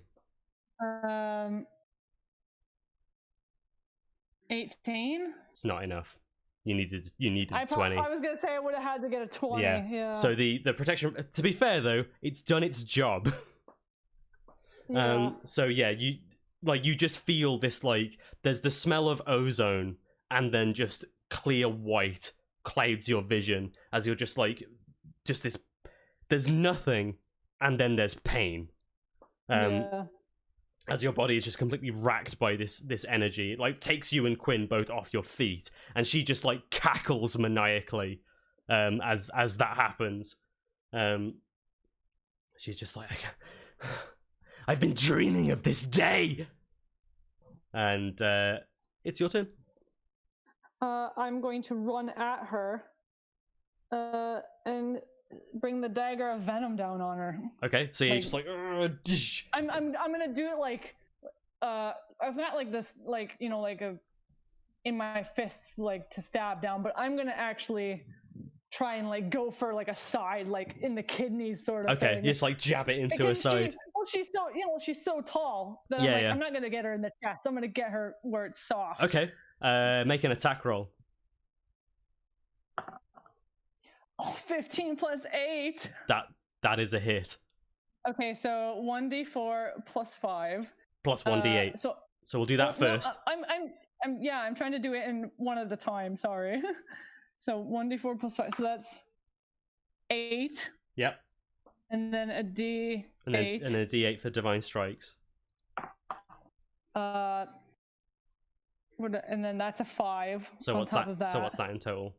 18. It's not enough. You needed 20. I was gonna say I would have had to get a 20. Yeah. So the protection. To be fair though, it's done its job. Yeah. So yeah, you just feel this like there's the smell of ozone and then just clear white clouds your vision as you're just like this. There's nothing, and then there's pain. As your body is just completely racked by this energy, it like takes you and Quinn both off your feet, and she just like cackles maniacally as that happens. She's just like, I've been dreaming of this day, and it's your turn. I'm going to run at her, and bring the dagger of venom down on her. Okay, so you're just like, I'm gonna do it like, I've got like this, like, you know, like in my fist, like to stab down, but I'm gonna actually try and like go for like a side, like in the kidneys sort of thing. You just like jab it into a side. She's so tall that I'm not gonna get her in the chest. I'm gonna get her where it's soft. Okay, make an attack roll. Oh, 15 plus 8. That is a hit. Okay, so 1d4 plus 5. Plus 1d8. So we'll do that first. I'm trying to do it in one at a time, sorry. So 1d4 plus 5. So that's 8. Yep. And then a d8. And a d8 for divine strikes. And then that's a 5 So on what's top that? of that. So what's that in total?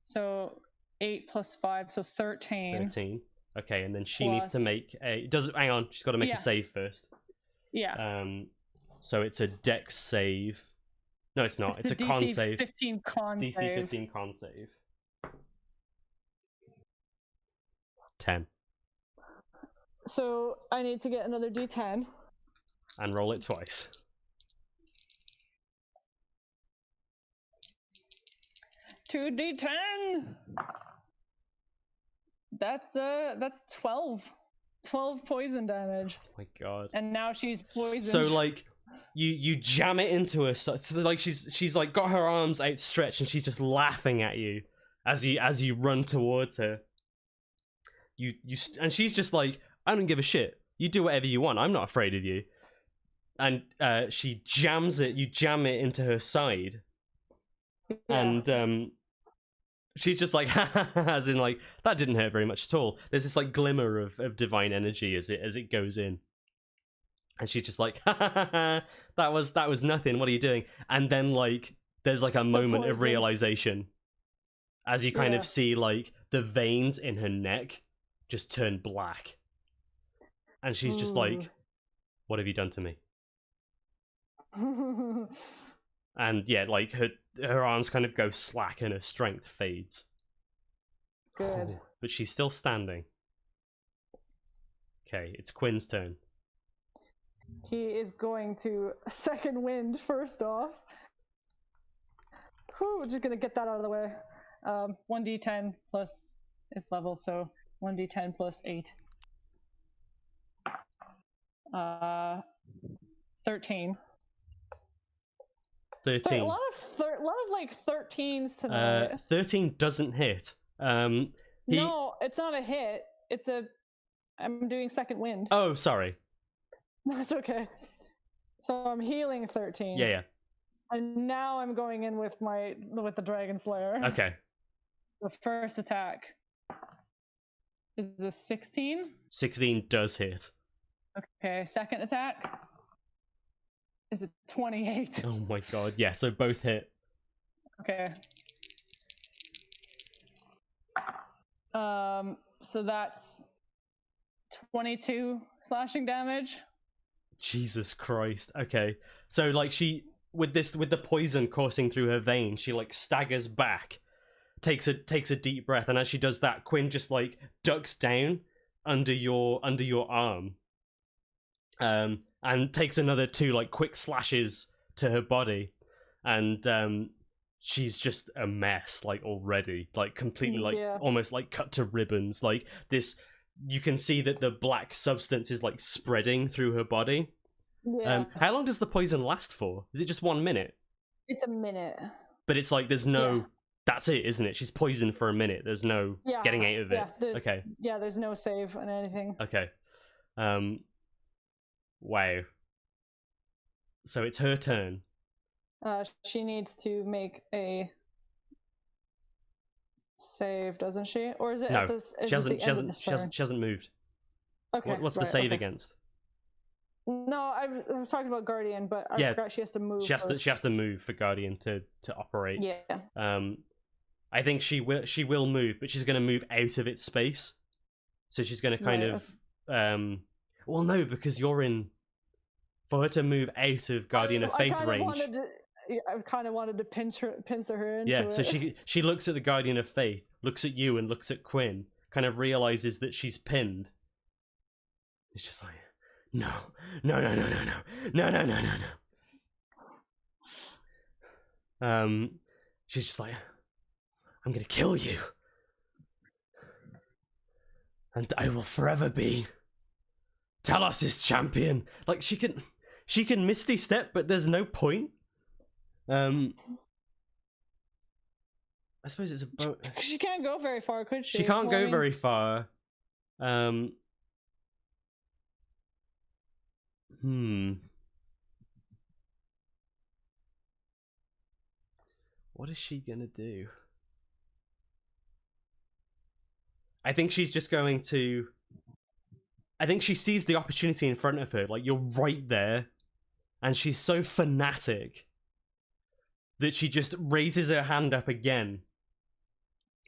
So 8 plus 5, so 13. 13. Okay, and then she needs to Plus- make a. Hang on, she's got to make Yeah. a save first. Yeah. So it's a Dex save. No, it's not. It's a the con DC save. 15 con DC save. 15 con save. 10. So I need to get another D10. And roll it twice. Two D10. That's 12. 12 poison damage. Oh my god. And now she's poisoned. So like you jam it into her, so like she's like got her arms outstretched and she's just laughing at you as you run towards her. And she's just like, I don't give a shit. You do whatever you want. I'm not afraid of you. And she jams it. You jam it into her side, and she's just like, as in like that didn't hurt very much at all. There's this like glimmer of divine energy as it goes in, and she's just like, that was nothing. What are you doing? And then like there's like a moment of realization as you kind of see like the veins in her neck just turn black, and she's just like, what have you done to me? And yeah, like her arms kind of go slack and her strength fades. Good. But she's still standing. Okay, it's Quinn's turn. He is going to second wind first off. Whew, just gonna get that out of the way. 1d10 plus its level, so 1d10 plus 8. 13. 13. A lot of like 13s tonight. 13 doesn't hit. No, it's not a hit. I'm doing second wind. Oh, sorry. No, it's okay. So I'm healing 13. Yeah. And now I'm going in with the Dragon Slayer. Okay. The first attack is a 16. 16 does hit. Okay, second attack is a 28. Oh my god, yeah, so both hit. Okay. So that's 22 slashing damage. Jesus Christ. Okay. So like she with the poison coursing through her veins, she like staggers back, takes a deep breath, and as she does that, Quinn just like ducks down under your arm. And takes another 2 like quick slashes to her body, and she's just a mess like already, like completely like almost like cut to ribbons. Like this, you can see that the black substance is like spreading through her body. Yeah. How long does the poison last for? Is it just 1 minute? It's a minute. But it's like there's no. That's it, isn't it? She's poisoned for a minute. There's no getting out of it. Okay. Yeah, there's no save on anything. Okay. Wow. So it's her turn. She needs to make a save, doesn't she? Or is it no, at this? She hasn't moved. Okay. What's the save against? No, I was talking about Guardian, but I forgot she has to move. She has to move for Guardian to operate. Yeah. I think she will move, but she's going to move out of its space. So she's going to kind of well, no, because you're in. For her to move out of Guardian of Faith range. I kind of wanted to pincer her into it. So she looks at the Guardian of Faith, looks at you, and looks at Quinn. Kind of realizes that she's pinned. It's just like, no. She's just like, I'm gonna kill you, and I will forever be Talos' champion. Like she can Misty Step, but there's no point. I suppose it's she can't go very far, could she? She can't go very far. What is she gonna do? I think she's just going to. I think she sees the opportunity in front of her, like you're right there, and she's so fanatic that she just raises her hand up again,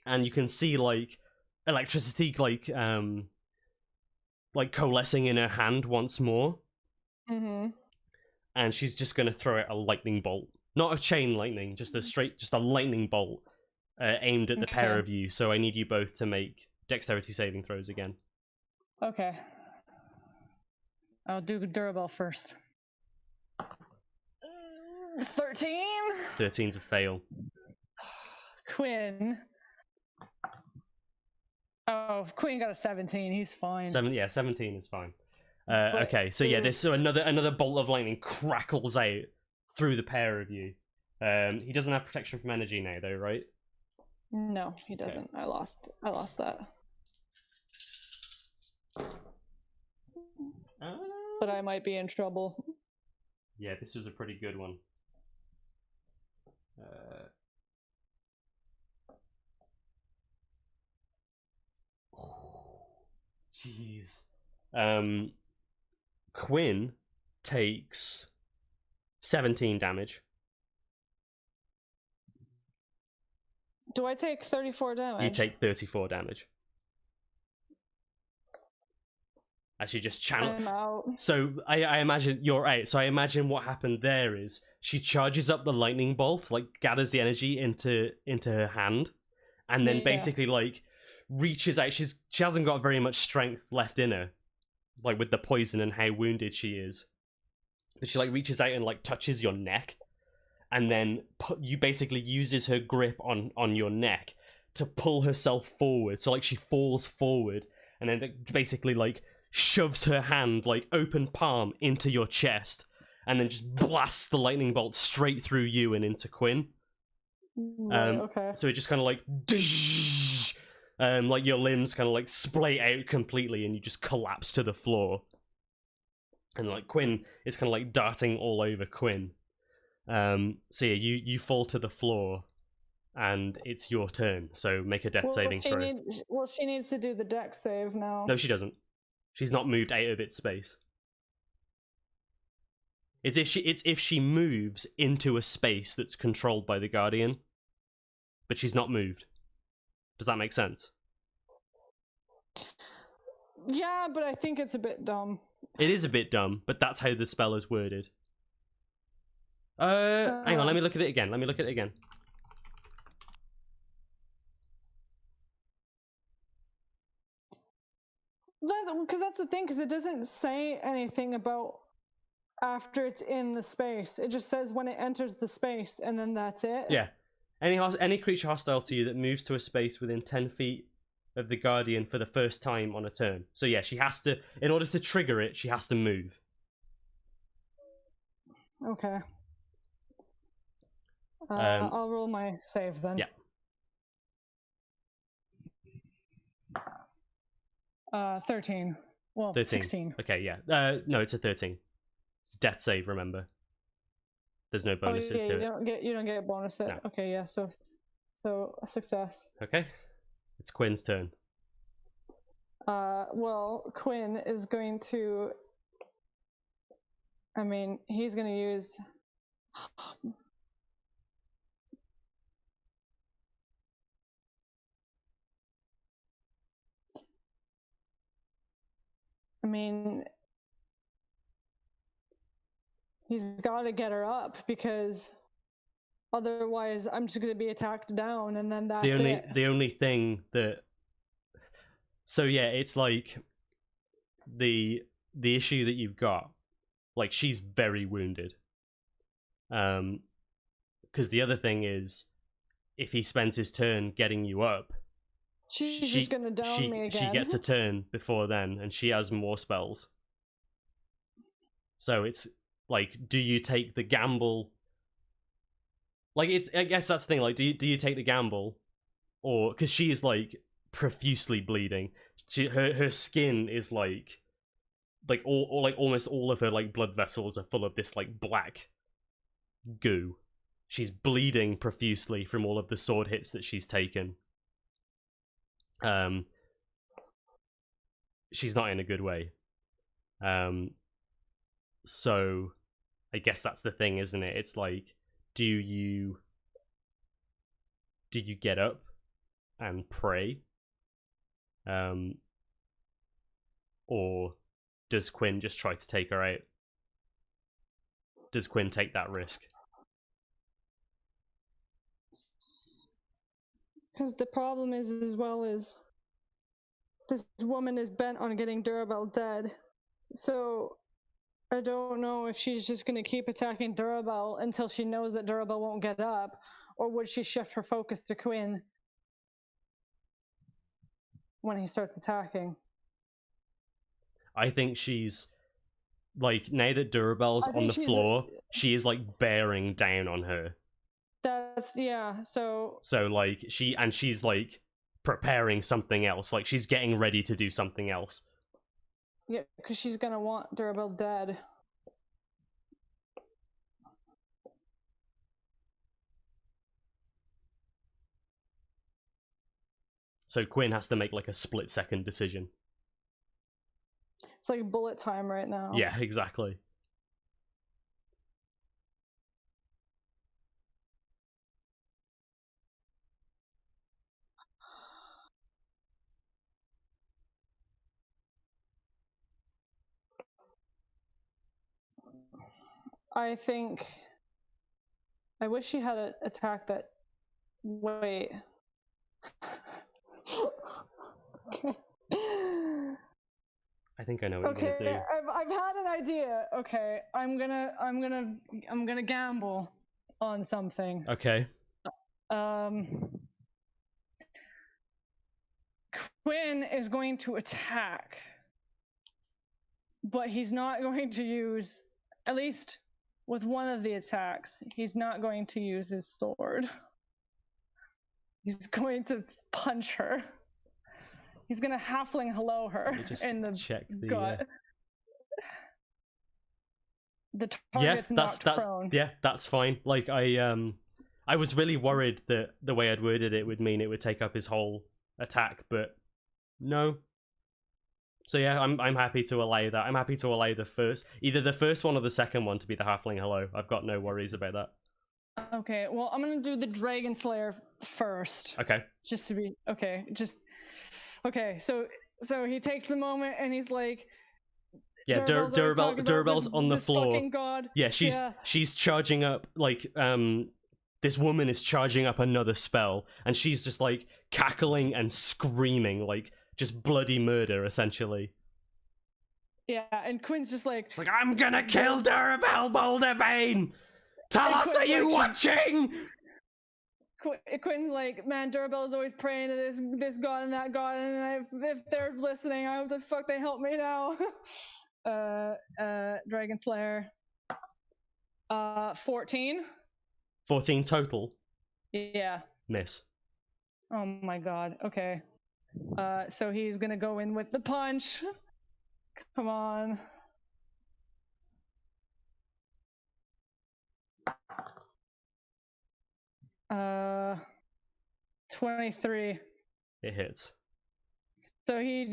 and you can see like electricity like coalescing in her hand once more. Mm-hmm. And she's just gonna throw out a lightning bolt, not a chain lightning, just a lightning bolt aimed at the pair of you. So I need you both to make dexterity saving throws again. Okay. I'll do Durabel first. 13. 13's a fail. Quinn. Oh, Quinn got a 17. He's fine. 17 is fine. Okay, so yeah, another bolt of lightning crackles out through the pair of you. He doesn't have protection from energy now, though, right? No, he doesn't. Okay. I lost that. But I might be in trouble. Yeah, this was a pretty good one. Jeez. Quinn takes 17 damage. Do I take 34 damage? You take 34 damage. As you just channel. I'm out. So I imagine you're out. So I imagine what happened there is she charges up the lightning bolt, like gathers the energy into her hand, and then basically like reaches out. She hasn't got very much strength left in her, like with the poison and how wounded she is. But she like reaches out and like touches your neck, and then you basically uses her grip on your neck to pull herself forward. So like she falls forward, and then basically like shoves her hand like open palm into your chest, and then just blasts the lightning bolt straight through you and into Quinn. Okay. So it just kind of like your limbs kind of like splay out completely, and you just collapse to the floor. And like Quinn is kind of like darting all over Quinn. So yeah, you fall to the floor, and it's your turn. So make a death saving throw. She needs to do the dex save now. No, she doesn't. She's not moved out of its space. It's if she moves into a space that's controlled by the Guardian, but she's not moved. Does that make sense? Yeah, but I think it's a bit dumb. It is a bit dumb, but that's how the spell is worded. Hang on, let me look at it again. Because that's the thing, because it doesn't say anything about after it's in the space. It just says when it enters the space, and then that's it. Yeah. Any creature hostile to you that moves to a space within 10 feet of the Guardian for the first time on a turn. So yeah, she has to, in order to trigger it, she has to move. Okay. I'll roll my save then. Yeah. 13. Well, 13. 16. Okay, yeah. No, it's a 13. It's death save, remember. There's no bonuses to it. You don't get a bonus. No. Okay, yeah, so a success. Okay. It's Quinn's turn. Well, Quinn is going to... I mean, he's going to use... I mean, he's got to get her up, because otherwise I'm just going to be attacked down, and then that's it. The only thing that... So yeah, it's like the issue that you've got, like she's very wounded. Because the other thing is, if he spends his turn getting you up, she's just gonna down me again. She gets a turn before then, and she has more spells. So it's like, do you take the gamble? Like, I guess that's the thing. Like, do you take the gamble, or because she is like profusely bleeding, her skin is like almost all of her like blood vessels are full of this like black goo. She's bleeding profusely from all of the sword hits that she's taken. She's not in a good way. So I guess that's the thing, isn't it? It's like, do you do you get up and pray? Or does Quinn just try to take her out? Does Quinn take that risk? Because the problem is, as well, is this woman is bent on getting Durabel dead. So I don't know if she's just going to keep attacking Durabel until she knows that Durabel won't get up, or would she shift her focus to Quinn when he starts attacking? I think she's like, now that Durabel's on the floor, she is like bearing down on her. That's, yeah, so like she's like preparing something else, like she's getting ready to do something else. Yeah, because she's gonna want Durabel dead. So Quinn has to make like a split-second decision. It's like bullet time right now. Yeah, exactly. I think I wish she had an attack that. Wait. Okay. I think I know what you're gonna do. I've had an idea. Okay, I'm gonna gamble on something. Okay. Quinn is going to attack, but he's not going to use, at least with one of the attacks, he's not going to use his sword. He's going to punch her. He's gonna halfling hello her in the gut. The target's knocked prone. Yeah, that's fine. Like I was really worried that the way I'd worded it would mean it would take up his whole attack, but no. So yeah, I'm happy to allow that. I'm happy to allow either the first one or the second one to be the halfling hello. I've got no worries about that. Okay, well, I'm gonna do the Dragon Slayer first. Okay. Just to be okay. Okay. So he takes the moment and he's like, yeah, Durabel's on the floor. Fucking god. Yeah, she's charging up, like this woman is charging up another spell, and she's just like cackling and screaming, like just bloody murder essentially. Yeah, and Quinn's just like, she's like, I'm gonna kill Durabel Boulderbane! Talos, are you watching? Quinn's like, man, Durabel is always praying to this god and that god, and if they're listening, I hope the fuck they help me now. Dragon Slayer. 14. 14 total. Yeah. Miss. Oh my god. Okay. So he's gonna go in with the punch. Come on. Uh, 23. It hits. So he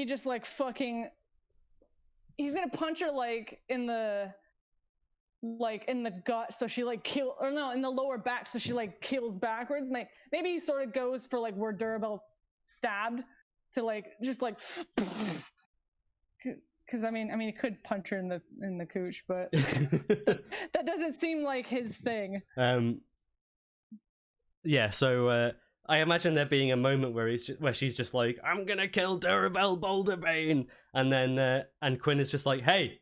just like fucking, he's gonna punch her like in the gut, so she like in the lower back, so she like keels backwards. Maybe he sort of goes for like where Durabel stabbed, to like just like, because I mean he could punch her in the cooch, but that doesn't seem like his thing. Yeah, so I imagine there being a moment where she's just like, I'm gonna kill Durabel Boulderbane, and then and Quinn is just like, hey,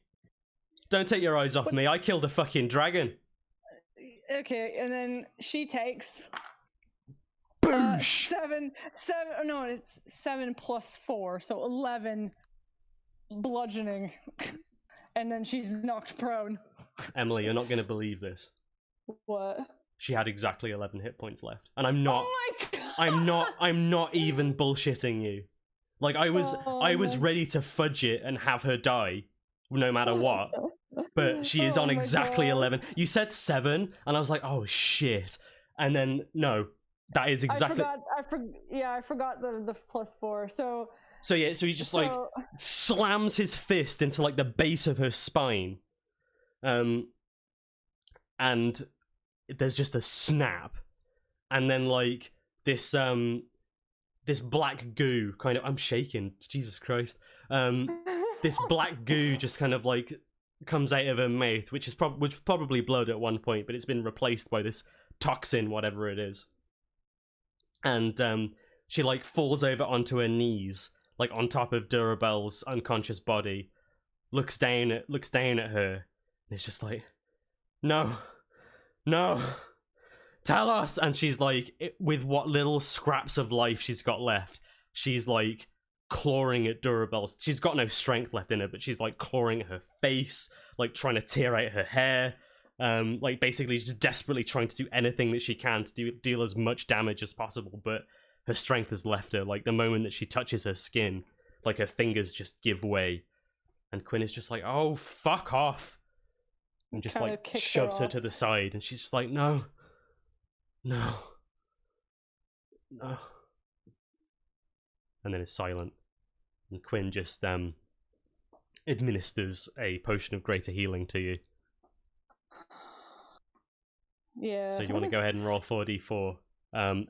don't take your eyes off me, I killed a fucking dragon. Okay, and then she takes Boosh! 7. No, it's 7 plus 4, so 11 bludgeoning, and then she's knocked prone. Emily, you're not gonna believe this. What? She had exactly 11 hit points left, and I'm not. Oh my god! I'm not even bullshitting you. Like I was ready to fudge it and have her die, no matter what. But she is on exactly 11. You said 7, and I was like, oh shit. And then no, that is exactly. I forgot the plus 4. So he just like slams his fist into like the base of her spine, and there's just a snap, and then like this black goo kind of, I'm shaking, Jesus Christ, this black goo just kind of like comes out of her mouth, which was probably blood at one point, but it's been replaced by this toxin, whatever it is. And she like falls over onto her knees, like on top of Durabelle's unconscious body, looks down at her, and it's just like, no, Talos. And she's like, with what little scraps of life she's got left, she's like clawing at Durabelle's. She's got no strength left in her, but she's like clawing at her face, like trying to tear out her hair, like basically just desperately trying to do anything that she can to deal as much damage as possible. But her strength has left her. Like the moment that she touches her skin, like her fingers just give way, and Quinn is just like, oh, fuck off, and just like shoves her to the side, and she's just like, no. And then it's silent, and Quinn just administers a potion of greater healing to you. Yeah. So you want to go ahead and roll 4d4.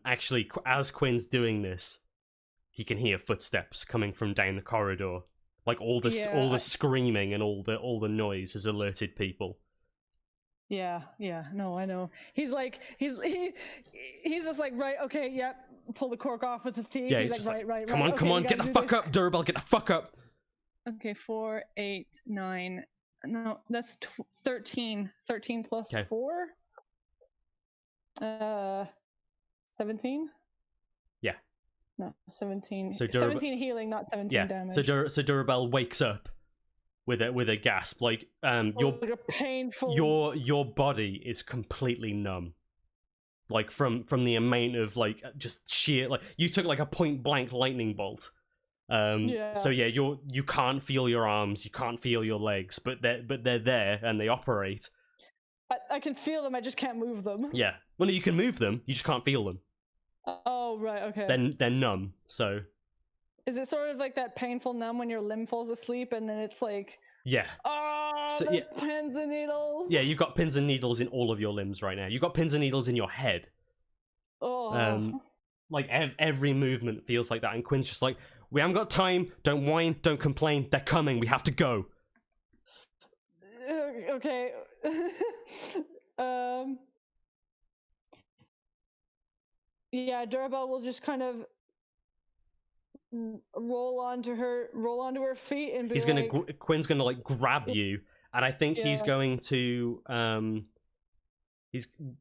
Actually, as Quinn's doing this, he can hear footsteps coming from down the corridor. Like all the screaming and all the noise has alerted people. Yeah, no, I know. He's like, he's just like, right, okay, yep. Pull the cork off with his teeth. Yeah, he's like, right. Come on, get the fuck up, Durabelle, get the fuck up. Okay, 4, 8, 9. No, that's 13. 13 plus 4. 17. Yeah. No, 17. So 17 healing, not 17 damage. So Durabelle wakes up with a gasp, like like a painful. Your body is completely numb, like from the amount of like just sheer, like you took like a point blank lightning bolt. So yeah, you can't feel your arms, you can't feel your legs, but they're there and they operate. I can feel them, I just can't move them. Yeah, well, no, you can move them, you just can't feel them. Oh right, okay. Then they're numb. So is it sort of like that painful numb when your limb falls asleep and then it's like, yeah, pins and needles? Yeah, you've got pins and needles in all of your limbs right now. You've got pins and needles in your head. Oh. Like every movement feels like that, and Quinn's just like, we haven't got time, don't whine, don't complain, they're coming, we have to go. Okay. Yeah, Durabelle will just kind of roll onto her feet and be Quinn's gonna like grab you, and I think he's going to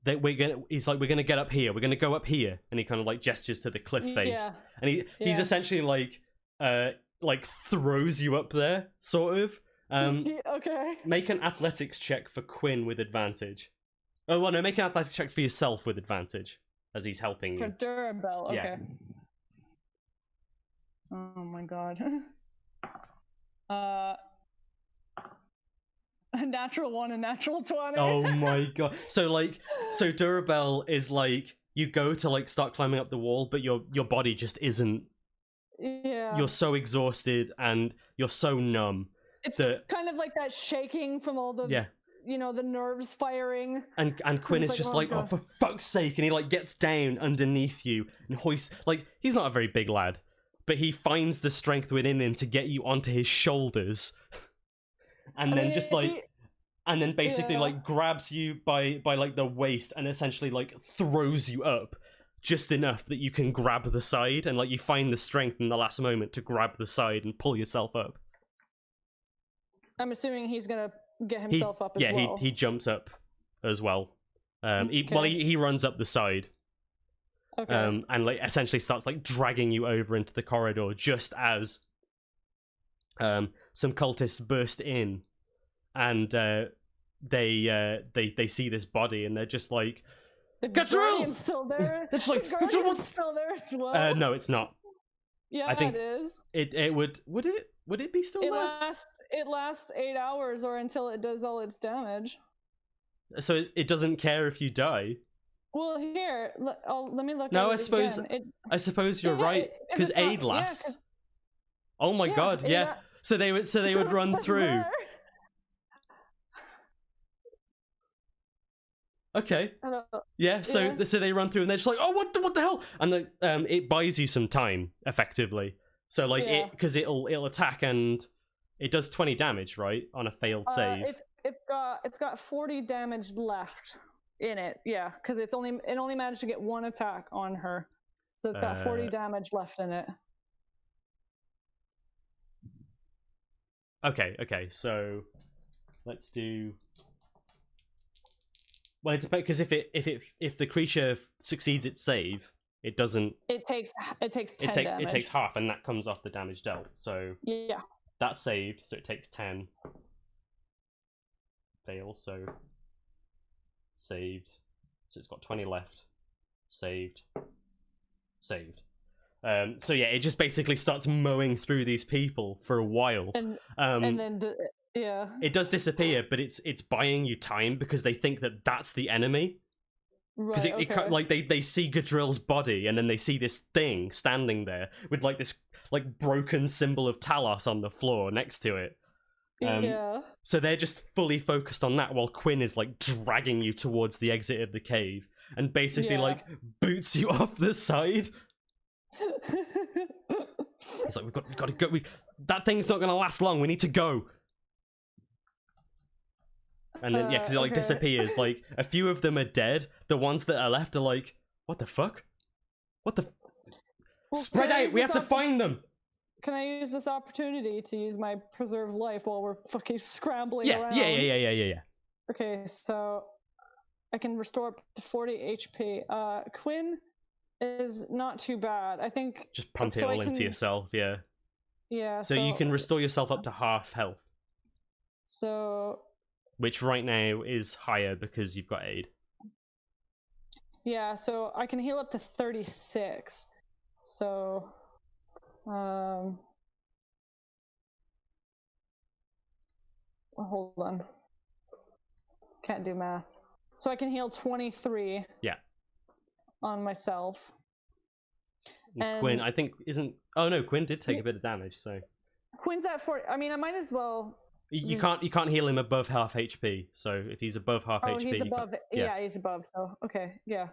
we're gonna get up here, we're gonna go up here, and he kind of like gestures to the cliff face, and he's essentially like throws you up there, sort of. Okay. Make an athletics check for Quinn with advantage. Oh well, no, make an athletics check for yourself with advantage as he's helping you. For Durabelle, okay. Yeah. Oh my god. A natural 1, a natural 20. Oh my god. So Durabelle is like, you go to like start climbing up the wall, but your body just isn't. Yeah. You're so exhausted and you're so numb. It's kind of like that shaking from all the the nerves firing. And Quinn is just like, oh, for fuck's sake, and he like gets down underneath you and hoists, like, he's not a very big lad, but he finds the strength within him to get you onto his shoulders. And and then basically like grabs you by like the waist and essentially like throws you up just enough that you can grab the side, and like you find the strength in the last moment to grab the side and pull yourself up. I'm assuming he's gonna get himself up as well. Yeah, he jumps up as well. He runs up the side. Okay. And like essentially starts like dragging you over into the corridor just as some cultists burst in, and they see this body, and they're just like, the Guardian's still there. It's like, the Guardian's still there as well. No, it's not. Yeah, I think it is. It would it be still there? It lasts 8 hours or until it does all its damage. So it doesn't care if you die. Well, here, let me look. No, at it I suppose you're right, because aid lasts. Oh my god, yeah. So they would run through. Okay. I don't know. Yeah, so Yeah. so they run through and they're just like, oh, what the hell? And it buys you some time, effectively. So like Yeah. because it'll attack and it does 20 damage, right, on a failed save. It's got 40 damage left in it. Yeah, because it only managed to get one attack on her, so it's got 40 damage left in it. Okay, so let's do. Well, it depends because if the creature succeeds its save, it doesn't. It takes 10 damage. It takes half, and that comes off the damage dealt. So Yeah. that's saved, so it takes 10. Fail, so saved. So it's got 20 left. Saved. So yeah, it just basically starts mowing through these people for a while. And then yeah. It does disappear, but it's buying you time because they think that that's the enemy. Because Right, like they see Gadril's body and then they see this thing standing there with like this like broken symbol of Talos on the floor next to it. Yeah. So they're just fully focused on that while Quinn is like dragging you towards the exit of the cave and basically like boots you off the side. It's like we've got to go. That thing's not going to last long. We need to go. And then because it like disappears. Like a few of them are dead. The ones that are left are like, what the fuck? What the? Well, Spread out. We have to find them. Can I use this opportunity to use my preserve life while we're fucking scrambling around? Yeah. Okay, so I can restore up to 40 HP. Quinn is not too bad. I think just pump it all into yourself. Yeah. Yeah. So you can restore yourself up to half health. So. Which right now is higher because you've got aid. Yeah, so I can heal up to 36. So, hold on. Can't do math. So I can heal 23. Yeah. On myself. And Quinn, I think, isn't. Oh no, Quinn did take a bit of damage. So. Quinn's at 40. I mean, I might as well. You can't heal him above half HP. So if he's above half HP, he's above. Yeah, he's above. So okay, yeah.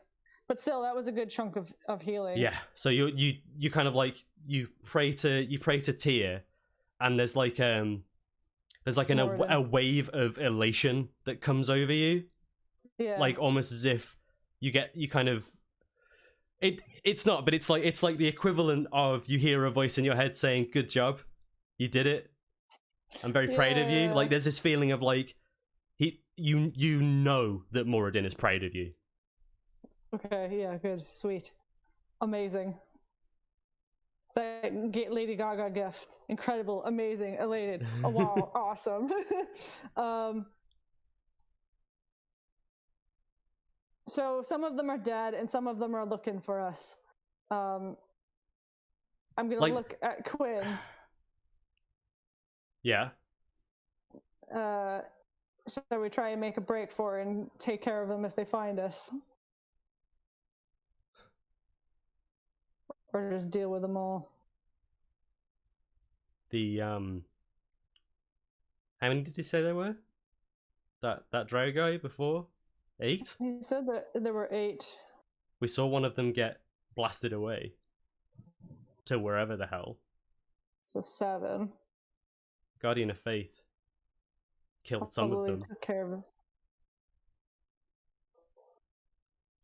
But still, that was a good chunk of healing. Yeah. So you kind of like you pray to Tyr, and there's like a wave of elation that comes over you. Yeah. Like almost as if you kind of. It's not, but it's like the equivalent of you hear a voice in your head saying, "Good job, you did it. I'm very proud of you." Like there's this feeling of like you know that Moradin is proud of you. Okay, yeah, good, sweet, amazing. It's like Lady Gaga gift. Incredible, amazing, elated. Oh wow, awesome. So some of them are dead and some of them are looking for us. I'm gonna look at Quinn. Yeah. So we try and make a break for it and take care of them if they find us. Or just deal with them all. How many did you say there were? That drow guy before? 8? He said that there were 8. We saw one of them get blasted away to wherever the hell. So 7. Guardian of Faith killed some of them. Took care of us.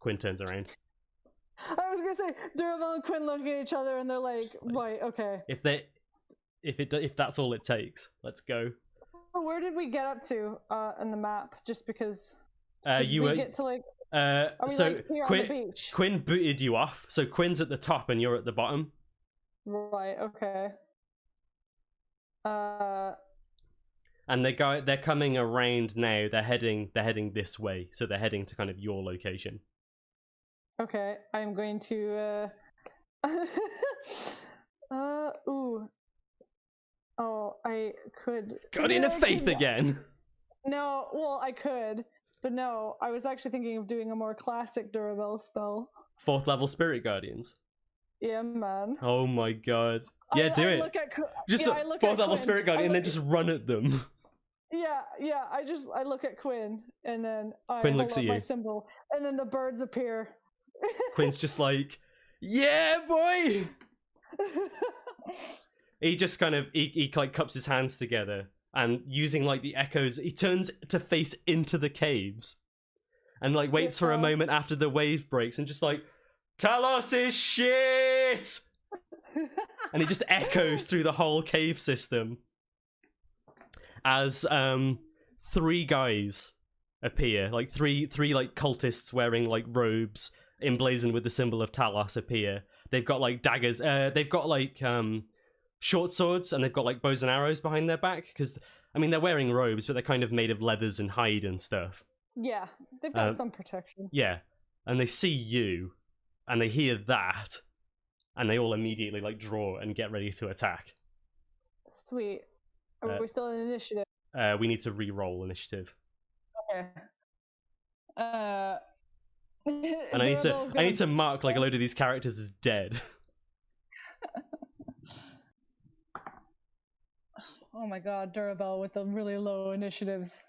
Quinn turns around. I was gonna say Durabel and Quinn look at each other and they're like, right, okay. If that's all it takes, let's go. Where did we get up to in the map? Just because you were get to like so like here on the beach? Quinn booted you off, so Quinn's at the top and you're at the bottom. Right, okay. And they're coming around now. They're heading this way, so they're heading to kind of your location. Okay, I'm going to ooh. Oh, I could. Guardian of Faith again. No, well, I could, but no. I was actually thinking of doing a more classic Durabel spell. 4th level Spirit Guardians. Yeah, man. Oh my god. Yeah, do it. Look at, just I look 4th at level Quinn. Spirit Guardian and then just run at them. Yeah, yeah. I look at Quinn, and then I Quinn hold looks up at my you. symbol, and then the birds appear. Quinn's just like, yeah, boy. He just kind of he like cups his hands together, and using like the echoes, he turns to face into the caves, and like waits for a moment after the wave breaks, and just like, Talos is shit. And it just echoes through the whole cave system as three guys appear, like three like cultists wearing like robes emblazoned with the symbol of Talos appear. They've got like daggers, they've got like short swords, and they've got like bows and arrows behind their back, because I mean they're wearing robes, but they're kind of made of leathers and hide and stuff. Yeah, they've got some protection. Yeah, and they see you, and they hear that, and they all immediately like draw and get ready to attack. Sweet. Are we still in initiative? We need to re-roll initiative. Okay. And I need to mark like a load of these characters as dead. Oh my god, Durabelle with the really low initiatives.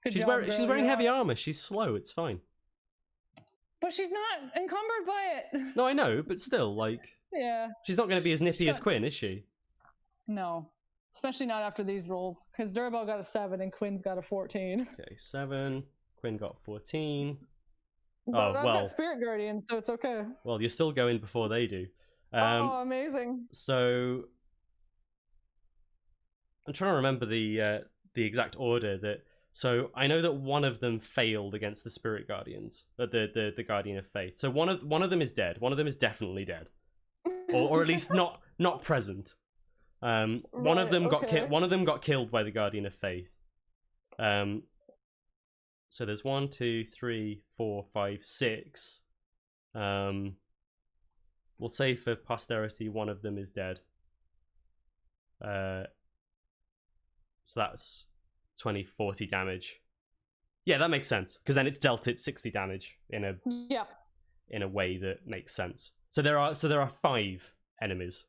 She's wearing heavy armor. She's slow. It's fine. But she's not encumbered by it. No, I know, but still, like, yeah, she's not going to be as nippy as Quinn, is she? No, especially not after these rolls, because Durabelle got a 7 and Quinn's got a 14. Okay, 7. Quinn got 14. But I've got Spirit Guardian, so it's okay. Well, you're still going before they do. Oh, amazing. So I'm trying to remember the exact order that. So I know that one of them failed against the Spirit Guardians, the Guardian of Fate. So one of them is dead. One of them is definitely dead, or at least not present. One of them got killed by the Guardian of Faith. So there's 1, 2, 3, 4, 5, 6. We'll say for posterity, one of them is dead. So that's 20, 40 damage. Yeah, that makes sense, because then it's dealt it 60 damage in a way that makes sense. So there are 5 enemies.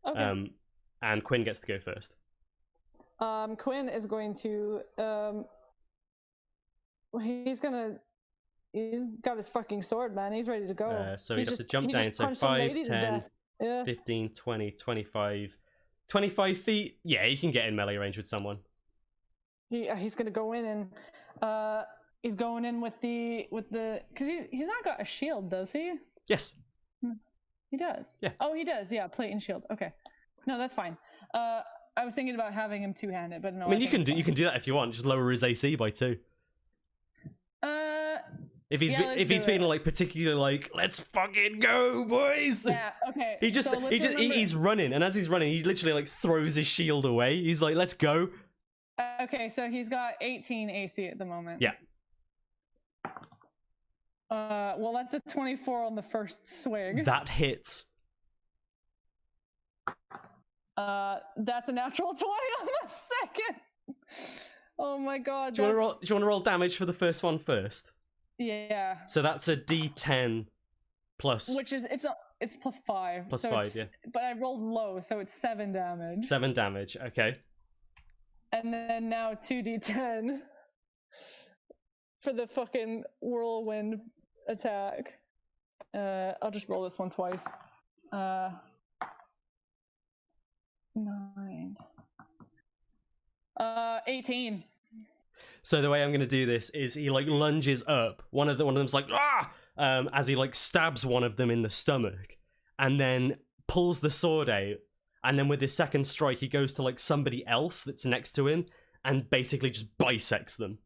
Okay. And Quinn gets to go first. Quinn is going to he's got his fucking sword, man. He's ready to go. So he'd have to jump down. So 5, 10, yeah. 15, 20, 25. 25 feet? Yeah, he can get in melee range with someone. He's gonna go in and he's going in with the because he's not got a shield, does he? Yes. He does. Yeah. Oh, he does. Yeah, plate and shield. Okay. No, that's fine. I was thinking about having him two-handed, but no. I mean, you can do that if you want. Just lower his AC by 2. If he's feeling like particularly like, let's fucking go, boys. Yeah. Okay. He's running, and as he's running, he literally like throws his shield away. He's like, let's go. Okay, so he's got 18 AC at the moment. Yeah. Well, that's a 24 on the first swing. That hits. That's a natural 20 on the second. Oh my god. Do you want to roll damage for the first one first? Yeah. So that's a D10 plus. Which is it's plus 5. Plus so 5, yeah. But I rolled low, so it's 7 damage. 7 damage. Okay. And then now 2d10 for the fucking whirlwind attack. I'll just roll this one twice. 9. 18. So the way I'm going to do this is he like lunges up. One of them's like ah, as he like stabs one of them in the stomach, and then pulls the sword out. And then with his second strike, he goes to like somebody else that's next to him and basically just bisects them.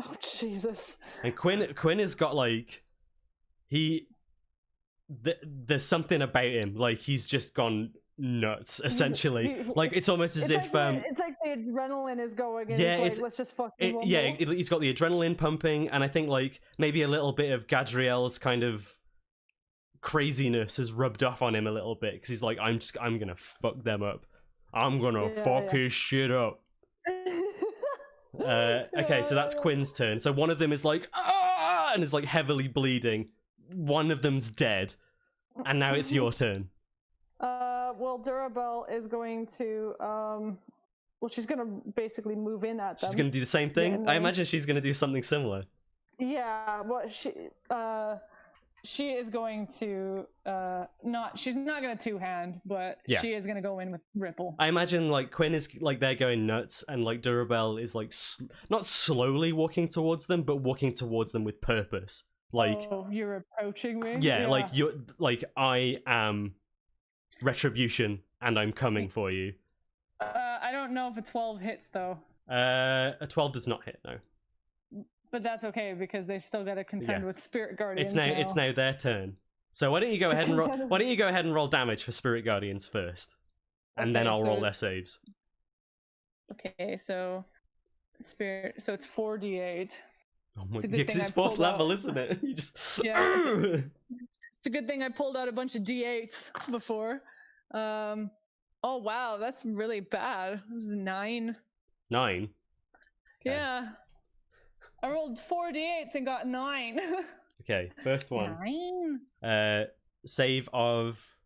Oh Jesus! And Quinn has got like there's something about him, like he's just gone nuts essentially. Like it's almost as if it's like the adrenaline is going and yeah, he's like, let's just fucking he's got the adrenaline pumping, and I think like maybe a little bit of Gadriel's kind of craziness has rubbed off on him a little bit, because he's like, I'm gonna fuck them up. I'm gonna fuck his shit up. Okay, so that's Quinn's turn. So one of them is like ah, and is like heavily bleeding. One of them's dead, and now it's your turn. Well, Durabelle is going to well, she's gonna basically move in at them. She's gonna do the same get thing. in I range. imagine she's gonna do something similar. Yeah, well, She is going to she's not going to two-hand, but Yeah. she is going to go in with Ripple. I imagine like Quinn is like they're going nuts, and like Durabel is like not slowly walking towards them, but walking towards them with purpose. Like, oh, you're approaching me. yeah, like you're like I am retribution, and I'm coming for you. I don't know if a 12 hits though. A 12 does not hit, no. But that's okay because they've still got to contend with Spirit Guardians. It's now their turn. So why don't you go ahead and roll? Why don't you go ahead and roll damage for Spirit Guardians first, and then Okay, I'll roll so- their saves. Okay, so Spirit. So it's 4d8. Oh my, It's a yeah, good 'cause thing it's I fourth pulled level, out. isn't it? You just Yeah, It's a good thing I pulled out a bunch of d8s before. Oh wow, that's really bad. It was 9. 9. Okay. Yeah. I rolled 4 d8s and got 9. Okay, first one. 9? Save of.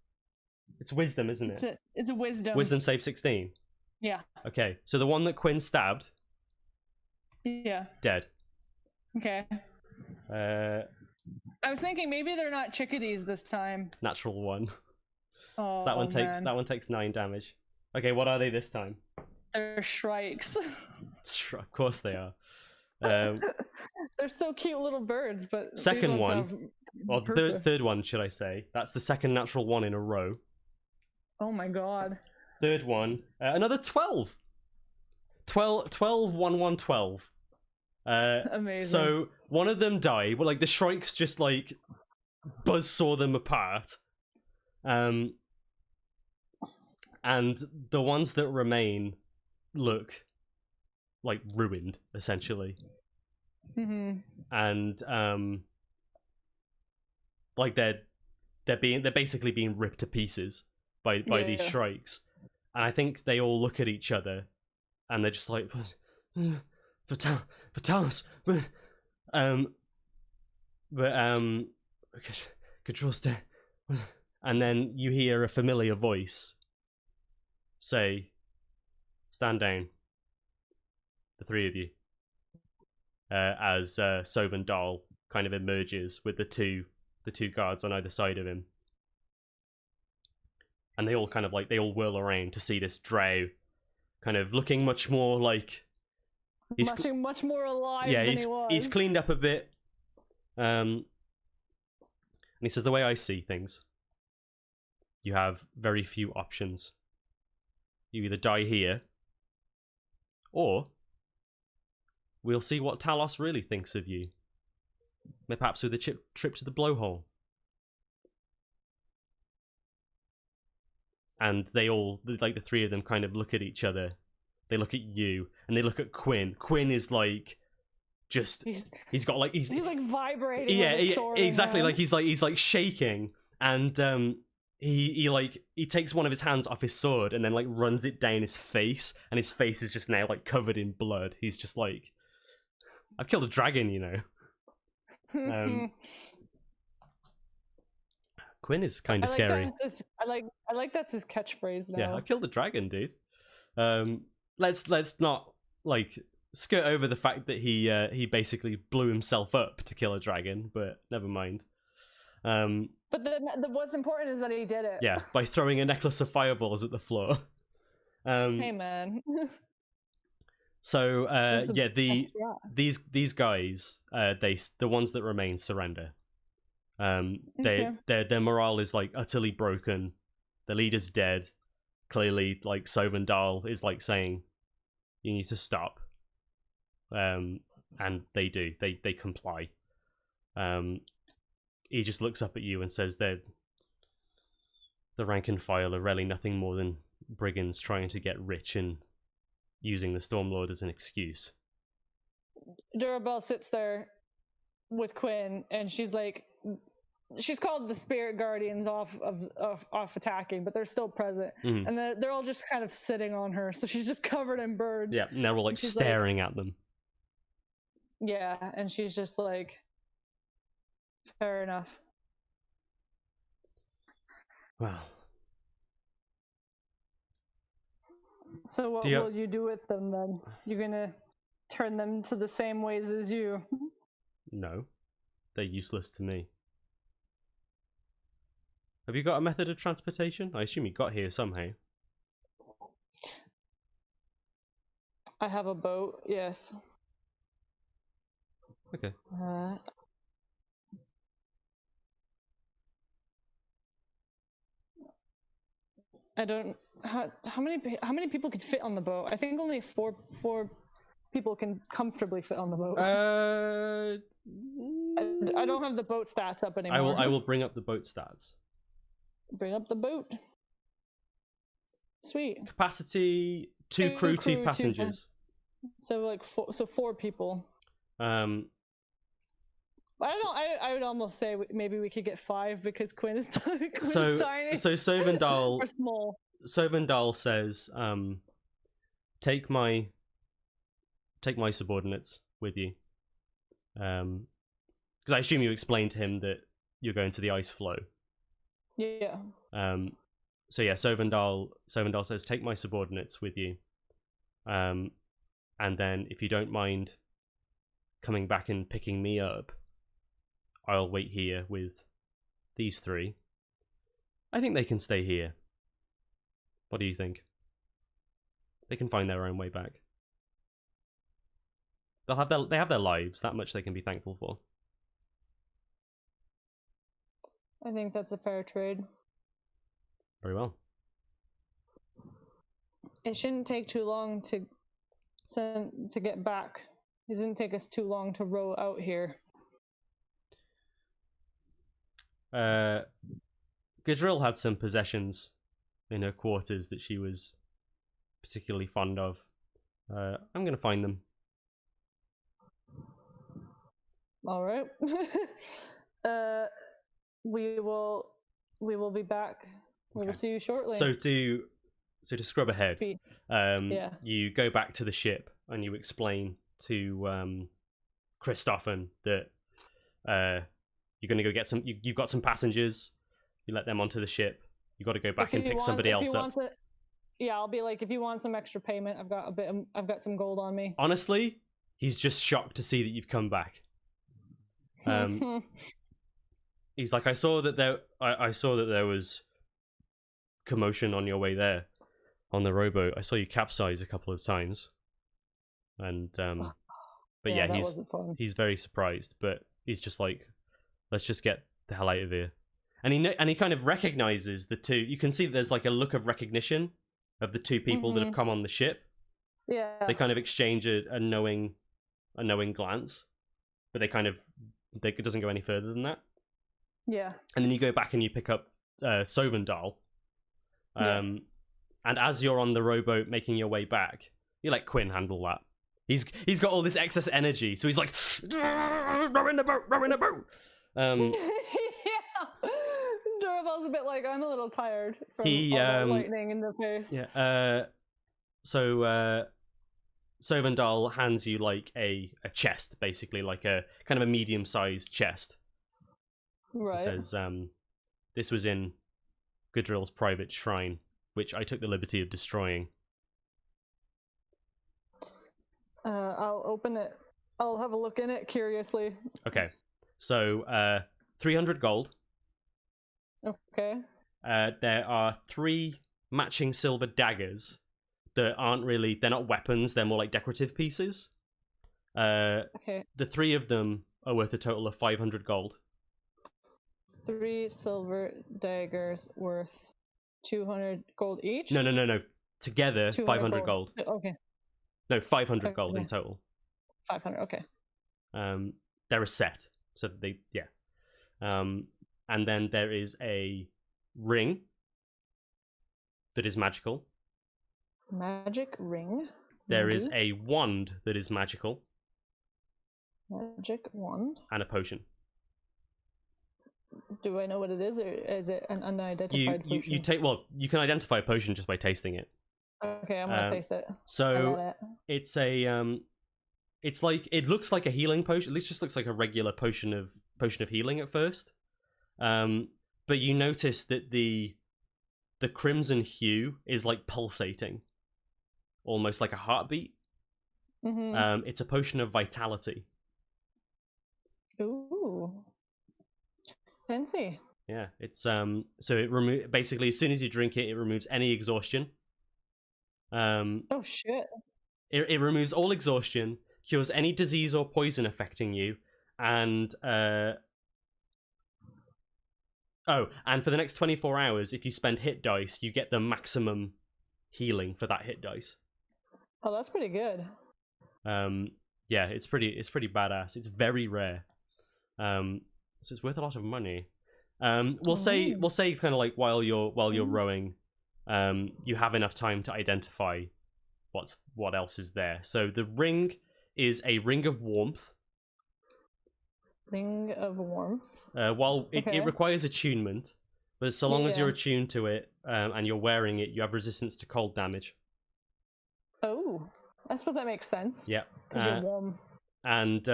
It's wisdom, isn't it? It's a wisdom. Wisdom save 16. Yeah. Okay, so the one that Quinn stabbed, Yeah. dead. Okay. Uh, I was thinking maybe they're not chickadees this time. natural 1. Oh, So that one man. takes 9 damage. Okay, what are they this time? They're shrikes. Of course they are. Um, they're still cute little birds, but these Second ones one. have well, the purpose. third one, should I say? That's the second natural 1 in a row. Oh my god. Third one, another 12. 12, 1, 1, 12. Amazing. So one of them died. Well, like the shrikes just like buzzsaw them apart. And the ones that remain look like ruined, essentially. Mm-hmm. And like they're basically being ripped to pieces by these Yeah. shrikes. And I think they all look at each other and they're just like Talos. Control's dead. And then you hear a familiar voice say, "Stand down." The three of you. As Sovan Dahl kind of emerges with the two guards on either side of him. And they all kind of like, they all whirl around to see this drow kind of looking much more like... much more alive Yeah, than he was. he's cleaned up a bit. And he says, the way I see things, you have very few options. You either die here, or we'll see what Talos really thinks of you. Perhaps with a trip to the blowhole. And they all, like the three of them, kind of look at each other. They look at you, and they look at Quinn. Quinn is like, just he's got like he's like vibrating. yeah, with a sword exactly. in Like hand. he's like shaking, and he takes one of his hands off his sword and then like runs it down his face, and his face is just now like covered in blood. He's just like, I've killed a dragon, you know. Quinn is kind of scary. I like that's his catchphrase now. Yeah, I killed a dragon, dude. Let's not like skirt over the fact that he basically blew himself up to kill a dragon, but never mind. But what's important is that he did it. Yeah, by throwing a necklace of fireballs at the floor. Hey man. So yeah, Yeah. these guys, the ones that remain surrender. Okay. Their morale is like utterly broken. The leader's dead. Clearly, like Sovendal is like saying, "You need to stop." And they do. They comply. He just looks up at you and says, "The rank and file are really nothing more than brigands trying to get rich and using the Stormlord as an excuse." Durabel sits there with Quinn, and she's like, she's called the Spirit Guardians off attacking, but they're still present, Mhm. and they're all just kind of sitting on her. So she's just covered in birds. Yeah, and they're all like She's staring at them. Yeah, and she's just like, fair enough. Well, So what will you do with them then? You're gonna turn them to the same ways as you? No, they're useless to me. Have you got a method of transportation? I assume you got here somehow. I have a boat, yes. Okay. I don't. How many people could fit on the boat? I think only four people can comfortably fit on the boat. I don't have the boat stats up anymore. I will bring up the boat stats. Bring up the boat. Sweet. Capacity: two crew, two passengers. So like four people. I would almost say maybe we could get 5 because Quinn is tiny. So Sovendal or small. Sovendal says, take my subordinates with you. Because I assume you explained to him that you're going to the ice floe. Yeah. So yeah, Sovendal says, take my subordinates with you. And then if you don't mind coming back and picking me up, I'll wait here with these 3. I think they can stay here. What do you think? They can find their own way back. They have their lives. That much they can be thankful for. I think that's a fair trade. Very well. It shouldn't take too long to get back. It didn't take us too long to row out here. Gadril had some possessions in her quarters that she was particularly fond of. I'm going to find them. All right. We will be back. We will see you shortly. So to scrub ahead, yeah. You go back to the ship and you explain to Christoffen that you're going to go get some. You've got some passengers. You let them onto the ship. You got to go back and pick somebody else up. Yeah, I'll be like, if you want some extra payment, I've got some gold on me. Honestly, he's just shocked to see that you've come back. He's like, I saw that there was commotion on your way there, on the rowboat. I saw you capsize a couple of times, and but yeah, he's very surprised. But he's just like, let's just get the hell out of here. And he kind of recognizes the 2. You can see that there's like a look of recognition of the 2 people that have come on the ship. Yeah. They kind of exchange a knowing glance, but it doesn't go any further than that. Yeah. And then you go back and you pick up Sovendal. And as you're on the rowboat making your way back, you let Quinn handle that. He's got all this excess energy, so he's like, row in the boat. Yeah. Duravel's a bit like, I'm a little tired from all that lightning in the face. Yeah. So Sovendal hands you like a chest, basically, like a kind of a medium-sized chest. Right. He says, this was in Gadril's private shrine, which I took the liberty of destroying. I'll open it. I'll have a look in it curiously. Okay. So, 300 gold. Okay. There are 3 matching silver daggers that they're not weapons, they're more like decorative pieces. Okay. The 3 of them are worth a total of 500 gold. 3 silver daggers worth 200 gold each? No. Together, 500 gold. Okay. No, 500 gold in total. 500, okay. They're a set. So and then there is a ring that is magical. Magic ring. There is a wand that is magical. Magic wand. And a potion. Do I know what it is, or is it an unidentified potion? You can identify a potion just by tasting it. Okay, I'm gonna taste it. So it's it looks like a healing potion. At least just looks like a regular potion of healing at first. But you notice that the crimson hue is like pulsating. almost like a heartbeat. It's a potion of vitality. Ooh. Fancy. Yeah, it's so it basically as soon as you drink it, it removes any exhaustion. Oh shit. It removes all exhaustion, cures any disease or poison affecting you, and and for the next 24 hours, if you spend hit dice, you get the maximum healing for that hit dice. Oh, that's pretty good. Yeah, it's pretty badass. It's very rare. So it's worth a lot of money. We'll say kind of like while you're rowing, you have enough time to identify what else is there. So the ring is a ring of warmth. Ring of warmth. While it requires attunement, but so long as you're attuned to it and you're wearing it, you have resistance to cold damage. Oh, I suppose that makes sense. Yeah, because you're warm. And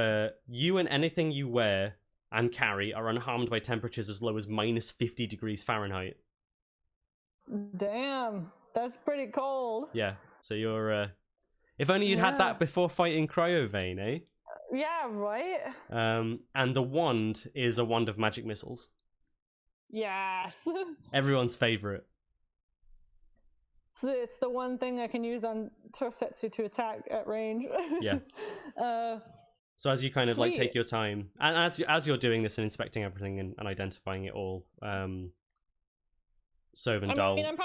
you and anything you wear and carry are unharmed by temperatures as low as minus 50 degrees Fahrenheit. Damn, that's pretty cold. Yeah, so you're... if only you'd had that before fighting Cryovane, eh? Yeah, right? And the wand is a wand of magic missiles. Yes! Everyone's favorite. So it's the one thing I can use on Tosetsu to attack at range. Yeah. So as you kind of like take your time, and as you're doing this and inspecting everything and identifying it all, Sovendal. I mean, I'm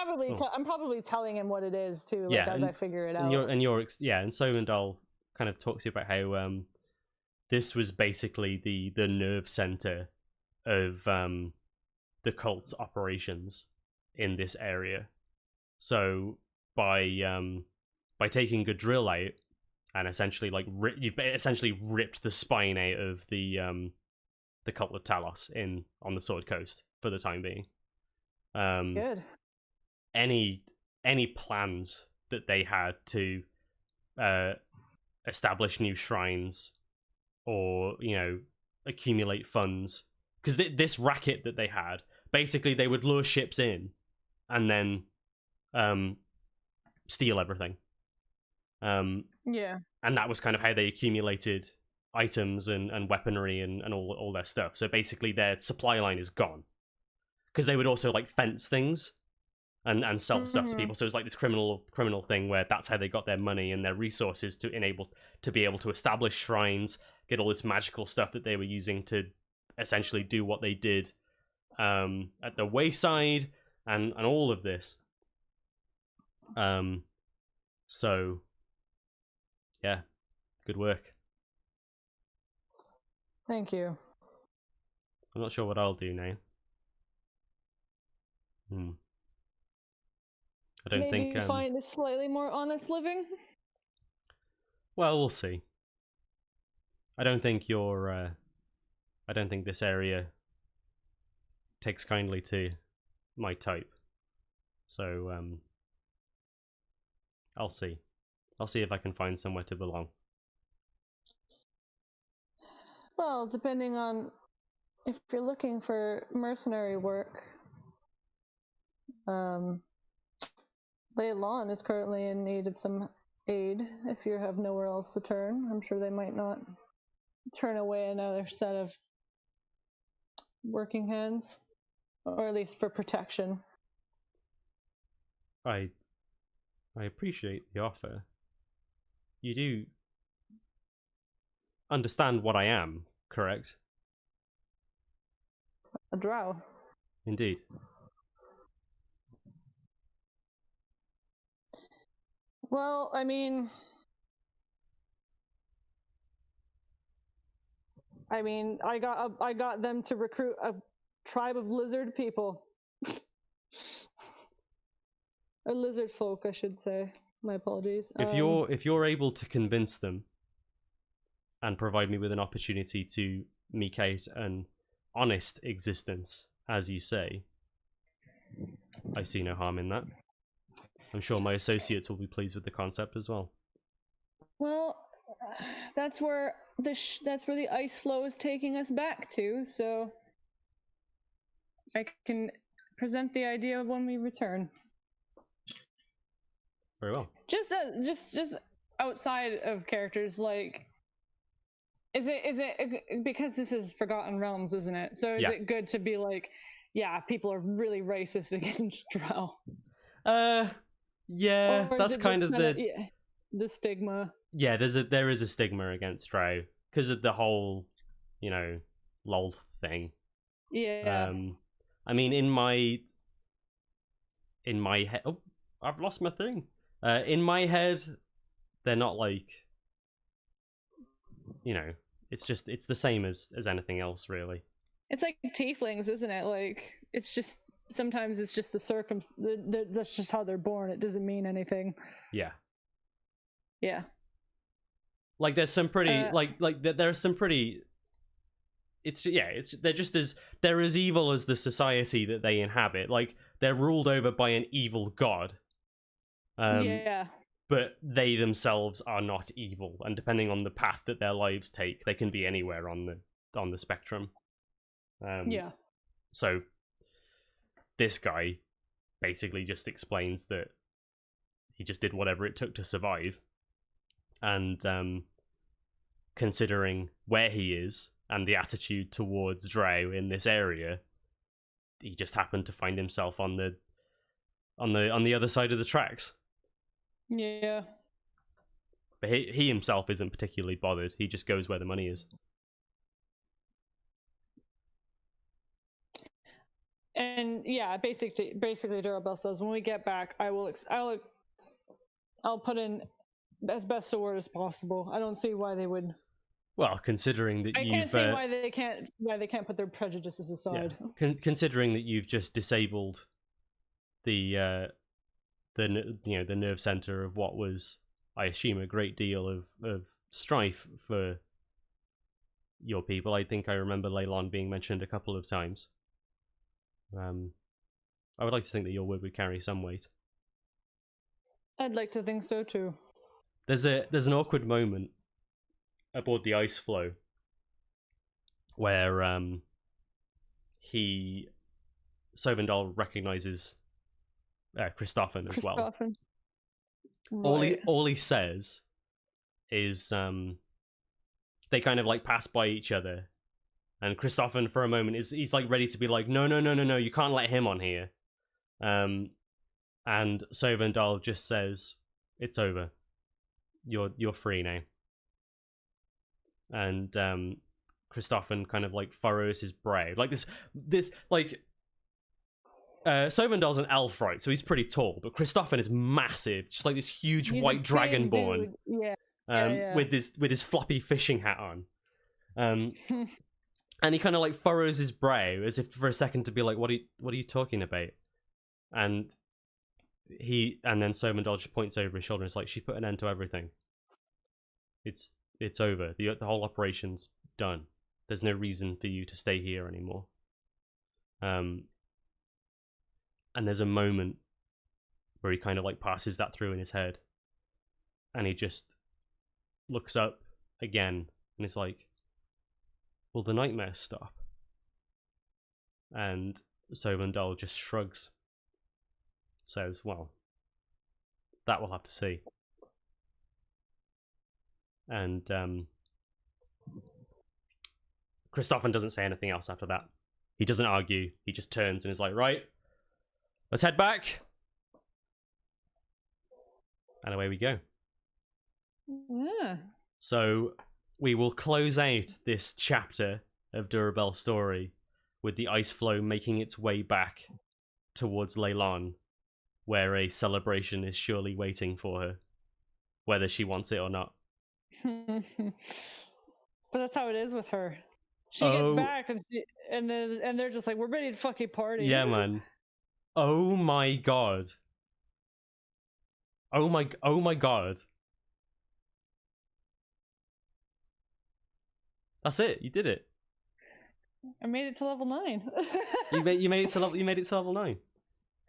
probably telling him what it is too, like, as I figure it out. And Sovendal kind of talks to you about how this was basically the nerve center of the cult's operations in this area. So by taking a drill out and essentially you've essentially ripped the spine out of the Cult of Talos on the Sword Coast for the time being. Good. Any plans that they had to establish new shrines or accumulate funds, because this racket that they had, basically they would lure ships in and then steal everything. And that was kind of how they accumulated items and weaponry and all their stuff. So basically their supply line is gone, because they would also fence things and sell stuff to people. So it's like this criminal thing where that's how they got their money and their resources to be able to establish shrines, get all this magical stuff that they were using to essentially do what they did at the wayside and all of this. So yeah, good work. Thank you. I'm not sure what I'll do now. I don't think maybe find a slightly more honest living. Well, we'll see. I don't think this area takes kindly to my type. So I'll see. I'll see if I can find somewhere to belong. Well, depending on if you're looking for mercenary work, Leilon is currently in need of some aid. If you have nowhere else to turn, I'm sure they might not turn away another set of working hands, or at least for protection. I appreciate the offer. You do understand what I am, correct? A drow. Indeed. Well, I mean, I got them to recruit a tribe of lizard people. Or lizard folk, I should say. My apologies. If you're able to convince them and provide me with an opportunity to eke out an honest existence, as you say, I see no harm in that. I'm sure my associates will be pleased with the concept as well. Well, that's where the ice flow is taking us back to, so I can present the idea when we return. Very well. Just outside of characters, like, is it because this is Forgotten Realms, isn't it? So is Yeah. it good to be like, yeah, people are really racist against Drow? Yeah, Or is that's it kind just of kinda- the yeah, the stigma. yeah. There is a stigma against Drow because of the whole, lol thing. Yeah. I mean, in my head, oh, I've lost my thing. In my head, they're not like, it's the same as anything else, really. It's like tieflings, isn't it? Like, it's just sometimes it's just that's just how they're born. It doesn't mean anything. Yeah. Yeah. Like there's some pretty Uh, there are some pretty. They're as evil as the society that they inhabit. Like they're ruled over by an evil god. yeah. But they themselves are not evil, and depending on the path that their lives take, they can be anywhere on the spectrum. Yeah. So this guy basically just explains that he just did whatever it took to survive, and considering where he is and the attitude towards Drow in this area, he just happened to find himself on the other side of the tracks. Yeah. But he himself isn't particularly bothered. He just goes where the money is. And yeah, basically, Durabel says, when we get back, I'll put in as best a word as possible. I don't see why they would. Well, considering that I can't see why they can't put their prejudices aside. Yeah. Considering that you've just disabled the nerve center of what was, I assume, a great deal of strife for your people. I think I remember Leylon being mentioned a couple of times. I would like to think that your word would carry some weight. I'd like to think so too. There's an awkward moment aboard the ice floe where Sovendal recognizes Christoffen as well. Right. All he says is they kind of like pass by each other, and Christoffen for a moment he's like ready to be like, no, you can't let him on here. And Sovendal just says, it's over. You're free now. And Christoffen kind of like furrows his brow. Like this like Sovendal's an elf, right? So he's pretty tall, but Christoffen is massive, just like this huge He's white a dragonborn. big dude. Yeah. With his floppy fishing hat on. And he kind of like furrows his brow as if for a second to be like, what are you talking about? And then Sovendal just points over his shoulder and it's like, she put an end to everything. It's over. The whole operation's done. There's no reason for you to stay here anymore. And there's a moment where he kind of like passes that through in his head, and he just looks up again and is like, will the nightmare stop? And Sovendal just shrugs, says, well, that we'll have to see. And Christoffen doesn't say anything else after that. He doesn't argue. He just turns and is like, right, let's head back. And away we go. Yeah. So we will close out this chapter of Durabel's story with the ice floe making its way back towards Leylon, where a celebration is surely waiting for her, whether she wants it or not. But that's how it is with her. She gets back and they're just like, we're ready to fucking party. Yeah, man. Oh my god. Oh my god. That's it. You did it. I made it to level 9. You made it to level 9.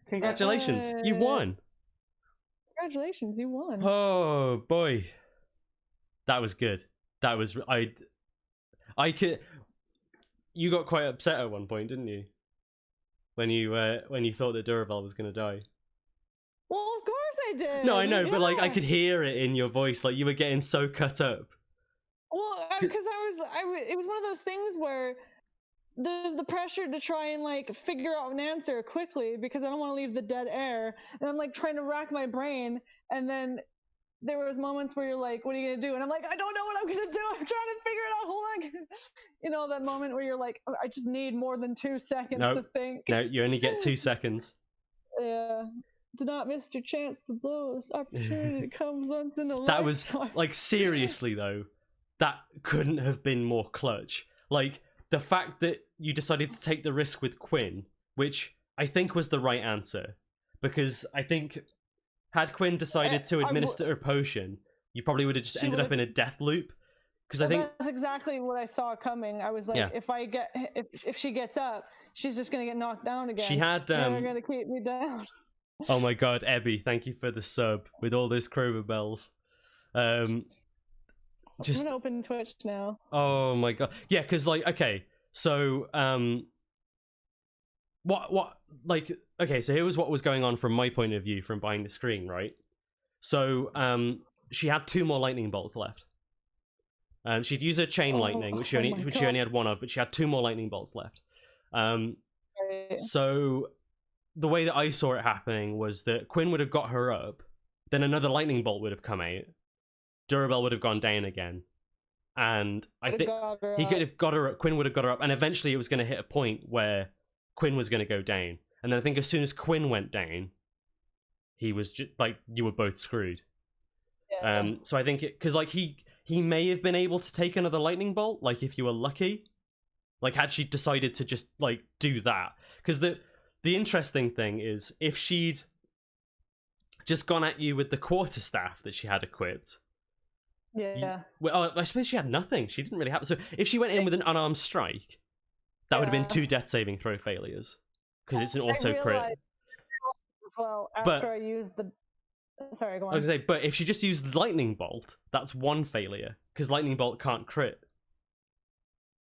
Congratulations. You won. Congratulations, you won. Oh boy. That was good. That was I could. You got quite upset at one point, didn't you? When you thought that Durabel was going to die. Well, of I did. No, I know, but like I Yeah. could hear it in your voice, like you were getting so cut up. Well, because it was one of those things where there's the pressure to try and like figure out an answer quickly because I don't want to leave the dead air, and I'm like trying to rack my brain, and then there was moments where you're like, "What are you gonna do?" And I'm like, "I don't know what I'm gonna do. I'm trying to figure it out. Hold on." You know that moment where you're like, "I just need more than 2 seconds to think." No, you only get 2 seconds. Yeah. Do not miss your chance to blow. This opportunity comes once in a lifetime. That was like, seriously though, that couldn't have been more clutch. Like the fact that you decided to take the risk with Quinn, which I think was the right answer, because I think had Quinn decided to administer a potion, you probably would have just ended up in a death loop. Because I think that's exactly what I saw coming. I was like, if she gets up, she's just gonna get knocked down again. She had they're gonna keep me down. Oh my god, Ebby, thank you for the sub with all those Krober bells. Just I'm gonna open Twitch now. Oh my god. Yeah, because like, okay, so what like, okay, so here was what was going on from my point of view from behind the screen, right? So she had 2 more lightning bolts left. She'd use her chain lightning, which she only had 1 of, but she had 2 more lightning bolts left. So the way that I saw it happening was that Quinn would have got her up, then another lightning bolt would have come out, Durabel would have gone down again, and I think he could have got her up, Quinn would have got her up, and eventually it was going to hit a point where Quinn was going to go down. And then I think as soon as Quinn went down, he was just like, you were both screwed. Yeah. So I think because like he may have been able to take another lightning bolt, like if you were lucky, like had she decided to just like do that. Because the interesting thing is if she'd just gone at you with the quarterstaff that she had equipped. Yeah. I suppose she had nothing. She didn't really have. So if she went in with an unarmed strike, that would have been 2 death saving throw failures because it's an auto crit. As well, after I used the. Sorry, go on. I was gonna say, but if she just used lightning bolt, that's 1 failure because lightning bolt can't crit.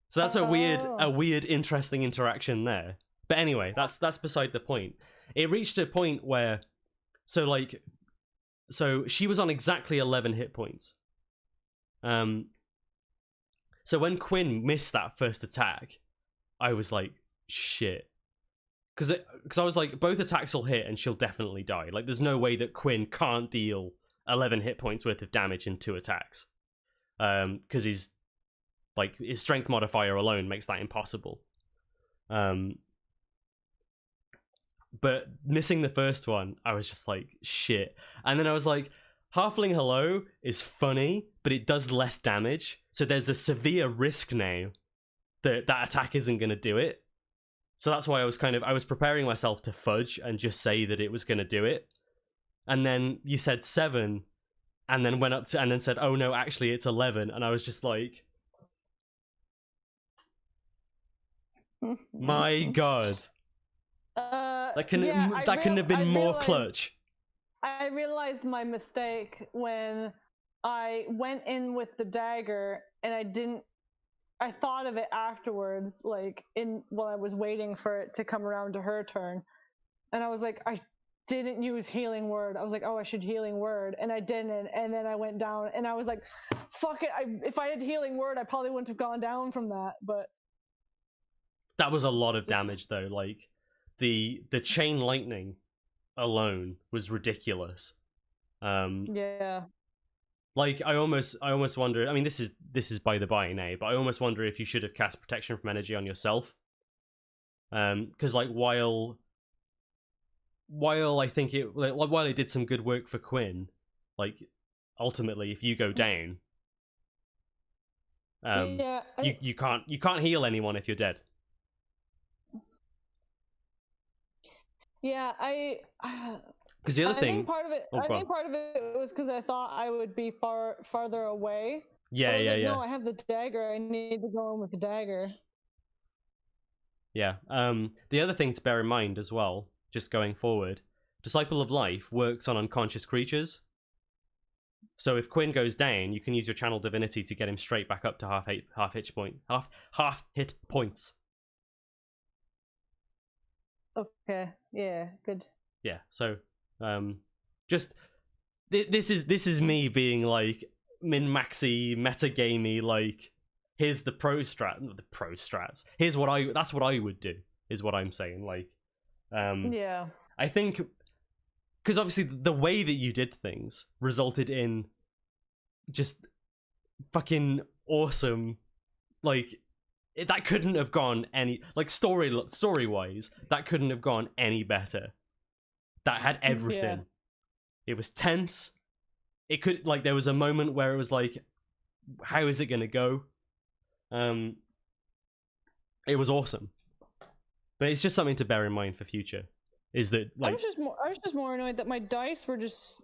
So that's a weird, interesting interaction there. But anyway, that's beside the point. It reached a point where, so she was on exactly 11 hit points. So when Quinn missed that first attack, I was like, shit. Because I was like, both attacks will hit and she'll definitely die. Like, there's no way that Quinn can't deal 11 hit points worth of damage in 2 attacks. Because his strength modifier alone makes that impossible. But missing the first one, I was just like, shit. And then I was like, Halfling Hello is funny, but it does less damage. So there's a severe risk now that attack isn't going to do it. So that's why I was preparing myself to fudge and just say that it was going to do it. And then you said 7, and then went up to, and then said, oh no, actually it's 11. And I was just like, my god. That couldn't have been more clutch. I realized my mistake when I went in with the dagger and I thought of it afterwards, like while I was waiting for it to come around to her turn. And I was like, I didn't use healing word. I was like, oh, I should healing word. And I didn't. And then I went down and I was like, fuck it. If I had healing word, I probably wouldn't have gone down from that. But that was a lot of damage though. Like the chain lightning alone was ridiculous. Yeah. Like I almost wonder. I mean, this is by the by now, but I almost wonder if you should have cast protection from energy on yourself. Because like while I think while it did some good work for Quinn, like ultimately if you go down, you can't heal anyone if you're dead. Yeah, because the other thing, I think part of it was because I thought I would be farther away. Yeah. No, I have the dagger. I need to go in with the dagger. Yeah. The other thing to bear in mind as well, just going forward, Disciple of Life works on unconscious creatures. So if Quinn goes down, you can use your channel divinity to get him straight back up to half hit points. Okay. Yeah. Good. Yeah. So Just this is me being like min-maxy, metagamey, like here's the pro strats. Here's that's what I would do, is what I'm saying. Like Yeah. I think because obviously the way that you did things resulted in just fucking awesome, like that couldn't have gone any, like story wise, that couldn't have gone any better. That had everything. Yeah. It was tense. It could, like, there was a moment where it was like, how is it gonna go? It was awesome. But it's just something to bear in mind for future. Is that like I was just more annoyed that my dice were just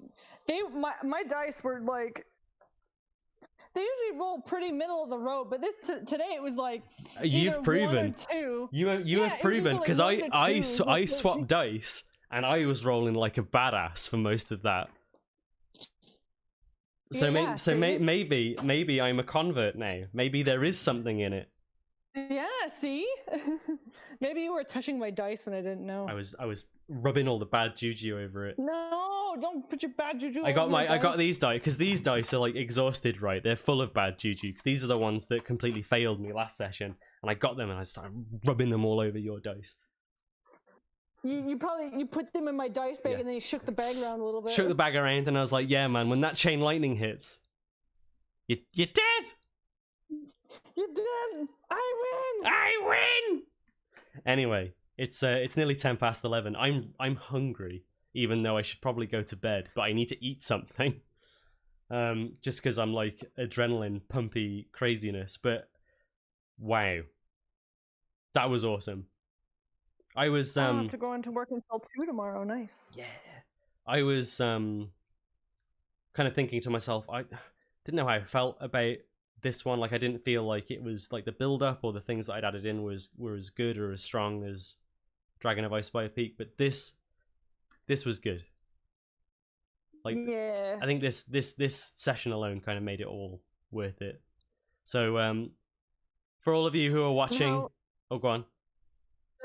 my dice were like, they usually roll pretty middle of the road, but this today it was like you've proven 1 or 2. you have proven, because I swapped dice and I was rolling like a badass for most of that. So maybe I'm a convert now. Maybe there is something in it. Yeah, see? Maybe you were touching my dice when I didn't know. I was rubbing all the bad juju over it. No, don't put your bad juju I got over my I got dice. these dice because these dice are like exhausted, right? They're full of bad juju. These are the ones that completely failed me last session, and I got them and I started rubbing them all over your dice. You put them in my dice bag, and then you shook the bag around a little bit. Shook the bag around, and I was like, "Yeah, man, when that chain lightning hits, you're dead. You did. I win. I win." Anyway, it's nearly 11:10. I'm hungry, even though I should probably go to bed, but I need to eat something. Just because I'm like adrenaline pumpy craziness. But wow, that was awesome. I was I'll have to go into work until 2 tomorrow. Nice. Yeah. I was kind of thinking to myself, I didn't know how I felt about this one. Like, I didn't feel like it was like the build up or the things that I'd added in were as good or as strong as Dragon of Ice Fire Peak, but this was good. Like, yeah. I think this session alone kind of made it all worth it. So for all of you who are watching, oh, go on.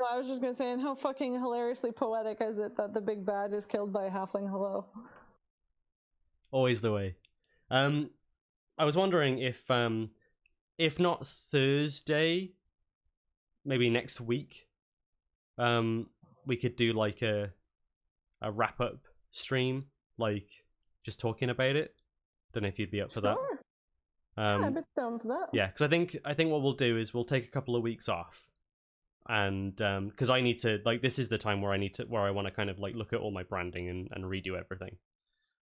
No, I was just gonna say, and how fucking hilariously poetic is it that the big bad is killed by a halfling? Hello. Always the way. I was wondering if not Thursday, maybe next week, we could do like a wrap up stream, like just talking about it. Don't know if you'd be up for that. Yeah, I'd be down for that. Yeah, because I think what we'll do is we'll take a couple of weeks off, and because I need to, like, this is the time where I want to kind of like look at all my branding and redo everything.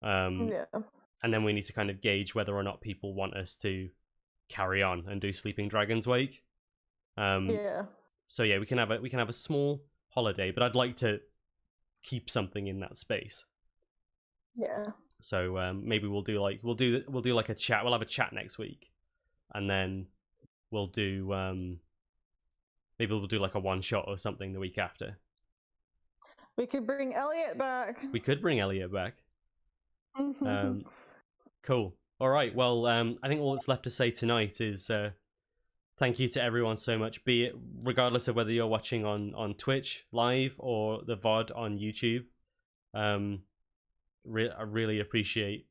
Yeah. And then we need to kind of gauge whether or not people want us to carry on and do Sleeping Dragon's Wake. Yeah. So yeah, we can have a small holiday, but I'd like to keep something in that space. Yeah. So maybe we'll do like a chat. We'll have a chat next week, and then we'll do maybe we'll do like a one shot or something the week after. We could bring Elliot back. We could bring Elliot back. Cool. All right. Well, I think all that's left to say tonight is thank you to everyone so much. Be it regardless of whether you're watching on Twitch live or the VOD on YouTube. I really appreciate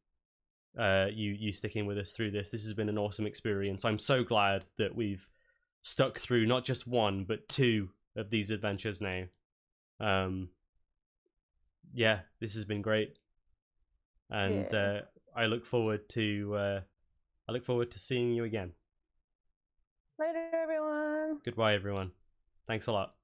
you sticking with us through this. This has been an awesome experience. I'm so glad that we've stuck through not just one but 2 of these adventures now. Yeah, this has been great. And yeah. I look forward to seeing you again. Later, everyone. Goodbye, everyone. Thanks a lot.